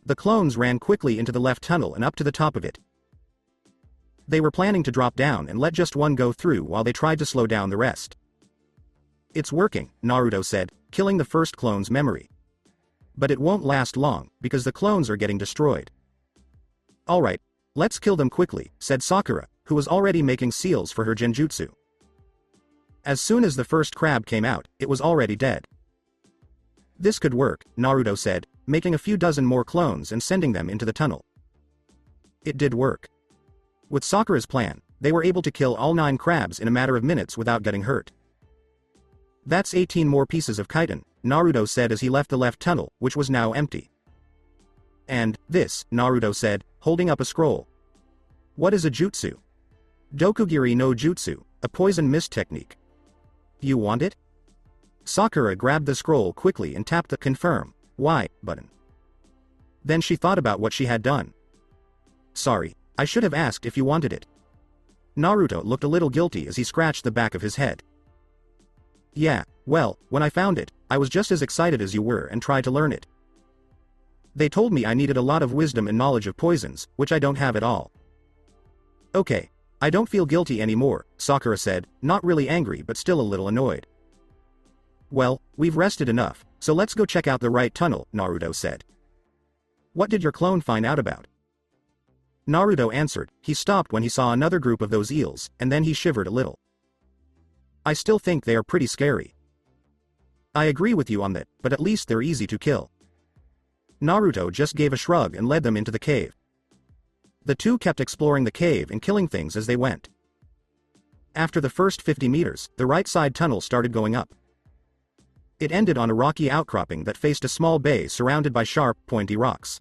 The clones ran quickly into the left tunnel and up to the top of it. They were planning to drop down and let just one go through while they tried to slow down the rest. It's working, Naruto said, killing the first clone's memory. But it won't last long, because the clones are getting destroyed. Alright, let's kill them quickly, said Sakura, who was already making seals for her genjutsu. As soon as the first crab came out, it was already dead. This could work, Naruto said, making a few dozen more clones and sending them into the tunnel. It did work. With Sakura's plan, they were able to kill all 9 crabs in a matter of minutes without getting hurt. That's 18 more pieces of chitin, Naruto said as he left the left tunnel, which was now empty. And, this, Naruto said, holding up a scroll. What is a jutsu? Dokugiri no jutsu, a poison mist technique. You want it? Sakura grabbed the scroll quickly and tapped the confirm, Y, button. Then she thought about what she had done. Sorry, I should have asked if you wanted it. Naruto looked a little guilty as he scratched the back of his head. Yeah, well, when I found it, I was just as excited as you were and tried to learn it. They told me I needed a lot of wisdom and knowledge of poisons, which I don't have at all. Okay, I don't feel guilty anymore, Sakura said, not really angry but still a little annoyed. Well, we've rested enough, so let's go check out the right tunnel, Naruto said. What did your clone find out about? Naruto answered, he stopped when he saw another group of those eels, and then he shivered a little. I still think they are pretty scary. I agree with you on that, but at least they're easy to kill. Naruto just gave a shrug and led them into the cave. The two kept exploring the cave and killing things as they went. After the first 50 meters, the right side tunnel started going up. It ended on a rocky outcropping that faced a small bay surrounded by sharp, pointy rocks.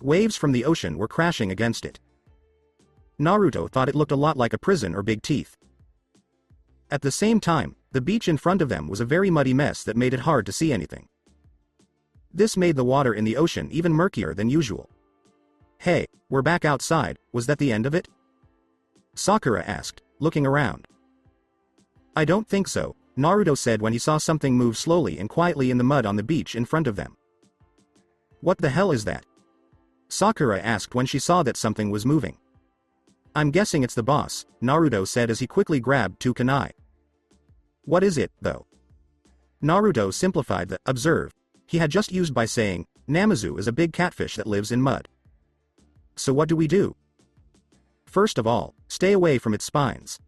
Waves from the ocean were crashing against it. Naruto thought it looked a lot like a prison or big teeth. At the same time, the beach in front of them was a very muddy mess that made it hard to see anything. This made the water in the ocean even murkier than usual. Hey, we're back outside, was that the end of it? Sakura asked, looking around. I don't think so, Naruto said when he saw something move slowly and quietly in the mud on the beach in front of them. What the hell is that? Sakura asked when she saw that something was moving. I'm guessing it's the boss, Naruto said as he quickly grabbed 2 kunai. What is it, though? Naruto simplified the observe he had just used by saying, Namazu is a big catfish that lives in mud. So what do we do? First of all, stay away from its spines.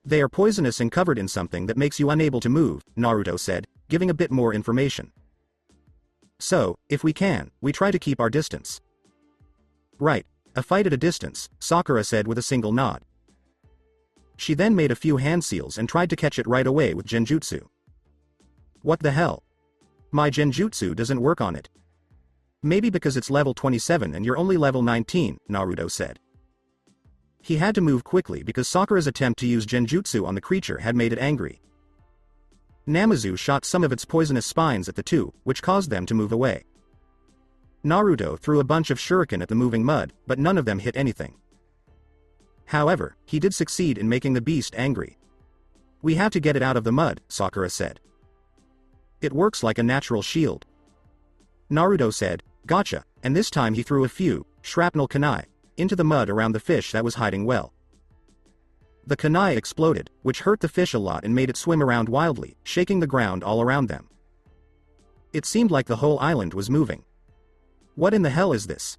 They are poisonous and covered in something that makes you unable to move, Naruto said, giving a bit more information. So, if we can, we try to keep our distance. Right. A fight at a distance, Sakura said with a single nod. She then made a few hand seals and tried to catch it right away with genjutsu. What the hell? My genjutsu doesn't work on it. Maybe because it's level 27 and you're only level 19, Naruto said. He had to move quickly because Sakura's attempt to use genjutsu on the creature had made it angry. Namazu shot some of its poisonous spines at the two, which caused them to move away. Naruto threw a bunch of shuriken at the moving mud, but none of them hit anything. However, he did succeed in making the beast angry. We have to get it out of the mud, Sakura said. It works like a natural shield. Naruto said, gotcha, and this time he threw a few, shrapnel kunai, into the mud around the fish that was hiding well. The kunai exploded, which hurt the fish a lot and made it swim around wildly, shaking the ground all around them. It seemed like the whole island was moving. What in the hell is this?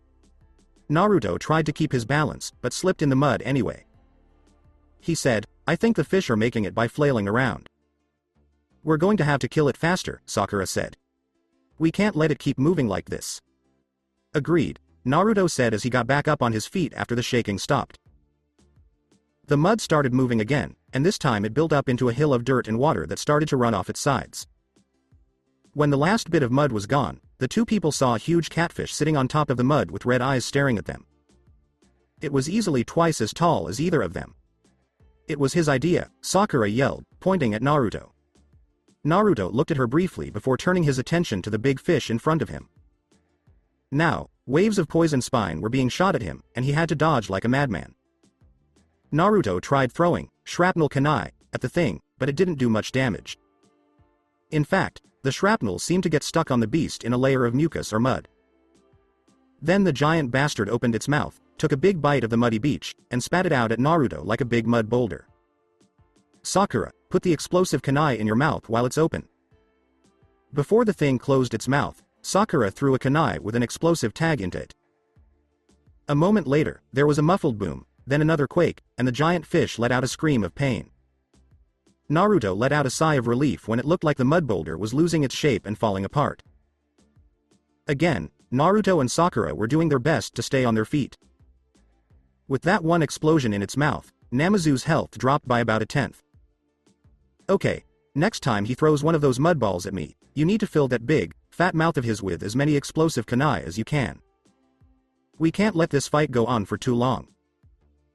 Naruto tried to keep his balance, but slipped in the mud anyway. He said, I think the fish are making it by flailing around. We're going to have to kill it faster, Sakura said. We can't let it keep moving like this. Agreed, Naruto said as he got back up on his feet after the shaking stopped. The mud started moving again, and this time it built up into a hill of dirt and water that started to run off its sides. When the last bit of mud was gone, the two people saw a huge catfish sitting on top of the mud with red eyes staring at them. It was easily twice as tall as either of them. It was his idea, Sakura yelled, pointing at Naruto. Naruto looked at her briefly before turning his attention to the big fish in front of him. Now, waves of poison spine were being shot at him, and he had to dodge like a madman. Naruto tried throwing shrapnel kunai at the thing, but it didn't do much damage. In fact, the shrapnel seemed to get stuck on the beast in a layer of mucus or mud. Then the giant bastard opened its mouth, took a big bite of the muddy beach, and spat it out at Naruto like a big mud boulder. Sakura, put the explosive kunai in your mouth while it's open. Before the thing closed its mouth, Sakura threw a kunai with an explosive tag into it. A moment later, there was a muffled boom, then another quake, and the giant fish let out a scream of pain. Naruto let out a sigh of relief when it looked like the mud boulder was losing its shape and falling apart. Again, Naruto and Sakura were doing their best to stay on their feet. With that one explosion in its mouth, Namazu's health dropped by about a tenth. Okay, next time he throws one of those mud balls at me, you need to fill that big, fat mouth of his with as many explosive kunai as you can. We can't let this fight go on for too long.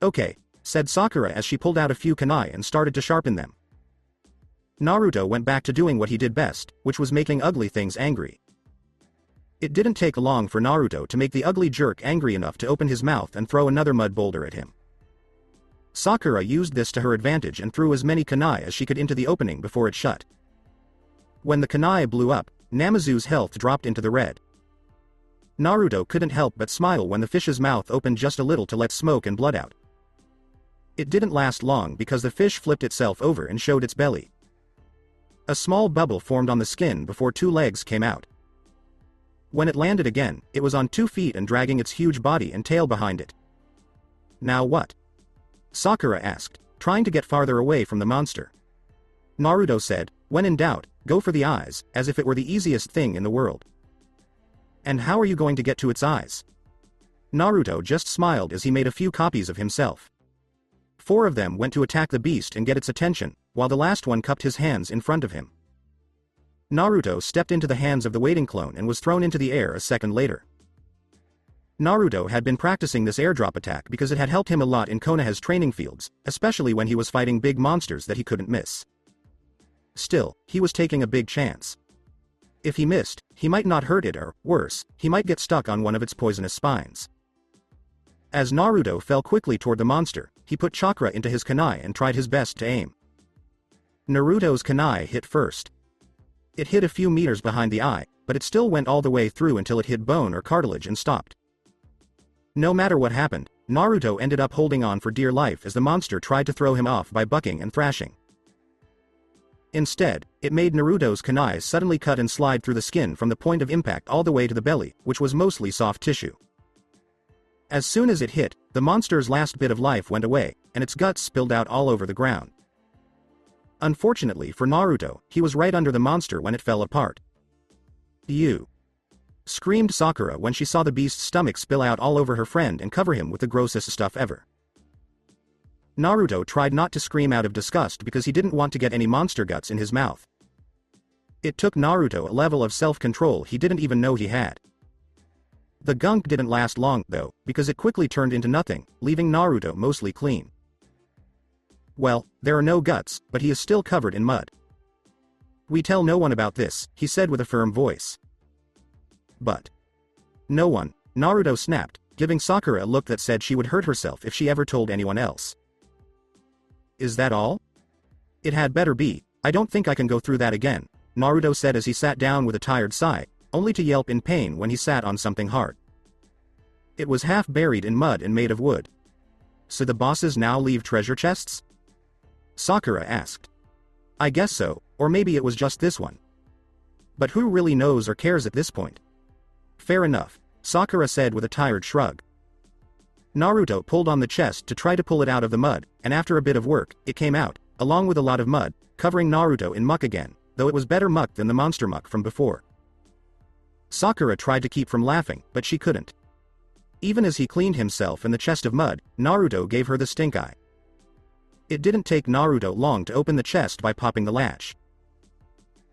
Okay, said Sakura as she pulled out a few kunai and started to sharpen them. Naruto went back to doing what he did best, which was making ugly things angry. It didn't take long for Naruto to make the ugly jerk angry enough to open his mouth and throw another mud boulder at him. Sakura used this to her advantage and threw as many kunai as she could into the opening before it shut. When the kunai blew up, Namazu's health dropped into the red. Naruto couldn't help but smile when the fish's mouth opened just a little to let smoke and blood out. It didn't last long because the fish flipped itself over and showed its belly. A small bubble formed on the skin before two legs came out. When it landed again, it was on 2 feet and dragging its huge body and tail behind it. Now what? Sakura asked, trying to get farther away from the monster. Naruto said, when in doubt, go for the eyes, as if it were the easiest thing in the world. And how are you going to get to its eyes? Naruto just smiled as he made a few copies of himself. 4 of them went to attack the beast and get its attention, while the last one cupped his hands in front of him. Naruto stepped into the hands of the waiting clone and was thrown into the air a second later. Naruto had been practicing this airdrop attack because it had helped him a lot in Konoha's training fields, especially when he was fighting big monsters that he couldn't miss. Still, he was taking a big chance. If he missed, he might not hurt it or, worse, he might get stuck on one of its poisonous spines. As Naruto fell quickly toward the monster, he put chakra into his kunai and tried his best to aim. Naruto's kunai hit first. It hit a few meters behind the eye, but it still went all the way through until it hit bone or cartilage and stopped. No matter what happened, Naruto ended up holding on for dear life as the monster tried to throw him off by bucking and thrashing. Instead, it made Naruto's kunai suddenly cut and slide through the skin from the point of impact all the way to the belly, which was mostly soft tissue. As soon as it hit, the monster's last bit of life went away, and its guts spilled out all over the ground. Unfortunately for Naruto, he was right under the monster when it fell apart. You. screamed Sakura when she saw the beast's stomach spill out all over her friend and cover him with the grossest stuff ever. Naruto tried not to scream out of disgust because he didn't want to get any monster guts in his mouth. It took Naruto a level of self-control he didn't even know he had. The gunk didn't last long, though, because it quickly turned into nothing, leaving Naruto mostly clean. Well, there are no guts, but he is still covered in mud. We tell no one about this, he said with a firm voice. But no one, Naruto snapped, giving Sakura a look that said she would hurt herself if she ever told anyone else. Is that all? It had better be. I don't think I can go through that again, Naruto said as he sat down with a tired sigh, only to yelp in pain when he sat on something hard. It was half buried in mud and made of wood. So the bosses now leave treasure chests? Sakura asked. I guess so, or maybe it was just this one. But who really knows or cares at this point? Fair enough, Sakura said with a tired shrug. Naruto pulled on the chest to try to pull it out of the mud, and after a bit of work, it came out, along with a lot of mud, covering Naruto in muck again, though it was better muck than the monster muck from before. Sakura tried to keep from laughing, but she couldn't. Even as he cleaned himself in the chest of mud, Naruto gave her the stink eye. It didn't take Naruto long to open the chest by popping the latch.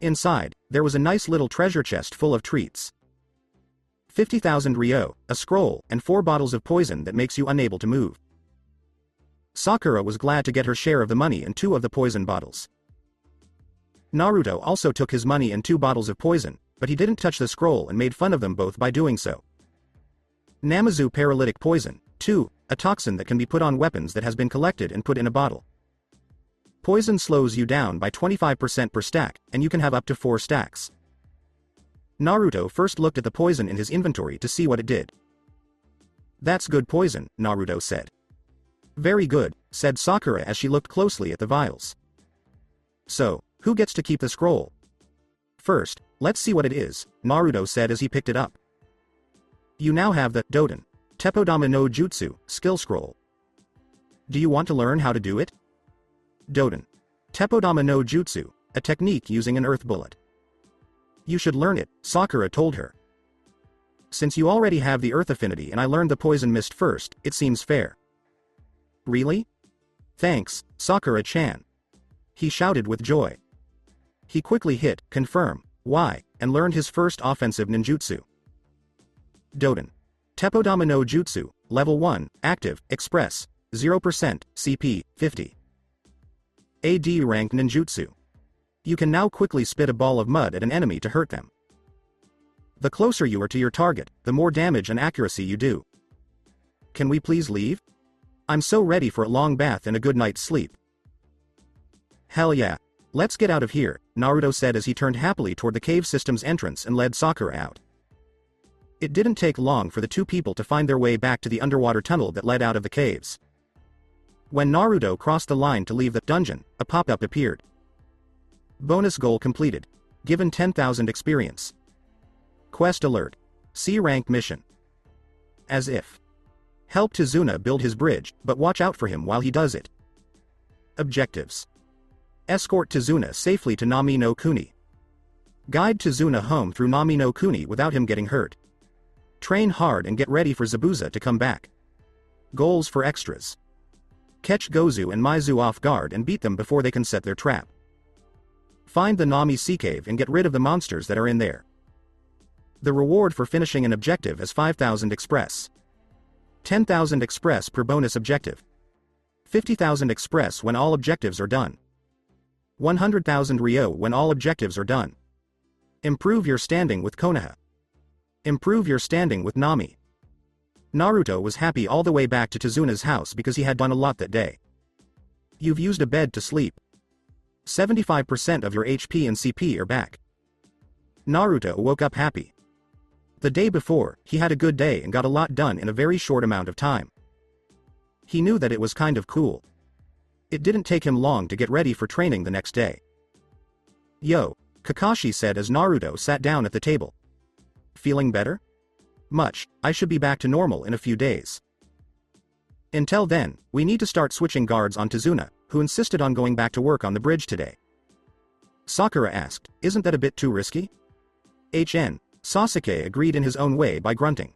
Inside, there was a nice little treasure chest full of treats. 50,000 ryo, a scroll, and 4 bottles of poison that makes you unable to move. Sakura was glad to get her share of the money and 2 of the poison bottles. Naruto also took his money and 2 bottles of poison, but he didn't touch the scroll and made fun of them both by doing so. Namazu paralytic poison, 2, a toxin that can be put on weapons that has been collected and put in a bottle. Poison slows you down by 25% per stack, and you can have up to 4 stacks. Naruto first looked at the poison in his inventory to see what it did. That's good poison, Naruto said. Very good, said Sakura as she looked closely at the vials. So, who gets to keep the scroll? First, let's see what it is, Naruto said as he picked it up. You now have the Doden, Teppodama no Jutsu, skill scroll. Do you want to learn how to do it? Doden. Teppodama no Jutsu, a technique using an earth bullet. You should learn it, Sakura told her. Since you already have the earth affinity and I learned the poison mist first, it seems fair. Really? Thanks, Sakura-chan. He shouted with joy. He quickly hit confirm, Y, and learned his first offensive ninjutsu. Doden. Teppodama no Jutsu, level 1, active, express, 0%, CP, 50. AD rank ninjutsu. You can now quickly spit a ball of mud at an enemy to hurt them. The closer you are to your target, the more damage and accuracy you do. Can we please leave? I'm so ready for a long bath and a good night's sleep. Hell yeah. Let's get out of here, Naruto said as he turned happily toward the cave system's entrance and led Sakura out. It didn't take long for the 2 people to find their way back to the underwater tunnel that led out of the caves. When Naruto crossed the line to leave the dungeon, a pop-up appeared. Bonus goal completed. Given 10,000 experience. Quest alert. C rank mission. As if. Help Tizuna build his bridge, but watch out for him while he does it. Objectives. Escort Tizuna safely to Nami no Kuni. Guide Tizuna home through Nami no Kuni without him getting hurt. Train hard and get ready for Zabuza to come back. Goals for extras. Catch Gozu and Maizu off guard and beat them before they can set their trap. Find the Nami Sea Cave and get rid of the monsters that are in there. The reward for finishing an objective is 5,000 express. 10,000 express per bonus objective. 50,000 express when all objectives are done. 100,000 ryo when all objectives are done. Improve your standing with Konoha. Improve your standing with Nami. Naruto was happy all the way back to Tizuna's house because he had done a lot that day. You've used a bed to sleep. 75% of your HP and CP are back. Naruto woke up happy. The day before, he had a good day and got a lot done in a very short amount of time. He knew that it was kind of cool. It didn't take him long to get ready for training the next day. Yo, Kakashi said as Naruto sat down at the table. Feeling better? Much, I should be back to normal in a few days. Until then, we need to start switching guards on Tizuna, who insisted on going back to work on the bridge today. Sakura asked, isn't that a bit too risky? Sasuke agreed in his own way by grunting.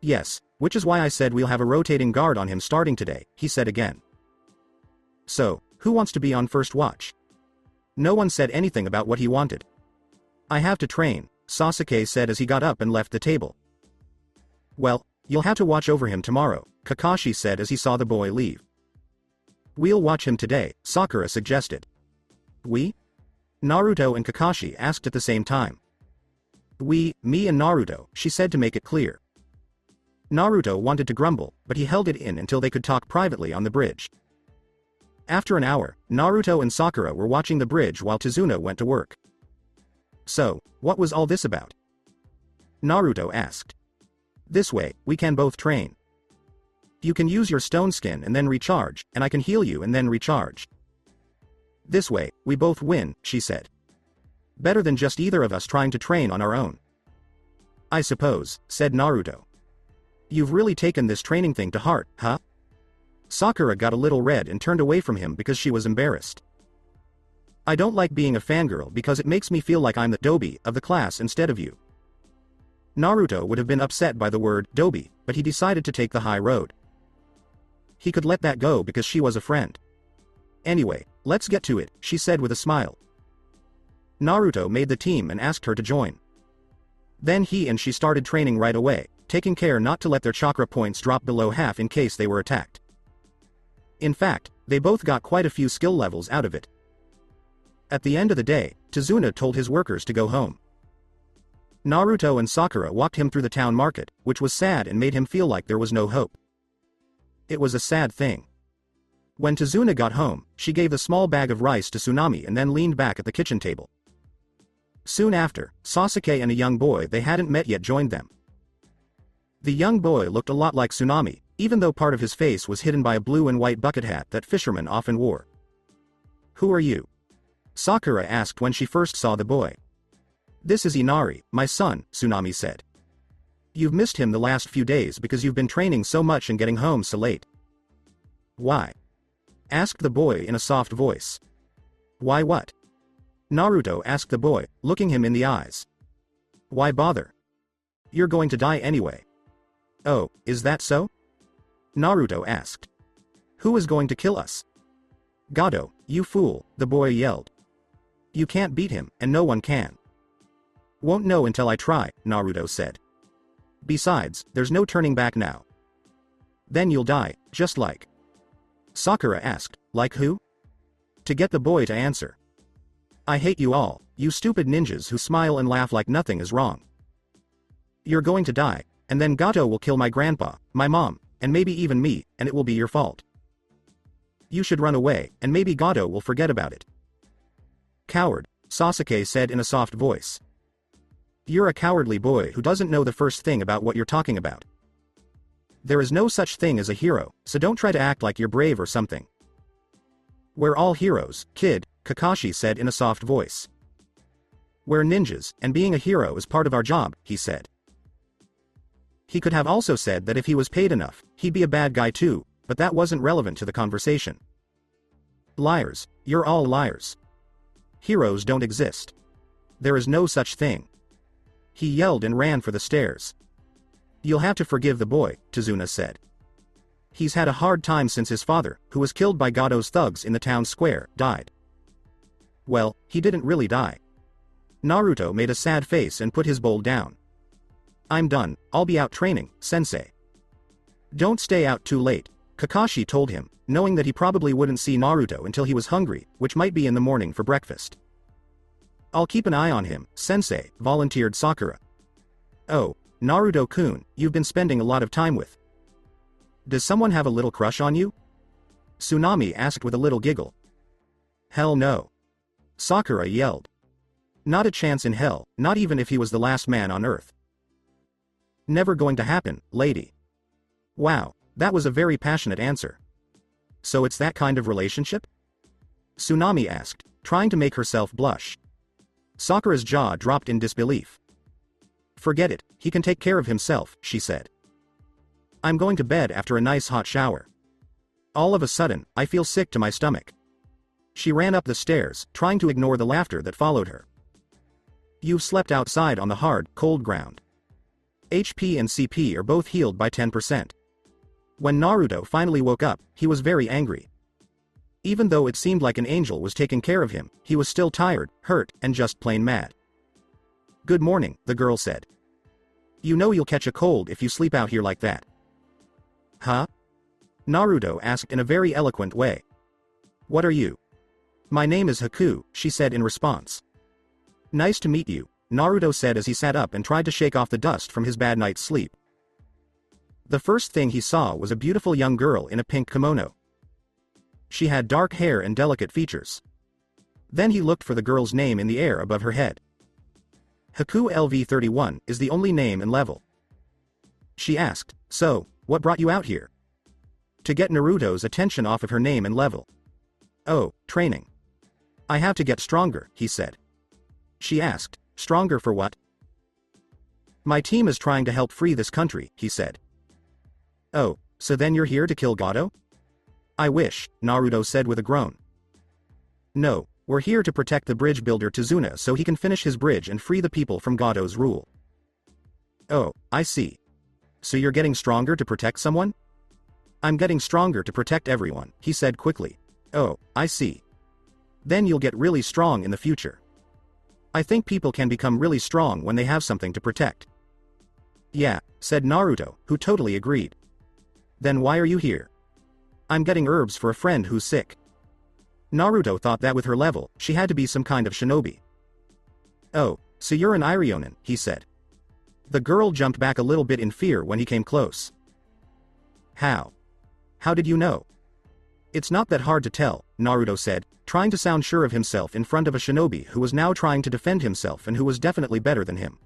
Yes, which is why I said we'll have a rotating guard on him starting today, he said again. So, who wants to be on first watch? No one said anything about what he wanted. I have to train, Sasuke said as he got up and left the table. Well, you'll have to watch over him tomorrow, Kakashi said as he saw the boy leave. We'll watch him today, Sakura suggested. We? Naruto and Kakashi asked at the same time. We, me and Naruto, she said to make it clear. Naruto wanted to grumble, but he held it in until they could talk privately on the bridge. After an hour, Naruto and Sakura were watching the bridge while Tizuna went to work. So, what was all this about? Naruto asked. This way, we can both train. You can use your stone skin and then recharge, and I can heal you and then recharge. This way, we both win, she said. Better than just either of us trying to train on our own. I suppose, said Naruto. You've really taken this training thing to heart, huh? Sakura got a little red and turned away from him because she was embarrassed. I don't like being a fangirl because it makes me feel like I'm the doby of the class instead of you. Naruto would have been upset by the word doby, but he decided to take the high road. He could let that go because she was a friend. Anyway, let's get to it, she said with a smile. Naruto made the team and asked her to join. Then he and she started training right away, taking care not to let their chakra points drop below half in case they were attacked. In fact, they both got quite a few skill levels out of it. At the end of the day, Tizuna told his workers to go home. Naruto and Sakura walked him through the town market, which was sad and made him feel like there was no hope. It was a sad thing. When Tizuna got home, she gave a small bag of rice to Tsunami and then leaned back at the kitchen table. Soon after, Sasuke and a young boy they hadn't met yet joined them. The young boy looked a lot like Tsunami, even though part of his face was hidden by a blue and white bucket hat that fishermen often wore. Who are you? Sakura asked when she first saw the boy. This is Inari, my son, Tsunami said. You've missed him the last few days because you've been training so much and getting home so late. Why? Asked the boy in a soft voice. Why what? Naruto asked the boy, looking him in the eyes. Why bother? You're going to die anyway. Oh, is that so? Naruto asked. Who is going to kill us? Gado, you fool, the boy yelled. You can't beat him, and no one can. Won't know until I try, Naruto said. Besides, there's no turning back now. Then you'll die, just like. Sakura asked, like who? To get the boy to answer. I hate you all, you stupid ninjas who smile and laugh like nothing is wrong. You're going to die, and then Gato will kill my grandpa, my mom, and maybe even me, and it will be your fault. You should run away, and maybe Gato will forget about it. Coward, Sasuke said in a soft voice. You're a cowardly boy who doesn't know the first thing about what you're talking about. There is no such thing as a hero, so don't try to act like you're brave or something. We're all heroes, kid, Kakashi said in a soft voice. We're ninjas, and being a hero is part of our job, he said. He could have also said that if he was paid enough, he'd be a bad guy too, but that wasn't relevant to the conversation. Liars, you're all liars. Heroes don't exist. There is no such thing. He yelled and ran for the stairs. You'll have to forgive the boy, Tizuna said. He's had a hard time since his father, who was killed by Gado's thugs in the town square, died. Well, he didn't really die. Naruto made a sad face and put his bowl down. I'm done, I'll be out training, sensei. Don't stay out too late, Kakashi told him, knowing that he probably wouldn't see Naruto until he was hungry, which might be in the morning for breakfast. I'll keep an eye on him, sensei, volunteered Sakura. Oh, Naruto-kun, you've been spending a lot of time with. Does someone have a little crush on you? Tsunami asked with a little giggle. Hell no. Sakura yelled. Not a chance in hell, not even if he was the last man on Earth. Never going to happen, lady. Wow, that was a very passionate answer. So it's that kind of relationship? Tsunami asked, trying to make herself blush. Sakura's jaw dropped in disbelief. Forget it, he can take care of himself, she said. I'm going to bed after a nice hot shower. All of a sudden, I feel sick to my stomach. She ran up the stairs, trying to ignore the laughter that followed her. You've slept outside on the hard, cold ground. HP and CP are both healed by 10%. When Naruto finally woke up, he was very angry. Even though it seemed like an angel was taking care of him, he was still tired, hurt, and just plain mad. "Good morning," the girl said. "You know you'll catch a cold if you sleep out here like that." "Huh?" Naruto asked in a very eloquent way. "What are you?" "My name is Haku," she said in response. "Nice to meet you," Naruto said as he sat up and tried to shake off the dust from his bad night's sleep. The first thing he saw was a beautiful young girl in a pink kimono. She had dark hair and delicate features. Then he looked for the girl's name in the air above her head. "Haku LV31 is the only name and level." She asked, "So, what brought you out here?" "To get Naruto's attention off of her name and level." "Oh, training. I have to get stronger," he said. She asked, "Stronger for what?" "My team is trying to help free this country," he said. "Oh, so then you're here to kill Goto?" "I wish," Naruto said with a groan. "No, we're here to protect the bridge builder Tazuna so he can finish his bridge and free the people from Goto's rule." "Oh, I see. So you're getting stronger to protect someone?" "I'm getting stronger to protect everyone," he said quickly. "Oh, I see. Then you'll get really strong in the future. I think people can become really strong when they have something to protect." "Yeah," said Naruto, who totally agreed. "Then why are you here?" "I'm getting herbs for a friend who's sick." Naruto thought that with her level, she had to be some kind of shinobi. "Oh, so you're an Irionin," he said. The girl jumped back a little bit in fear when he came close. "How? How did you know?" "It's not that hard to tell," Naruto said, trying to sound sure of himself in front of a shinobi who was now trying to defend himself and who was definitely better than him.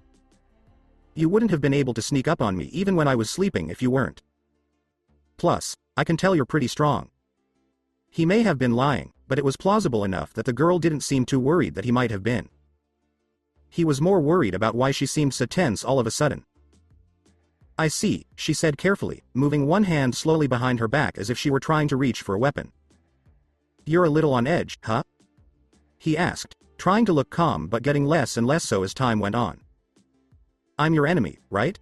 "You wouldn't have been able to sneak up on me even when I was sleeping if you weren't. Plus, I can tell you're pretty strong." He may have been lying, but it was plausible enough that the girl didn't seem too worried that he might have been. He was more worried about why she seemed so tense all of a sudden. "I see," she said carefully, moving one hand slowly behind her back as if she were trying to reach for a weapon. "You're a little on edge, huh?" he asked, trying to look calm but getting less and less so as time went on. "I'm your enemy, right?"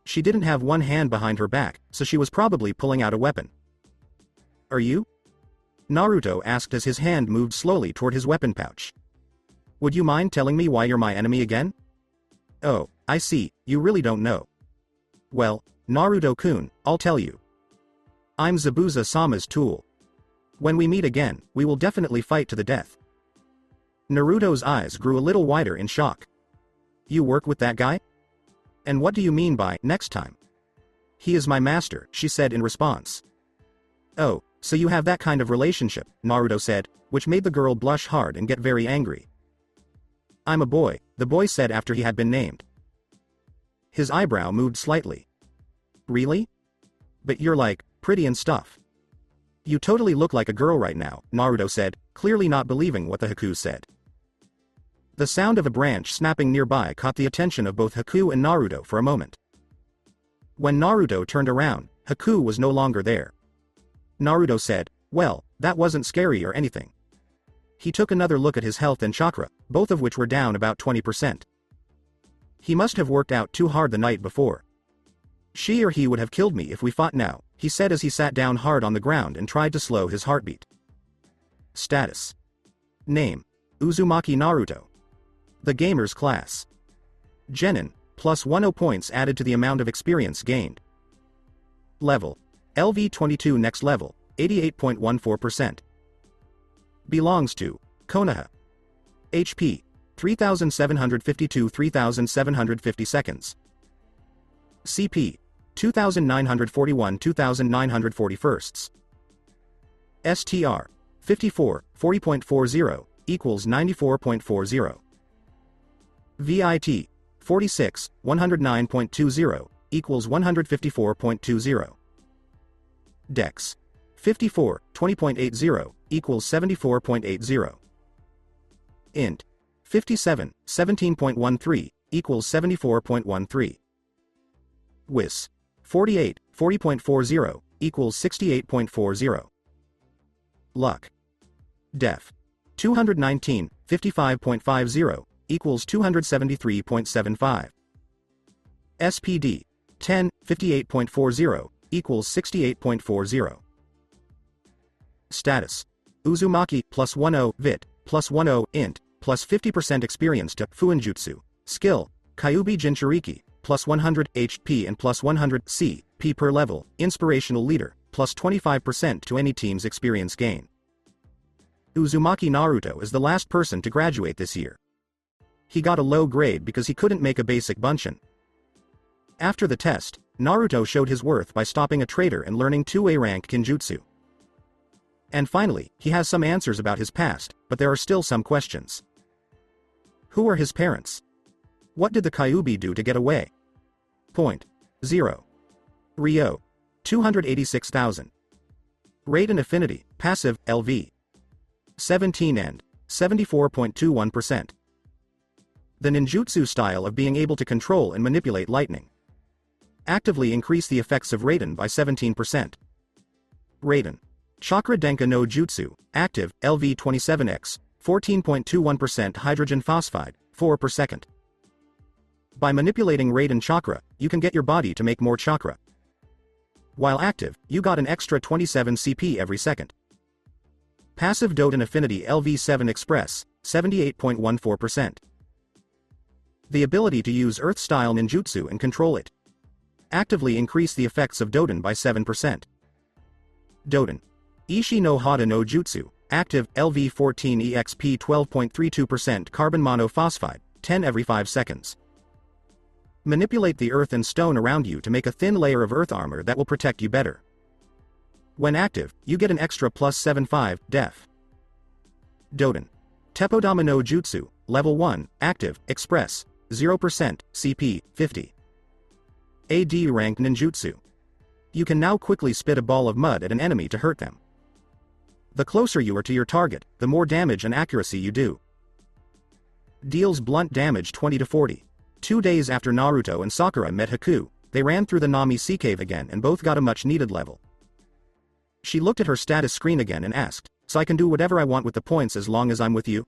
She didn't have one hand behind her back, so she was probably pulling out a weapon. "Are you?" Naruto asked as his hand moved slowly toward his weapon pouch. "Would you mind telling me why you're my enemy again?" "Oh, I see, you really don't know." "Well, Naruto-kun, I'll tell you. I'm Zabuza-sama's tool. When we meet again, we will definitely fight to the death." Naruto's eyes grew a little wider in shock. "You work with that guy? And what do you mean by next time?" "He is my master," she said in response. "Oh, so you have that kind of relationship," Naruto said, which made the girl blush hard and get very angry. "I'm a boy," the boy said after he had been named. His eyebrow moved slightly. "Really? But you're like, pretty and stuff." "You totally look like a girl right now," Naruto said, clearly not believing what the Haku said. The sound of a branch snapping nearby caught the attention of both Haku and Naruto for a moment. When Naruto turned around, Haku was no longer there. Naruto said, "Well, that wasn't scary or anything." He took another look at his health and chakra, both of which were down about 20%. He must have worked out too hard the night before. "She or he would have killed me if we fought now," he said as he sat down hard on the ground and tried to slow his heartbeat. Status. Name: Uzumaki Naruto. The Gamer's Class. Genin, plus 10 points added to the amount of experience gained. Level: LV22 next level, 88.14%. Belongs to Konoha. HP: 3752-3750 seconds. CP: 2941-2940 firsts. STR: 54, 40.40, equals 94.40. VIT: 46, 109.20, equals 154.20. Dex: 54, 20.80, equals 74.80. Int: 57, 17.13, equals 74.13. Wis: 48, 40.40, equals 68.40. Luck: Def: 219, 55.50, equals 273.75. SPD 10, 58.40, equals 68.40. Status. Uzumaki, plus 10, vit, plus 10, int, plus 50% experience to Fuinjutsu. Skill, Kyubi Jinchuriki, plus 100 HP and plus 100 CP per level. Inspirational leader, plus 25% to any team's experience gain. Uzumaki Naruto is the last person to graduate this year. He got a low grade because he couldn't make a basic bunshin. After the test, Naruto showed his worth by stopping a traitor and learning 2A rank Kinjutsu. And finally, he has some answers about his past, but there are still some questions. Who are his parents? What did the Kyubi do to get away? Point. 0. Ryo. 286,000. Raiden Affinity, passive, LV. 17 and 74.21%. The ninjutsu style of being able to control and manipulate lightning. Actively increase the effects of Raiden by 17%. Raiden. Chakra Denka no Jutsu, active, LV27X, 14.21% hydrogen phosphide, 4 per second. By manipulating Raiden chakra, you can get your body to make more chakra. While active, you got an extra 27 CP every second. Passive Doden Affinity LV7 Express, 78.14%. The ability to use Earth-style ninjutsu and control it. Actively increase the effects of Doden by 7%. Doden. Ishi no Hada no Jutsu, active, LV14 EXP 12.32% carbon monophosphide, 10 every 5 seconds. Manipulate the earth and stone around you to make a thin layer of earth armor that will protect you better. When active, you get an extra plus 75, def. Doden. Teppodama no Jutsu, level 1, active, express, 0%, CP, 50. AD rank ninjutsu. You can now quickly spit a ball of mud at an enemy to hurt them. The closer you are to your target, the more damage and accuracy you do. Deals blunt damage 20 to 40. 2 days after Naruto and Sakura met Haku, they ran through the Nami Sea Cave again and both got a much needed level. She looked at her status screen again and asked, "So I can do whatever I want with the points as long as I'm with you?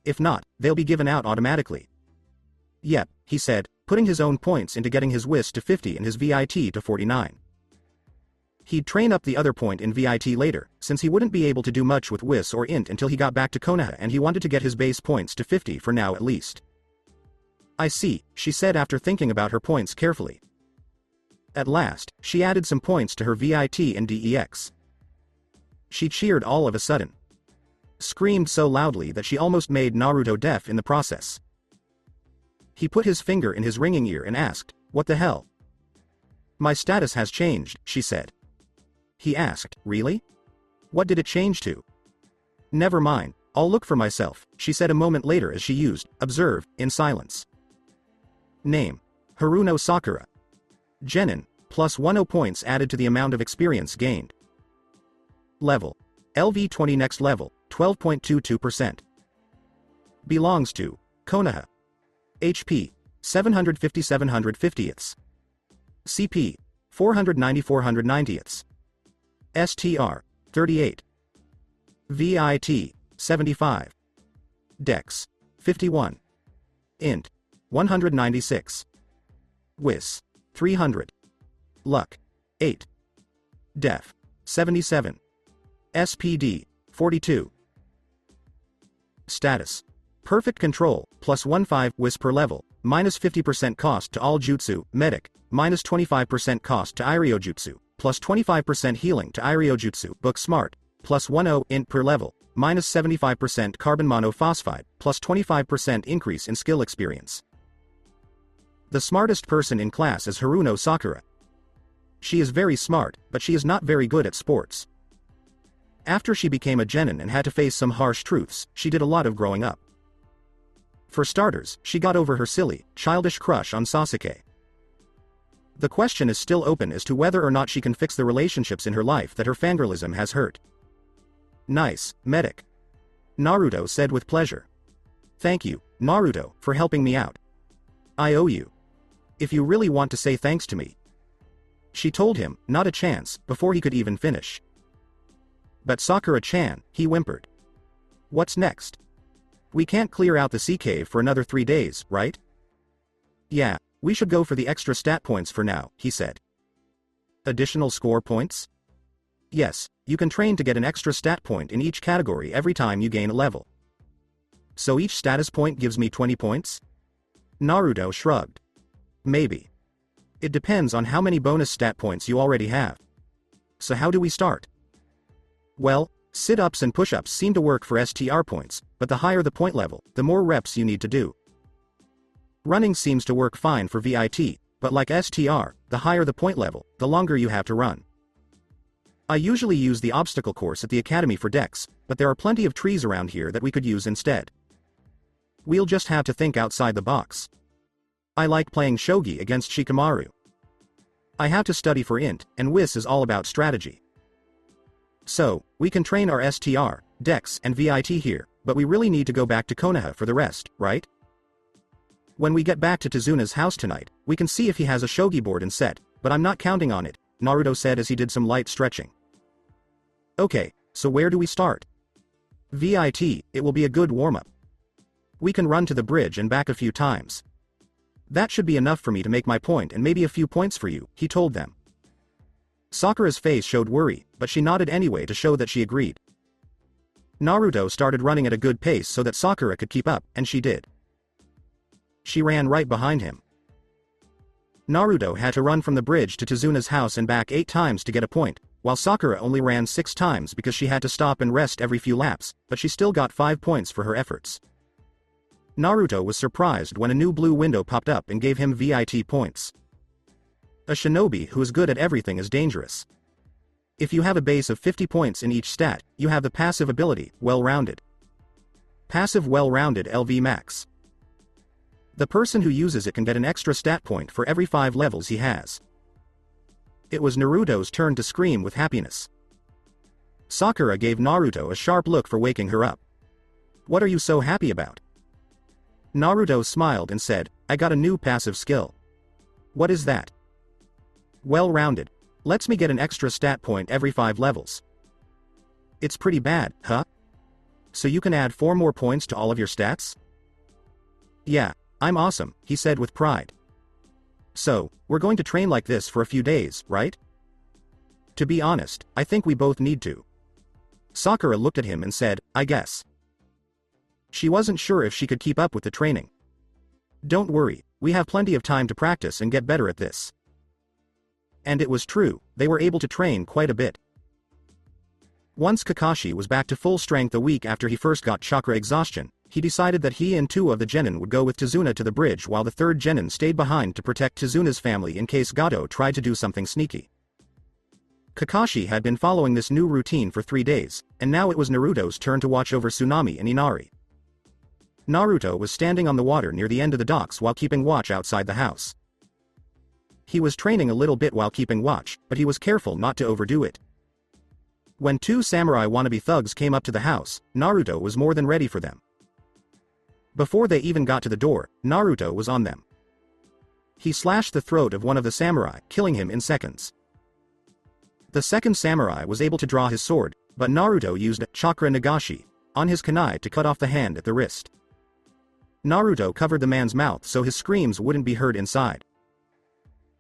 If not, they'll be given out automatically." "Yep," he said, putting his own points into getting his WIS to 50 and his VIT to 49. He'd train up the other point in VIT later, since he wouldn't be able to do much with WIS or INT until he got back to Konoha, and he wanted to get his base points to 50 for now at least. "I see," she said after thinking about her points carefully. At last, she added some points to her VIT and DEX. She cheered all of a sudden. Screamed so loudly that she almost made Naruto deaf in the process. He put his finger in his ringing ear and asked, "What the hell?" "My status has changed," she said. He asked, "Really? What did it change to?" "Never mind, I'll look for myself," she said a moment later as she used observe in silence. Name. Haruno Sakura. Genin, plus 10 points added to the amount of experience gained. Level. LV20 next level, 12.22%. Belongs to Konoha. HP, 750/750ths. CP, 490/490ths. STR, 38. VIT, 75. Dex, 51. Int, 196. WIS, 300. Luck, 8. Def, 77. SPD, 42. Status. Perfect control, plus 1/5 WIS per level, minus 50% cost to all jutsu, medic, minus 25% cost to Iryojutsu, plus 25% healing to Iryojutsu, book smart, plus 10 int per level, minus 75% carbon monophosphide, plus 25% increase in skill experience. The smartest person in class is Haruno Sakura. She is very smart, but she is not very good at sports. After she became a genin and had to face some harsh truths, she did a lot of growing up. For starters, she got over her silly, childish crush on Sasuke. The question is still open as to whether or not she can fix the relationships in her life that her fangirlism has hurt. "Nice, medic," Naruto said with pleasure. "Thank you, Naruto, for helping me out. I owe you. If you really want to say thanks to me." She told him, not a chance, before he could even finish. "But Sakura-chan," he whimpered. "What's next?" We can't clear out the sea cave for another 3 days, right? Yeah, we should go for the extra stat points for now, he said. Additional score points? Yes, you can train to get an extra stat point in each category every time you gain a level. So each status point gives me 20 points? Naruto shrugged. Maybe. It depends on how many bonus stat points you already have. So how do we start? Well, sit-ups and push-ups seem to work for STR points, but the higher the point level, the more reps you need to do. Running seems to work fine for VIT, but like STR, the higher the point level, the longer you have to run. I usually use the obstacle course at the academy for Dex, but there are plenty of trees around here that we could use instead. We'll just have to think outside the box. I like playing shogi against Shikamaru. I have to study for int, and WIS is all about strategy. So, we can train our STR, Dex, and VIT here, but we really need to go back to Konoha for the rest, right? When we get back to Tizuna's house tonight, we can see if he has a shogi board and set, but I'm not counting on it, Naruto said as he did some light stretching. Okay, so where do we start? VIT, it will be a good warm-up. We can run to the bridge and back a few times. That should be enough for me to make my point and maybe a few points for you, he told them. Sakura's face showed worry, but she nodded anyway to show that she agreed. Naruto started running at a good pace so that Sakura could keep up, and she did. She ran right behind him. Naruto had to run from the bridge to Tizuna's house and back 8 times to get a point, while Sakura only ran 6 times because she had to stop and rest every few laps, but she still got 5 points for her efforts. Naruto was surprised when a new blue window popped up and gave him VIT points. A shinobi who is good at everything is dangerous. If you have a base of 50 points in each stat, you have the passive ability, Well-Rounded. Passive Well-Rounded LV Max. The person who uses it can get an extra stat point for every 5 levels he has. It was Naruto's turn to scream with happiness. Sakura gave Naruto a sharp look for waking her up. What are you so happy about? Naruto smiled and said, I got a new passive skill. What is that? Well-Rounded. Lets me get an extra stat point every 5 levels. It's pretty bad, huh? So you can add 4 more points to all of your stats? Yeah, I'm awesome, he said with pride. So, we're going to train like this for a few days, right? To be honest, I think we both need to. Sakura looked at him and said, I guess. She wasn't sure if she could keep up with the training. Don't worry, we have plenty of time to practice and get better at this. And it was true, they were able to train quite a bit. Once Kakashi was back to full strength a week after he first got chakra exhaustion, he decided that he and 2 of the genin would go with Tizuna to the bridge while the 3rd genin stayed behind to protect Tizuna's family in case Gato tried to do something sneaky. Kakashi had been following this new routine for 3 days, and now it was Naruto's turn to watch over Tsunami and Inari. Naruto was standing on the water near the end of the docks while keeping watch outside the house. He was training a little bit while keeping watch, but he was careful not to overdo it. When 2 samurai wannabe thugs came up to the house, Naruto was more than ready for them. Before they even got to the door, Naruto was on them. He slashed the throat of one of the samurai, killing him in seconds. The second samurai was able to draw his sword, but Naruto used Chakra Nagashi on his kunai to cut off the hand at the wrist. Naruto covered the man's mouth so his screams wouldn't be heard inside.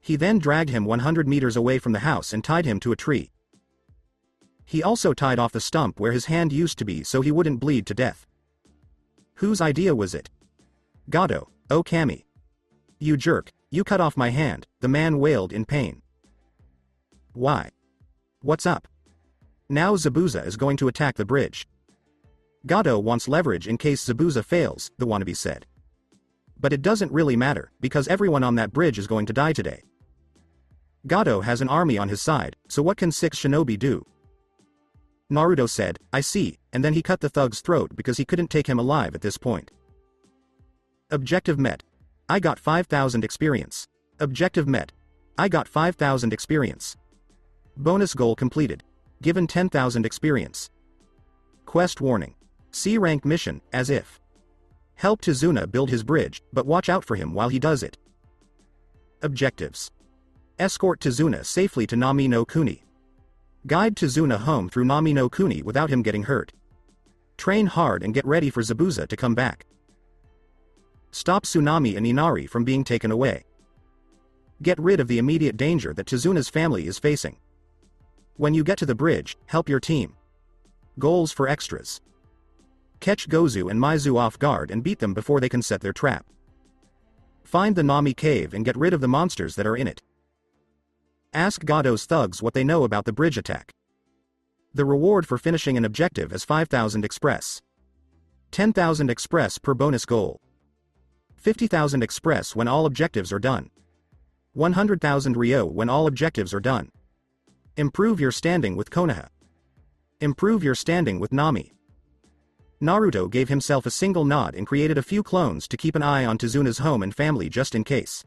He then dragged him 100 meters away from the house and tied him to a tree. He also tied off the stump where his hand used to be so he wouldn't bleed to death. Whose idea was it? Gato, oh Kami. You jerk, you cut off my hand, the man wailed in pain. Why? What's up? Now Zabuza is going to attack the bridge. Gato wants leverage in case Zabuza fails, the wannabe said. But it doesn't really matter, because everyone on that bridge is going to die today. Gato has an army on his side, so what can 6 shinobi do? Naruto said, I see, and then he cut the thug's throat because he couldn't take him alive at this point. Objective met. I got 5,000 experience. Objective met. I got 5,000 experience. Bonus goal completed. Given 10,000 experience. Quest warning. C rank mission, as if. Help Tizuna build his bridge, but watch out for him while he does it. Objectives. Escort Tizuna safely to Nami no Kuni. Guide Tizuna home through Nami no Kuni without him getting hurt. Train hard and get ready for Zabuza to come back. Stop Tsunami and Inari from being taken away. Get rid of the immediate danger that Tizuna's family is facing. When you get to the bridge, help your team. Goals for extras. Catch Gozu and Maizu off guard and beat them before they can set their trap. Find the Nami cave and get rid of the monsters that are in it. Ask Gado's thugs what they know about the bridge attack. The reward for finishing an objective is 5,000 express. 10,000 express per bonus goal. 50,000 express when all objectives are done. 100,000 Ryo when all objectives are done. Improve your standing with Konoha. Improve your standing with Nami. Naruto gave himself a single nod and created a few clones to keep an eye on Tizuna's home and family just in case.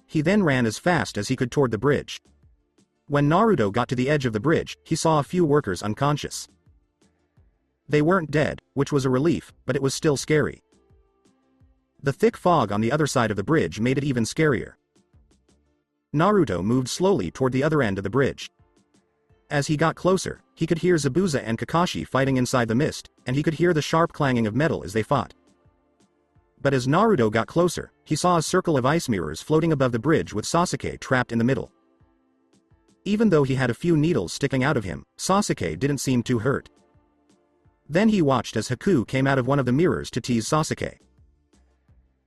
He then ran as fast as he could toward the bridge. When Naruto got to the edge of the bridge, he saw a few workers unconscious. They weren't dead, which was a relief, but it was still scary. The thick fog on the other side of the bridge made it even scarier. Naruto moved slowly toward the other end of the bridge. As he got closer, he could hear Zabuza and Kakashi fighting inside the mist, and he could hear the sharp clanging of metal as they fought. But as Naruto got closer, he saw a circle of ice mirrors floating above the bridge with Sasuke trapped in the middle. Even though he had a few needles sticking out of him, Sasuke didn't seem too hurt. Then he watched as Haku came out of one of the mirrors to tease Sasuke.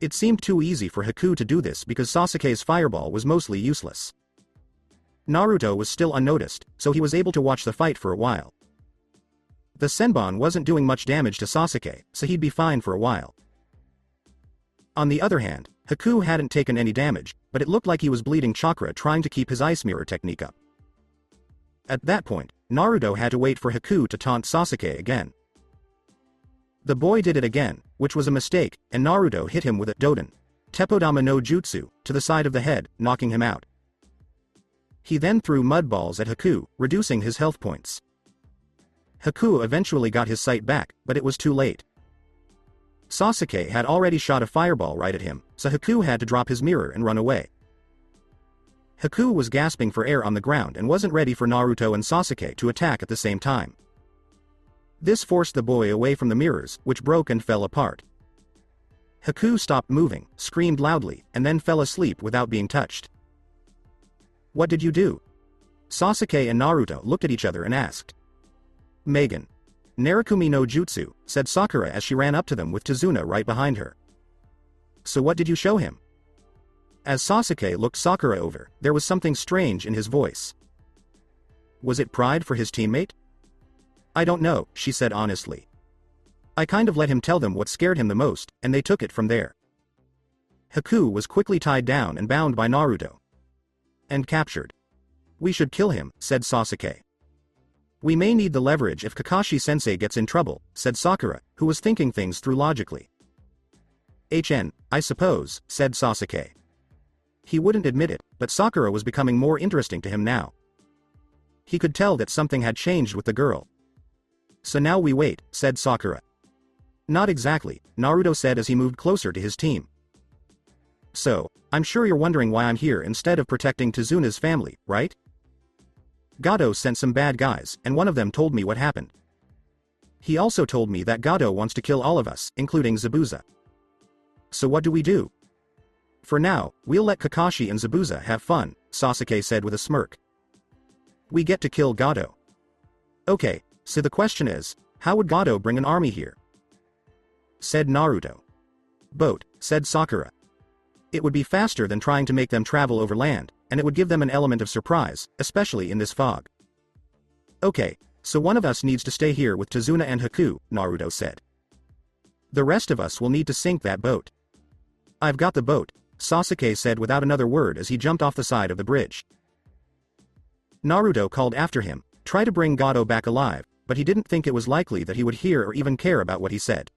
It seemed too easy for Haku to do this because Sasuke's fireball was mostly useless. Naruto was still unnoticed, so he was able to watch the fight for a while. The Senbon wasn't doing much damage to Sasuke, so he'd be fine for a while. On the other hand, Haku hadn't taken any damage, but it looked like he was bleeding chakra trying to keep his ice mirror technique up. At that point, Naruto had to wait for Haku to taunt Sasuke again. The boy did it again, which was a mistake, and Naruto hit him with a Doden Teppodama no Jutsu to the side of the head, knocking him out. He then threw mud balls at Haku, reducing his health points. Haku eventually got his sight back, but it was too late. Sasuke had already shot a fireball right at him, so Haku had to drop his mirror and run away. Haku was gasping for air on the ground and wasn't ready for Naruto and Sasuke to attack at the same time. This forced the boy away from the mirrors, which broke and fell apart. Haku stopped moving, screamed loudly, and then fell asleep without being touched. "What did you do?" Sasuke and Naruto looked at each other and asked. "Megan. Narakumi no Jutsu," said Sakura as she ran up to them with Tizuna right behind her. "So what did you show him?" As Sasuke looked Sakura over, there was something strange in his voice. Was it pride for his teammate? "I don't know," she said honestly. "I kind of let him tell them what scared him the most, and they took it from there." Haku was quickly tied down and bound by Naruto. And captured. "We should kill him," said Sasuke. "We may need the leverage if Kakashi-sensei gets in trouble," said Sakura, who was thinking things through logically. I suppose," said Sasuke. He wouldn't admit it, but Sakura was becoming more interesting to him now. He could tell that something had changed with the girl. "So now we wait," said Sakura. "Not exactly," Naruto said as he moved closer to his team. "So, I'm sure you're wondering why I'm here instead of protecting Tizuna's family, right? Gado sent some bad guys, and one of them told me what happened. He also told me that Gado wants to kill all of us, including Zabuza. So what do we do?" "For now, we'll let Kakashi and Zabuza have fun," Sasuke said with a smirk. "We get to kill Gado. Okay, so the question is, how would Gado bring an army here?" said Naruto. "Boat," said Sakura. "It would be faster than trying to make them travel over land, and it would give them an element of surprise, especially in this fog." "Okay, so one of us needs to stay here with Tizuna and Haku," Naruto said. "The rest of us will need to sink that boat." "I've got the boat," Sasuke said without another word as he jumped off the side of the bridge. Naruto called after him, "Try to bring Gado back alive," but he didn't think it was likely that he would hear or even care about what he said.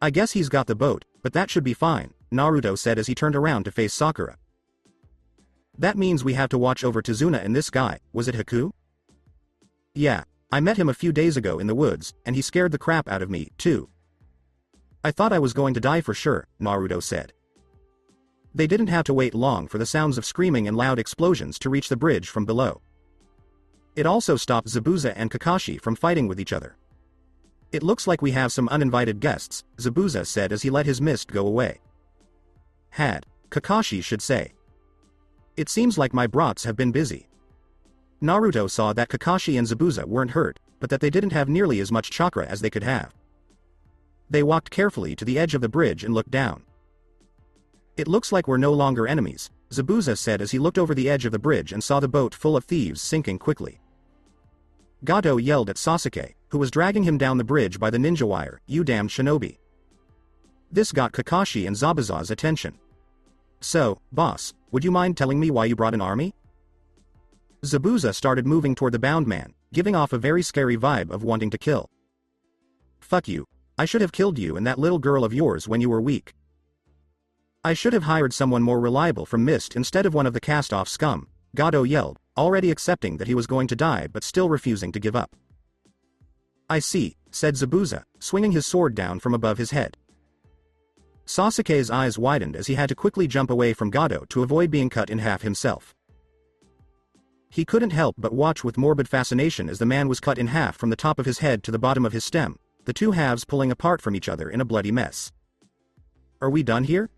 "I guess he's got the boat, but that should be fine," Naruto said as he turned around to face Sakura. "That means we have to watch over Tizuna and this guy, was it Haku?" "Yeah, I met him a few days ago in the woods, and he scared the crap out of me, too. I thought I was going to die for sure," Naruto said. They didn't have to wait long for the sounds of screaming and loud explosions to reach the bridge from below. It also stopped Zabuza and Kakashi from fighting with each other. It looks like we have some uninvited guests, Zabuza said as he let his mist go away. Kakashi should say. It seems like my brats have been busy. Naruto saw that Kakashi and Zabuza weren't hurt, but that they didn't have nearly as much chakra as they could have. They walked carefully to the edge of the bridge and looked down. It looks like we're no longer enemies, Zabuza said as he looked over the edge of the bridge and saw the boat full of thieves sinking quickly. Gato yelled at Sasuke, who was dragging him down the bridge by the ninja wire, "You damned shinobi." This got Kakashi and Zabuza's attention. So, boss, would you mind telling me why you brought an army? Zabuza started moving toward the bound man, giving off a very scary vibe of wanting to kill. Fuck you. I should have killed you and that little girl of yours when you were weak. I should have hired someone more reliable from Mist instead of one of the cast-off scum, Gato yelled, already accepting that he was going to die but still refusing to give up. I see, said Zabuza, swinging his sword down from above his head. Sasuke's eyes widened as he had to quickly jump away from Gato to avoid being cut in half himself. He couldn't help but watch with morbid fascination as the man was cut in half from the top of his head to the bottom of his stem, the two halves pulling apart from each other in a bloody mess. Are we done here?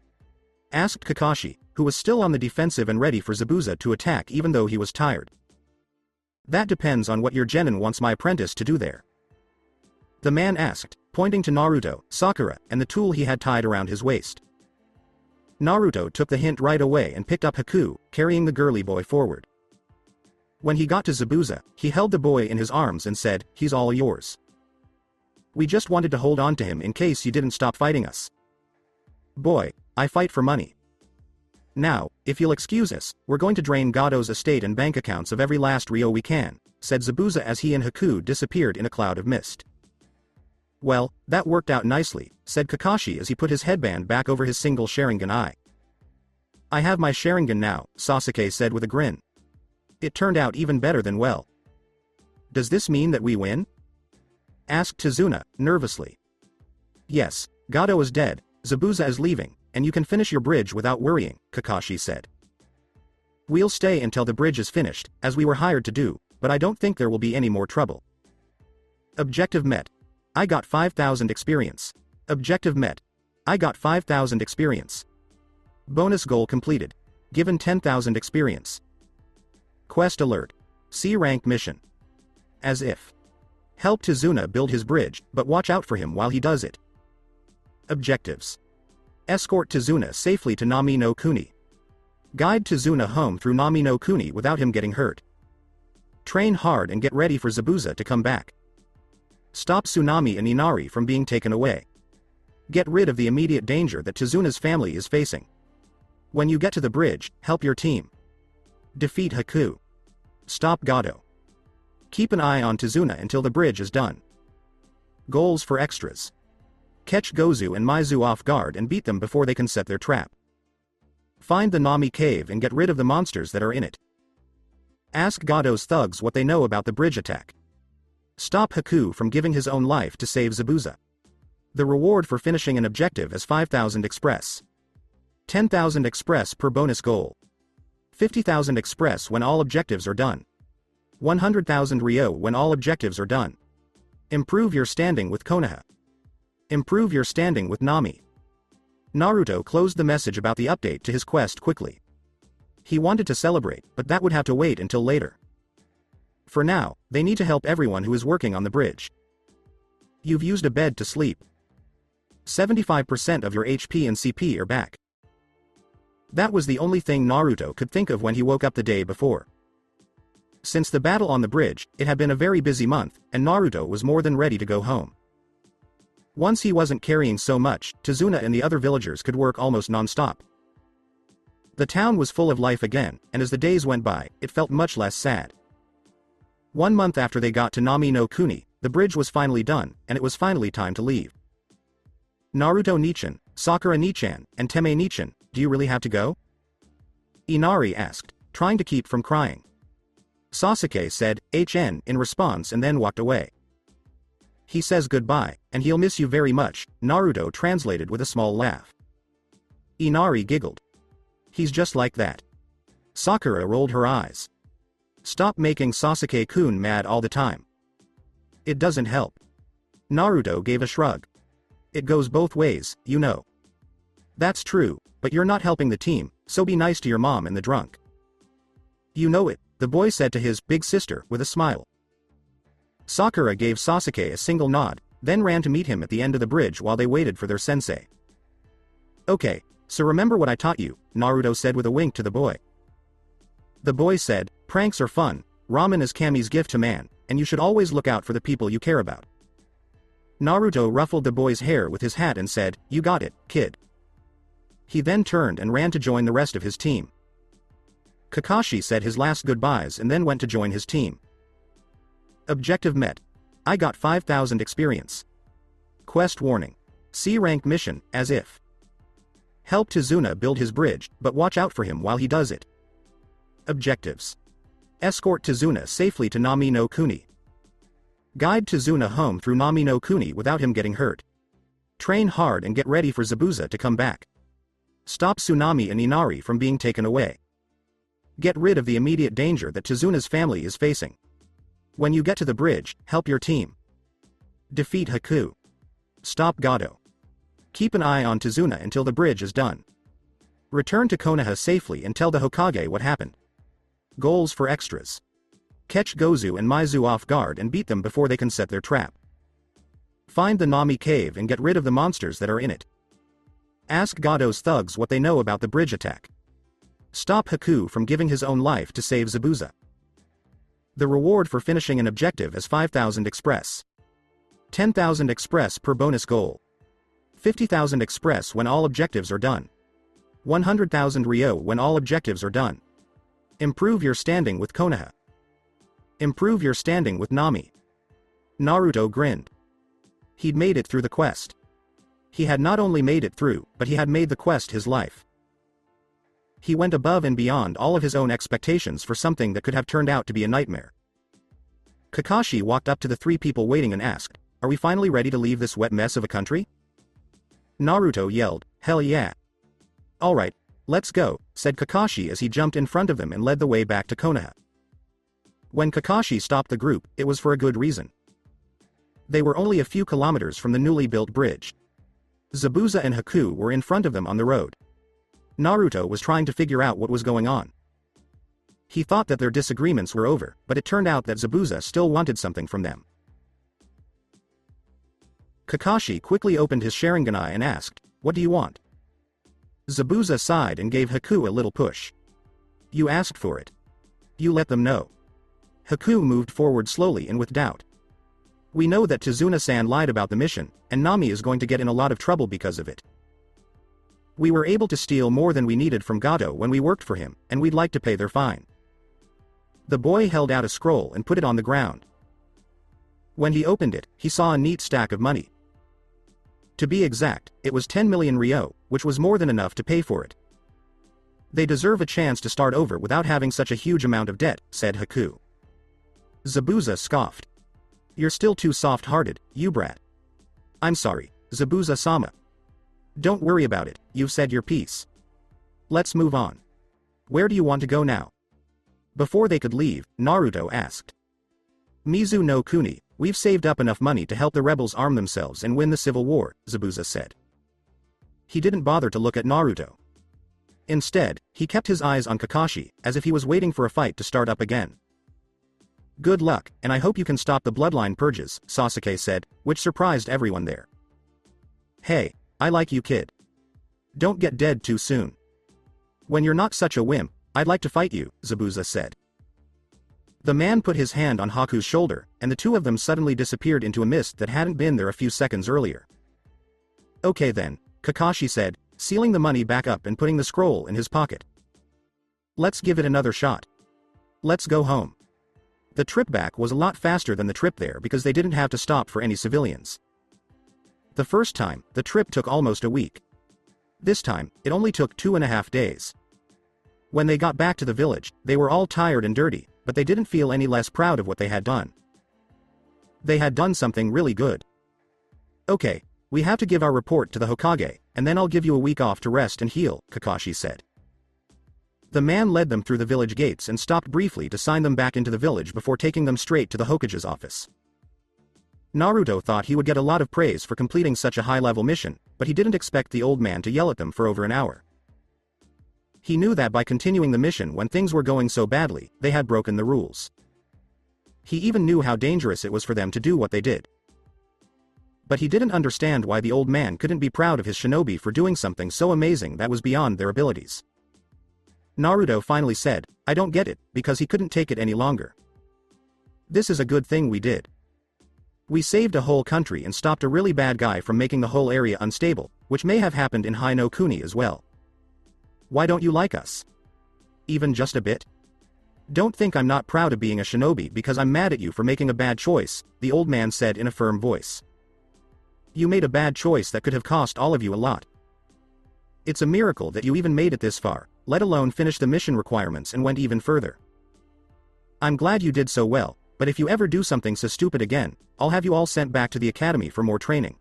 Asked Kakashi, who was still on the defensive and ready for Zabuza to attack even though he was tired. That depends on what your genin wants my apprentice to do there. The man asked, pointing to Naruto, Sakura, and the tool he had tied around his waist. Naruto took the hint right away and picked up Haku, carrying the girly boy forward. When he got to Zabuza, he held the boy in his arms and said, "He's all yours. We just wanted to hold on to him in case you didn't stop fighting us. Boy, I fight for money. Now, if you'll excuse us, we're going to drain Gato's estate and bank accounts of every last Ryo we can," said Zabuza as he and Haku disappeared in a cloud of mist. Well, that worked out nicely, said Kakashi as he put his headband back over his single Sharingan eye. I have my Sharingan now, Sasuke said with a grin. It turned out even better than well. Does this mean that we win? Asked Tazuna, nervously. Yes, Gato is dead, Zabuza is leaving, and you can finish your bridge without worrying, Kakashi said. We'll stay until the bridge is finished, as we were hired to do, but I don't think there will be any more trouble. Objective met. I got 5,000 experience. Objective met. I got 5,000 experience. Bonus goal completed. Given 10,000 experience. Quest alert. C rank mission. As if. Help Tazuna build his bridge, but watch out for him while he does it. Objectives. Escort Tazuna safely to Nami no Kuni. Guide Tazuna home through Nami no Kuni without him getting hurt. Train hard and get ready for Zabuza to come back. Stop Tsunami and Inari from being taken away. Get rid of the immediate danger that Tazuna's family is facing. When you get to the bridge, help your team. Defeat Haku. Stop Gato. Keep an eye on Tazuna until the bridge is done. Goals for extras. Catch Gozu and Maizu off guard and beat them before they can set their trap. Find the Nami cave and get rid of the monsters that are in it. Ask Gato's thugs what they know about the bridge attack. Stop Haku from giving his own life to save Zabuza. The reward for finishing an objective is 5,000 express. 10,000 express per bonus goal. 50,000 express when all objectives are done. 100,000 Ryo when all objectives are done. Improve your standing with Konoha. Improve your standing with Nami. Naruto closed the message about the update to his quest quickly. He wanted to celebrate, but that would have to wait until later. For now, they need to help everyone who is working on the bridge. You've used a bed to sleep. 75% of your HP and CP are back. That was the only thing Naruto could think of when he woke up the day before. Since the battle on the bridge, it had been a very busy month, and Naruto was more than ready to go home. Once he wasn't carrying so much, Tazuna and the other villagers could work almost non-stop. The town was full of life again, and as the days went by, it felt much less sad. 1 month after they got to Nami no Kuni, the bridge was finally done, and it was finally time to leave. Naruto Nichan, Sakura Nichan, and Teme Nichan, do you really have to go? Inari asked, trying to keep from crying. Sasuke said, HN in response and then walked away. He says goodbye, and he'll miss you very much, Naruto translated with a small laugh. Inari giggled. He's just like that. Sakura rolled her eyes. Stop making Sasuke-kun mad all the time. It doesn't help. Naruto gave a shrug. It goes both ways, you know. That's true, but you're not helping the team, so be nice to your mom and the drunk. You know it, the boy said to his big sister with a smile. Sakura gave Sasuke a single nod, then ran to meet him at the end of the bridge while they waited for their sensei. Okay, so remember what I taught you, Naruto said with a wink to the boy. The boy said, pranks are fun, ramen is Kami's gift to man, and you should always look out for the people you care about. Naruto ruffled the boy's hair with his hat and said, you got it, kid. He then turned and ran to join the rest of his team. Kakashi said his last goodbyes and then went to join his team. Objective met. I got 5,000 experience. Quest warning. C rank mission, as if. Help Tizuna build his bridge, but watch out for him while he does it. Objectives. Escort Tizuna safely to Nami no Kuni. Guide Tizuna home through Nami no Kuni without him getting hurt. Train hard and get ready for Zabuza to come back. Stop Tsunami and Inari from being taken away. Get rid of the immediate danger that Tizuna's family is facing. When you get to the bridge, help your team. Defeat Haku. Stop Gado. Keep an eye on Tizuna until the bridge is done. Return to Konoha safely and tell the Hokage what happened. Goals for extras. Catch Gozu and Maizu off guard and beat them before they can set their trap. Find the Nami cave and get rid of the monsters that are in it. Ask Gado's thugs what they know about the bridge attack. Stop Haku from giving his own life to save Zabuza. The reward for finishing an objective is 5,000 express. 10,000 express per bonus goal. 50,000 express when all objectives are done. 100,000 Ryo when all objectives are done. Improve your standing with Konoha. Improve your standing with Nami. Naruto grinned. He'd made it through the quest. He had not only made it through, but he had made the quest his life. He went above and beyond all of his own expectations for something that could have turned out to be a nightmare. Kakashi walked up to the three people waiting and asked, are we finally ready to leave this wet mess of a country? Naruto yelled, hell yeah. Alright, let's go, said Kakashi as he jumped in front of them and led the way back to Konoha. When Kakashi stopped the group, it was for a good reason. They were only a few kilometers from the newly built bridge. Zabuza and Haku were in front of them on the road. Naruto was trying to figure out what was going on. He thought that their disagreements were over, but it turned out that Zabuza still wanted something from them. Kakashi quickly opened his Sharingan and asked, what do you want? Zabuza sighed and gave Haku a little push. You asked for it. You let them know. Haku moved forward slowly and with doubt. We know that Tizuna-san lied about the mission, and Nami is going to get in a lot of trouble because of it. We were able to steal more than we needed from Gado when we worked for him, and we'd like to pay their fine. The boy held out a scroll and put it on the ground. When he opened it, he saw a neat stack of money. To be exact, it was 10 million Ryo, which was more than enough to pay for it. They deserve a chance to start over without having such a huge amount of debt, said Haku. Zabuza scoffed. You're still too soft-hearted, you brat. I'm sorry, Zabuza-sama. Don't worry about it, you've said your piece. Let's move on. Where do you want to go now? Before they could leave, Naruto asked. Mizu no Kuni, we've saved up enough money to help the rebels arm themselves and win the civil war, Zabuza said. He didn't bother to look at Naruto. Instead, he kept his eyes on Kakashi, as if he was waiting for a fight to start up again. Good luck, and I hope you can stop the bloodline purges, Sasuke said, which surprised everyone there. Hey, I like you, kid. Don't get dead too soon. When you're not such a wimp, I'd like to fight you, Zabuza said. The man put his hand on Haku's shoulder, and the two of them suddenly disappeared into a mist that hadn't been there a few seconds earlier. Okay then, Kakashi said, sealing the money back up and putting the scroll in his pocket. Let's give it another shot. Let's go home. The trip back was a lot faster than the trip there because they didn't have to stop for any civilians. The first time, the trip took almost a week. This time, it only took 2.5 days. When they got back to the village, they were all tired and dirty, but they didn't feel any less proud of what they had done. They had done something really good. Okay, we have to give our report to the Hokage, and then I'll give you a week off to rest and heal, Kakashi said. The man led them through the village gates and stopped briefly to sign them back into the village before taking them straight to the Hokage's office. Naruto thought he would get a lot of praise for completing such a high-level mission, but he didn't expect the old man to yell at them for over an hour. He knew that by continuing the mission when things were going so badly, they had broken the rules. He even knew how dangerous it was for them to do what they did. But he didn't understand why the old man couldn't be proud of his shinobi for doing something so amazing that was beyond their abilities. Naruto finally said, "I don't get it," because he couldn't take it any longer. "This is a good thing we did. We saved a whole country and stopped a really bad guy from making the whole area unstable, which may have happened in Hai no Kuni as well. Why don't you like us? Even just a bit? Don't think I'm not proud of being a shinobi because I'm mad at you for making a bad choice," the old man said in a firm voice. "You made a bad choice that could have cost all of you a lot. It's a miracle that you even made it this far, let alone finish the mission requirements and went even further. I'm glad you did so well, but if you ever do something so stupid again, I'll have you all sent back to the academy for more training.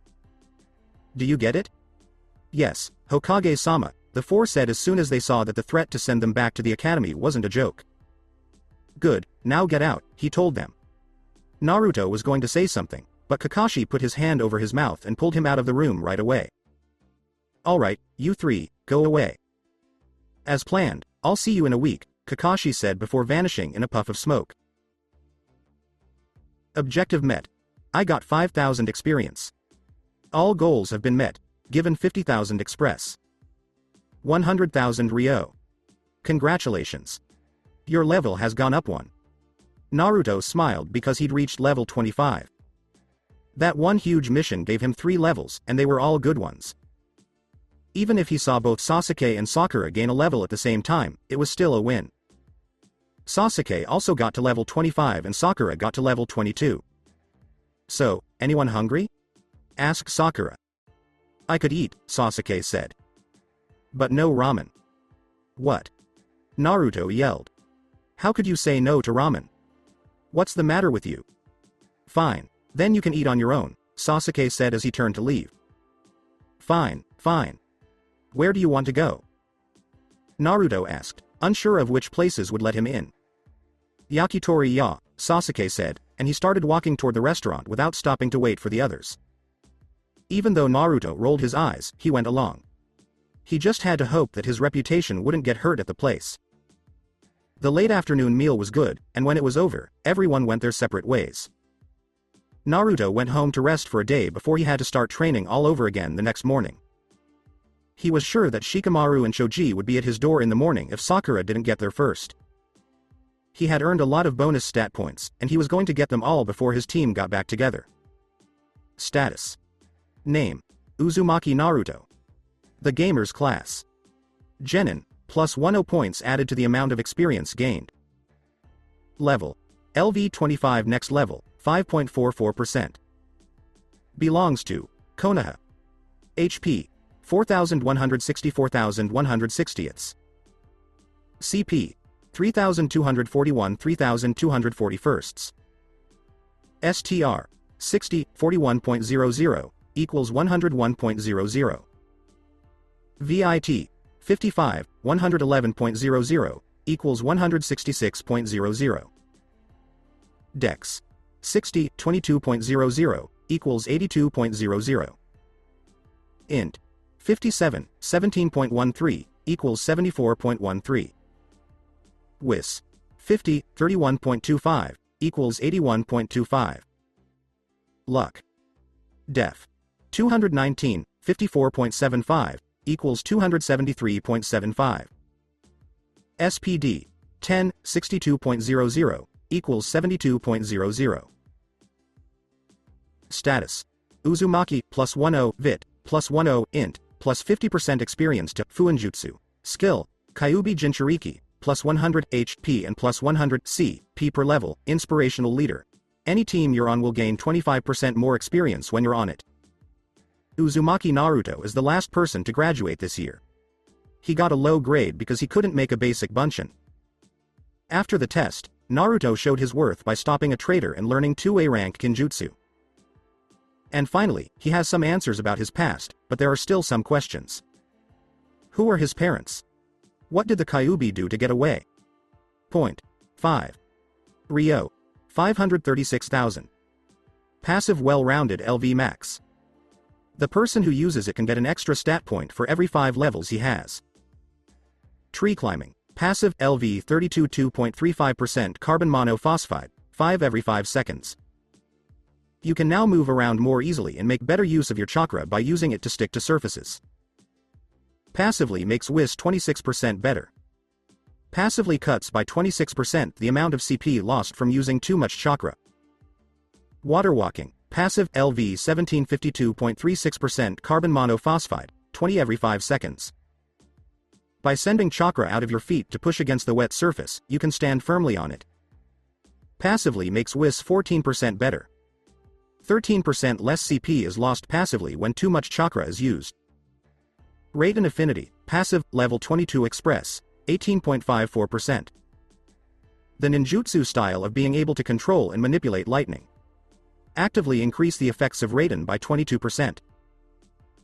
Do you get it?" "Yes, Hokage-sama," the four said as soon as they saw that the threat to send them back to the academy wasn't a joke. "Good, now get out," he told them. Naruto was going to say something, but Kakashi put his hand over his mouth and pulled him out of the room right away. "Alright, you three, go away. As planned, I'll see you in a week," Kakashi said before vanishing in a puff of smoke. Objective met. I got 5,000 experience. All goals have been met, given 50,000 express. 100,000 Ryo. Congratulations. Your level has gone up one. Naruto smiled because he'd reached level 25. That one huge mission gave him 3 levels and they were all good ones. Even if he saw both Sasuke and Sakura gain a level at the same time, it was still a win. Sasuke also got to level 25 and Sakura got to level 22. "So, anyone hungry?" asked Sakura. "I could eat," Sasuke said. "But no ramen." "What?" Naruto yelled. "How could you say no to ramen? What's the matter with you?" "Fine, then you can eat on your own," Sasuke said as he turned to leave. Fine. Where do you want to go?" Naruto asked, unsure of which places would let him in. "Yakitori ya," Sasuke said, and he started walking toward the restaurant without stopping to wait for the others. Even though Naruto rolled his eyes, he went along. He just had to hope that his reputation wouldn't get hurt at the place. The late afternoon meal was good, and when it was over, everyone went their separate ways. Naruto went home to rest for a day before he had to start training all over again the next morning. He was sure that Shikamaru and Shoji would be at his door in the morning if Sakura didn't get there first. He had earned a lot of bonus stat points, and he was going to get them all before his team got back together. Status. Name: Uzumaki Naruto. The Gamer's Class. Genin, plus 10 points added to the amount of experience gained. Level: LV25 next level, 5.44%. Belongs to Konoha. HP: 4,164,160ths. CP: 3,241 3,241sts. STR: 60, 41.00, equals 101.00. VIT: 55, 111.00, equals 166.00. Dex: 60, 22.00, equals 82.00. Int: 57, 17.13, equals 74.13. Wis: 50, 31.25, equals 81.25. Luck. Def: 219, 54.75, equals 273.75. SPD: 10, 62.00, equals 72.00. Status: Uzumaki, plus 10, Vit, plus 10, Int, plus 50% experience to Fuinjutsu. Skill: Kyuubi Jinchuriki, plus 100 HP and plus 100 CP per level, Inspirational Leader. Any team you're on will gain 25% more experience when you're on it. Uzumaki Naruto is the last person to graduate this year. He got a low grade because he couldn't make a basic bunshin. After the test, Naruto showed his worth by stopping a traitor and learning 2A rank Kinjutsu. And finally, he has some answers about his past, but there are still some questions. Who are his parents? What did the Kyuubi do to get away? Point. 5. Ryo. 536,000. Passive well-rounded LV max. The person who uses it can get an extra stat point for every 5 levels he has. Tree climbing. Passive LV 32.35% carbon monophosphide, 5 every 5 seconds. You can now move around more easily and make better use of your chakra by using it to stick to surfaces. Passively makes Whis 26% better. Passively cuts by 26% the amount of CP lost from using too much chakra. Water walking. Passive LV 1752.36% carbon monophosphide, 20 every 5 seconds. By sending chakra out of your feet to push against the wet surface, you can stand firmly on it. Passively makes Whis 14% better. 13% less CP is lost passively when too much chakra is used. Rate and affinity. Passive, level 22 express, 18.54%. The ninjutsu style of being able to control and manipulate lightning. Actively increase the effects of Raiden by 22%.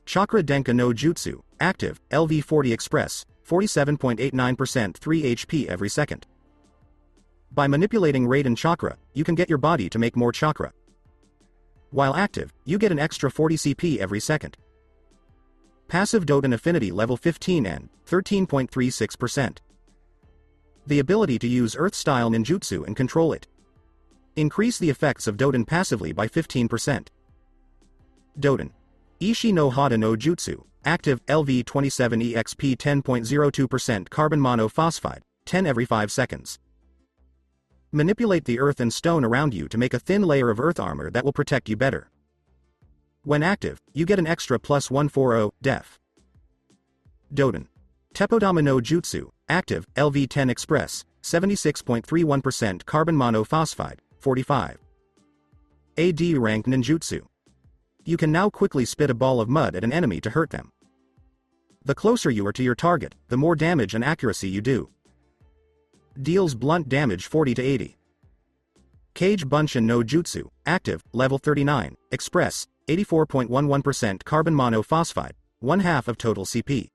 Chakra Denka no Jutsu, active, LV 40 express, 47.89% 3 HP every second. By manipulating Raiden chakra, you can get your body to make more chakra. While active, you get an extra 40 CP every second. Passive Doten affinity level 15 and 13.36%. The ability to use Earth-style ninjutsu and control it. Increase the effects of Doten passively by 15%. Doten. Ishi no Hada no Jutsu, active, LV 27 EXP 10.02% carbon monophosphide, 10 every 5 seconds. Manipulate the earth and stone around you to make a thin layer of earth armor that will protect you better. When active, you get an extra plus 140 def. Doten. Teppodama no Jutsu, active, LV 10 express, 76.31% carbon monophosphide, 45. AD rank ninjutsu. You can now quickly spit a ball of mud at an enemy to hurt them. The closer you are to your target, the more damage and accuracy you do. Deals blunt damage 40 to 80. Cage Bunshin no Jutsu, active, level 39, express, 84.11% carbon monophosphide, 1/2 of total CP.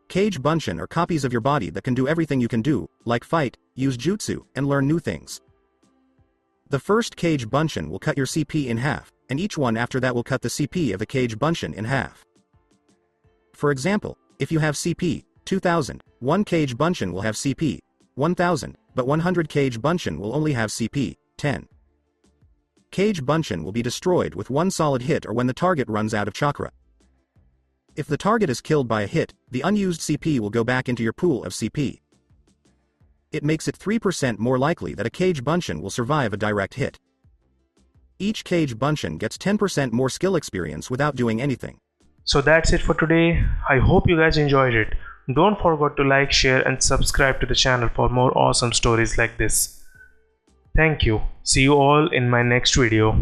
Cage Bunshin are copies of your body that can do everything you can do, like fight, use jutsu, and learn new things. The first Cage Bunshin will cut your CP in half, and each one after that will cut the CP of the Cage Bunshin in half. For example, if you have CP 2000, one Cage Bunshin will have CP 1000, but 100 Cage Bunshin will only have CP 10. Cage Bunshin will be destroyed with one solid hit or when the target runs out of chakra. If the target is killed by a hit, the unused CP will go back into your pool of CP. It makes it 3% more likely that a Cage Bunshin will survive a direct hit. Each Cage Bunshin gets 10% more skill experience without doing anything. So that's it for today. I hope you guys enjoyed it. Don't forget to like, share and subscribe to the channel for more awesome stories like this. Thank you. See you all in my next video.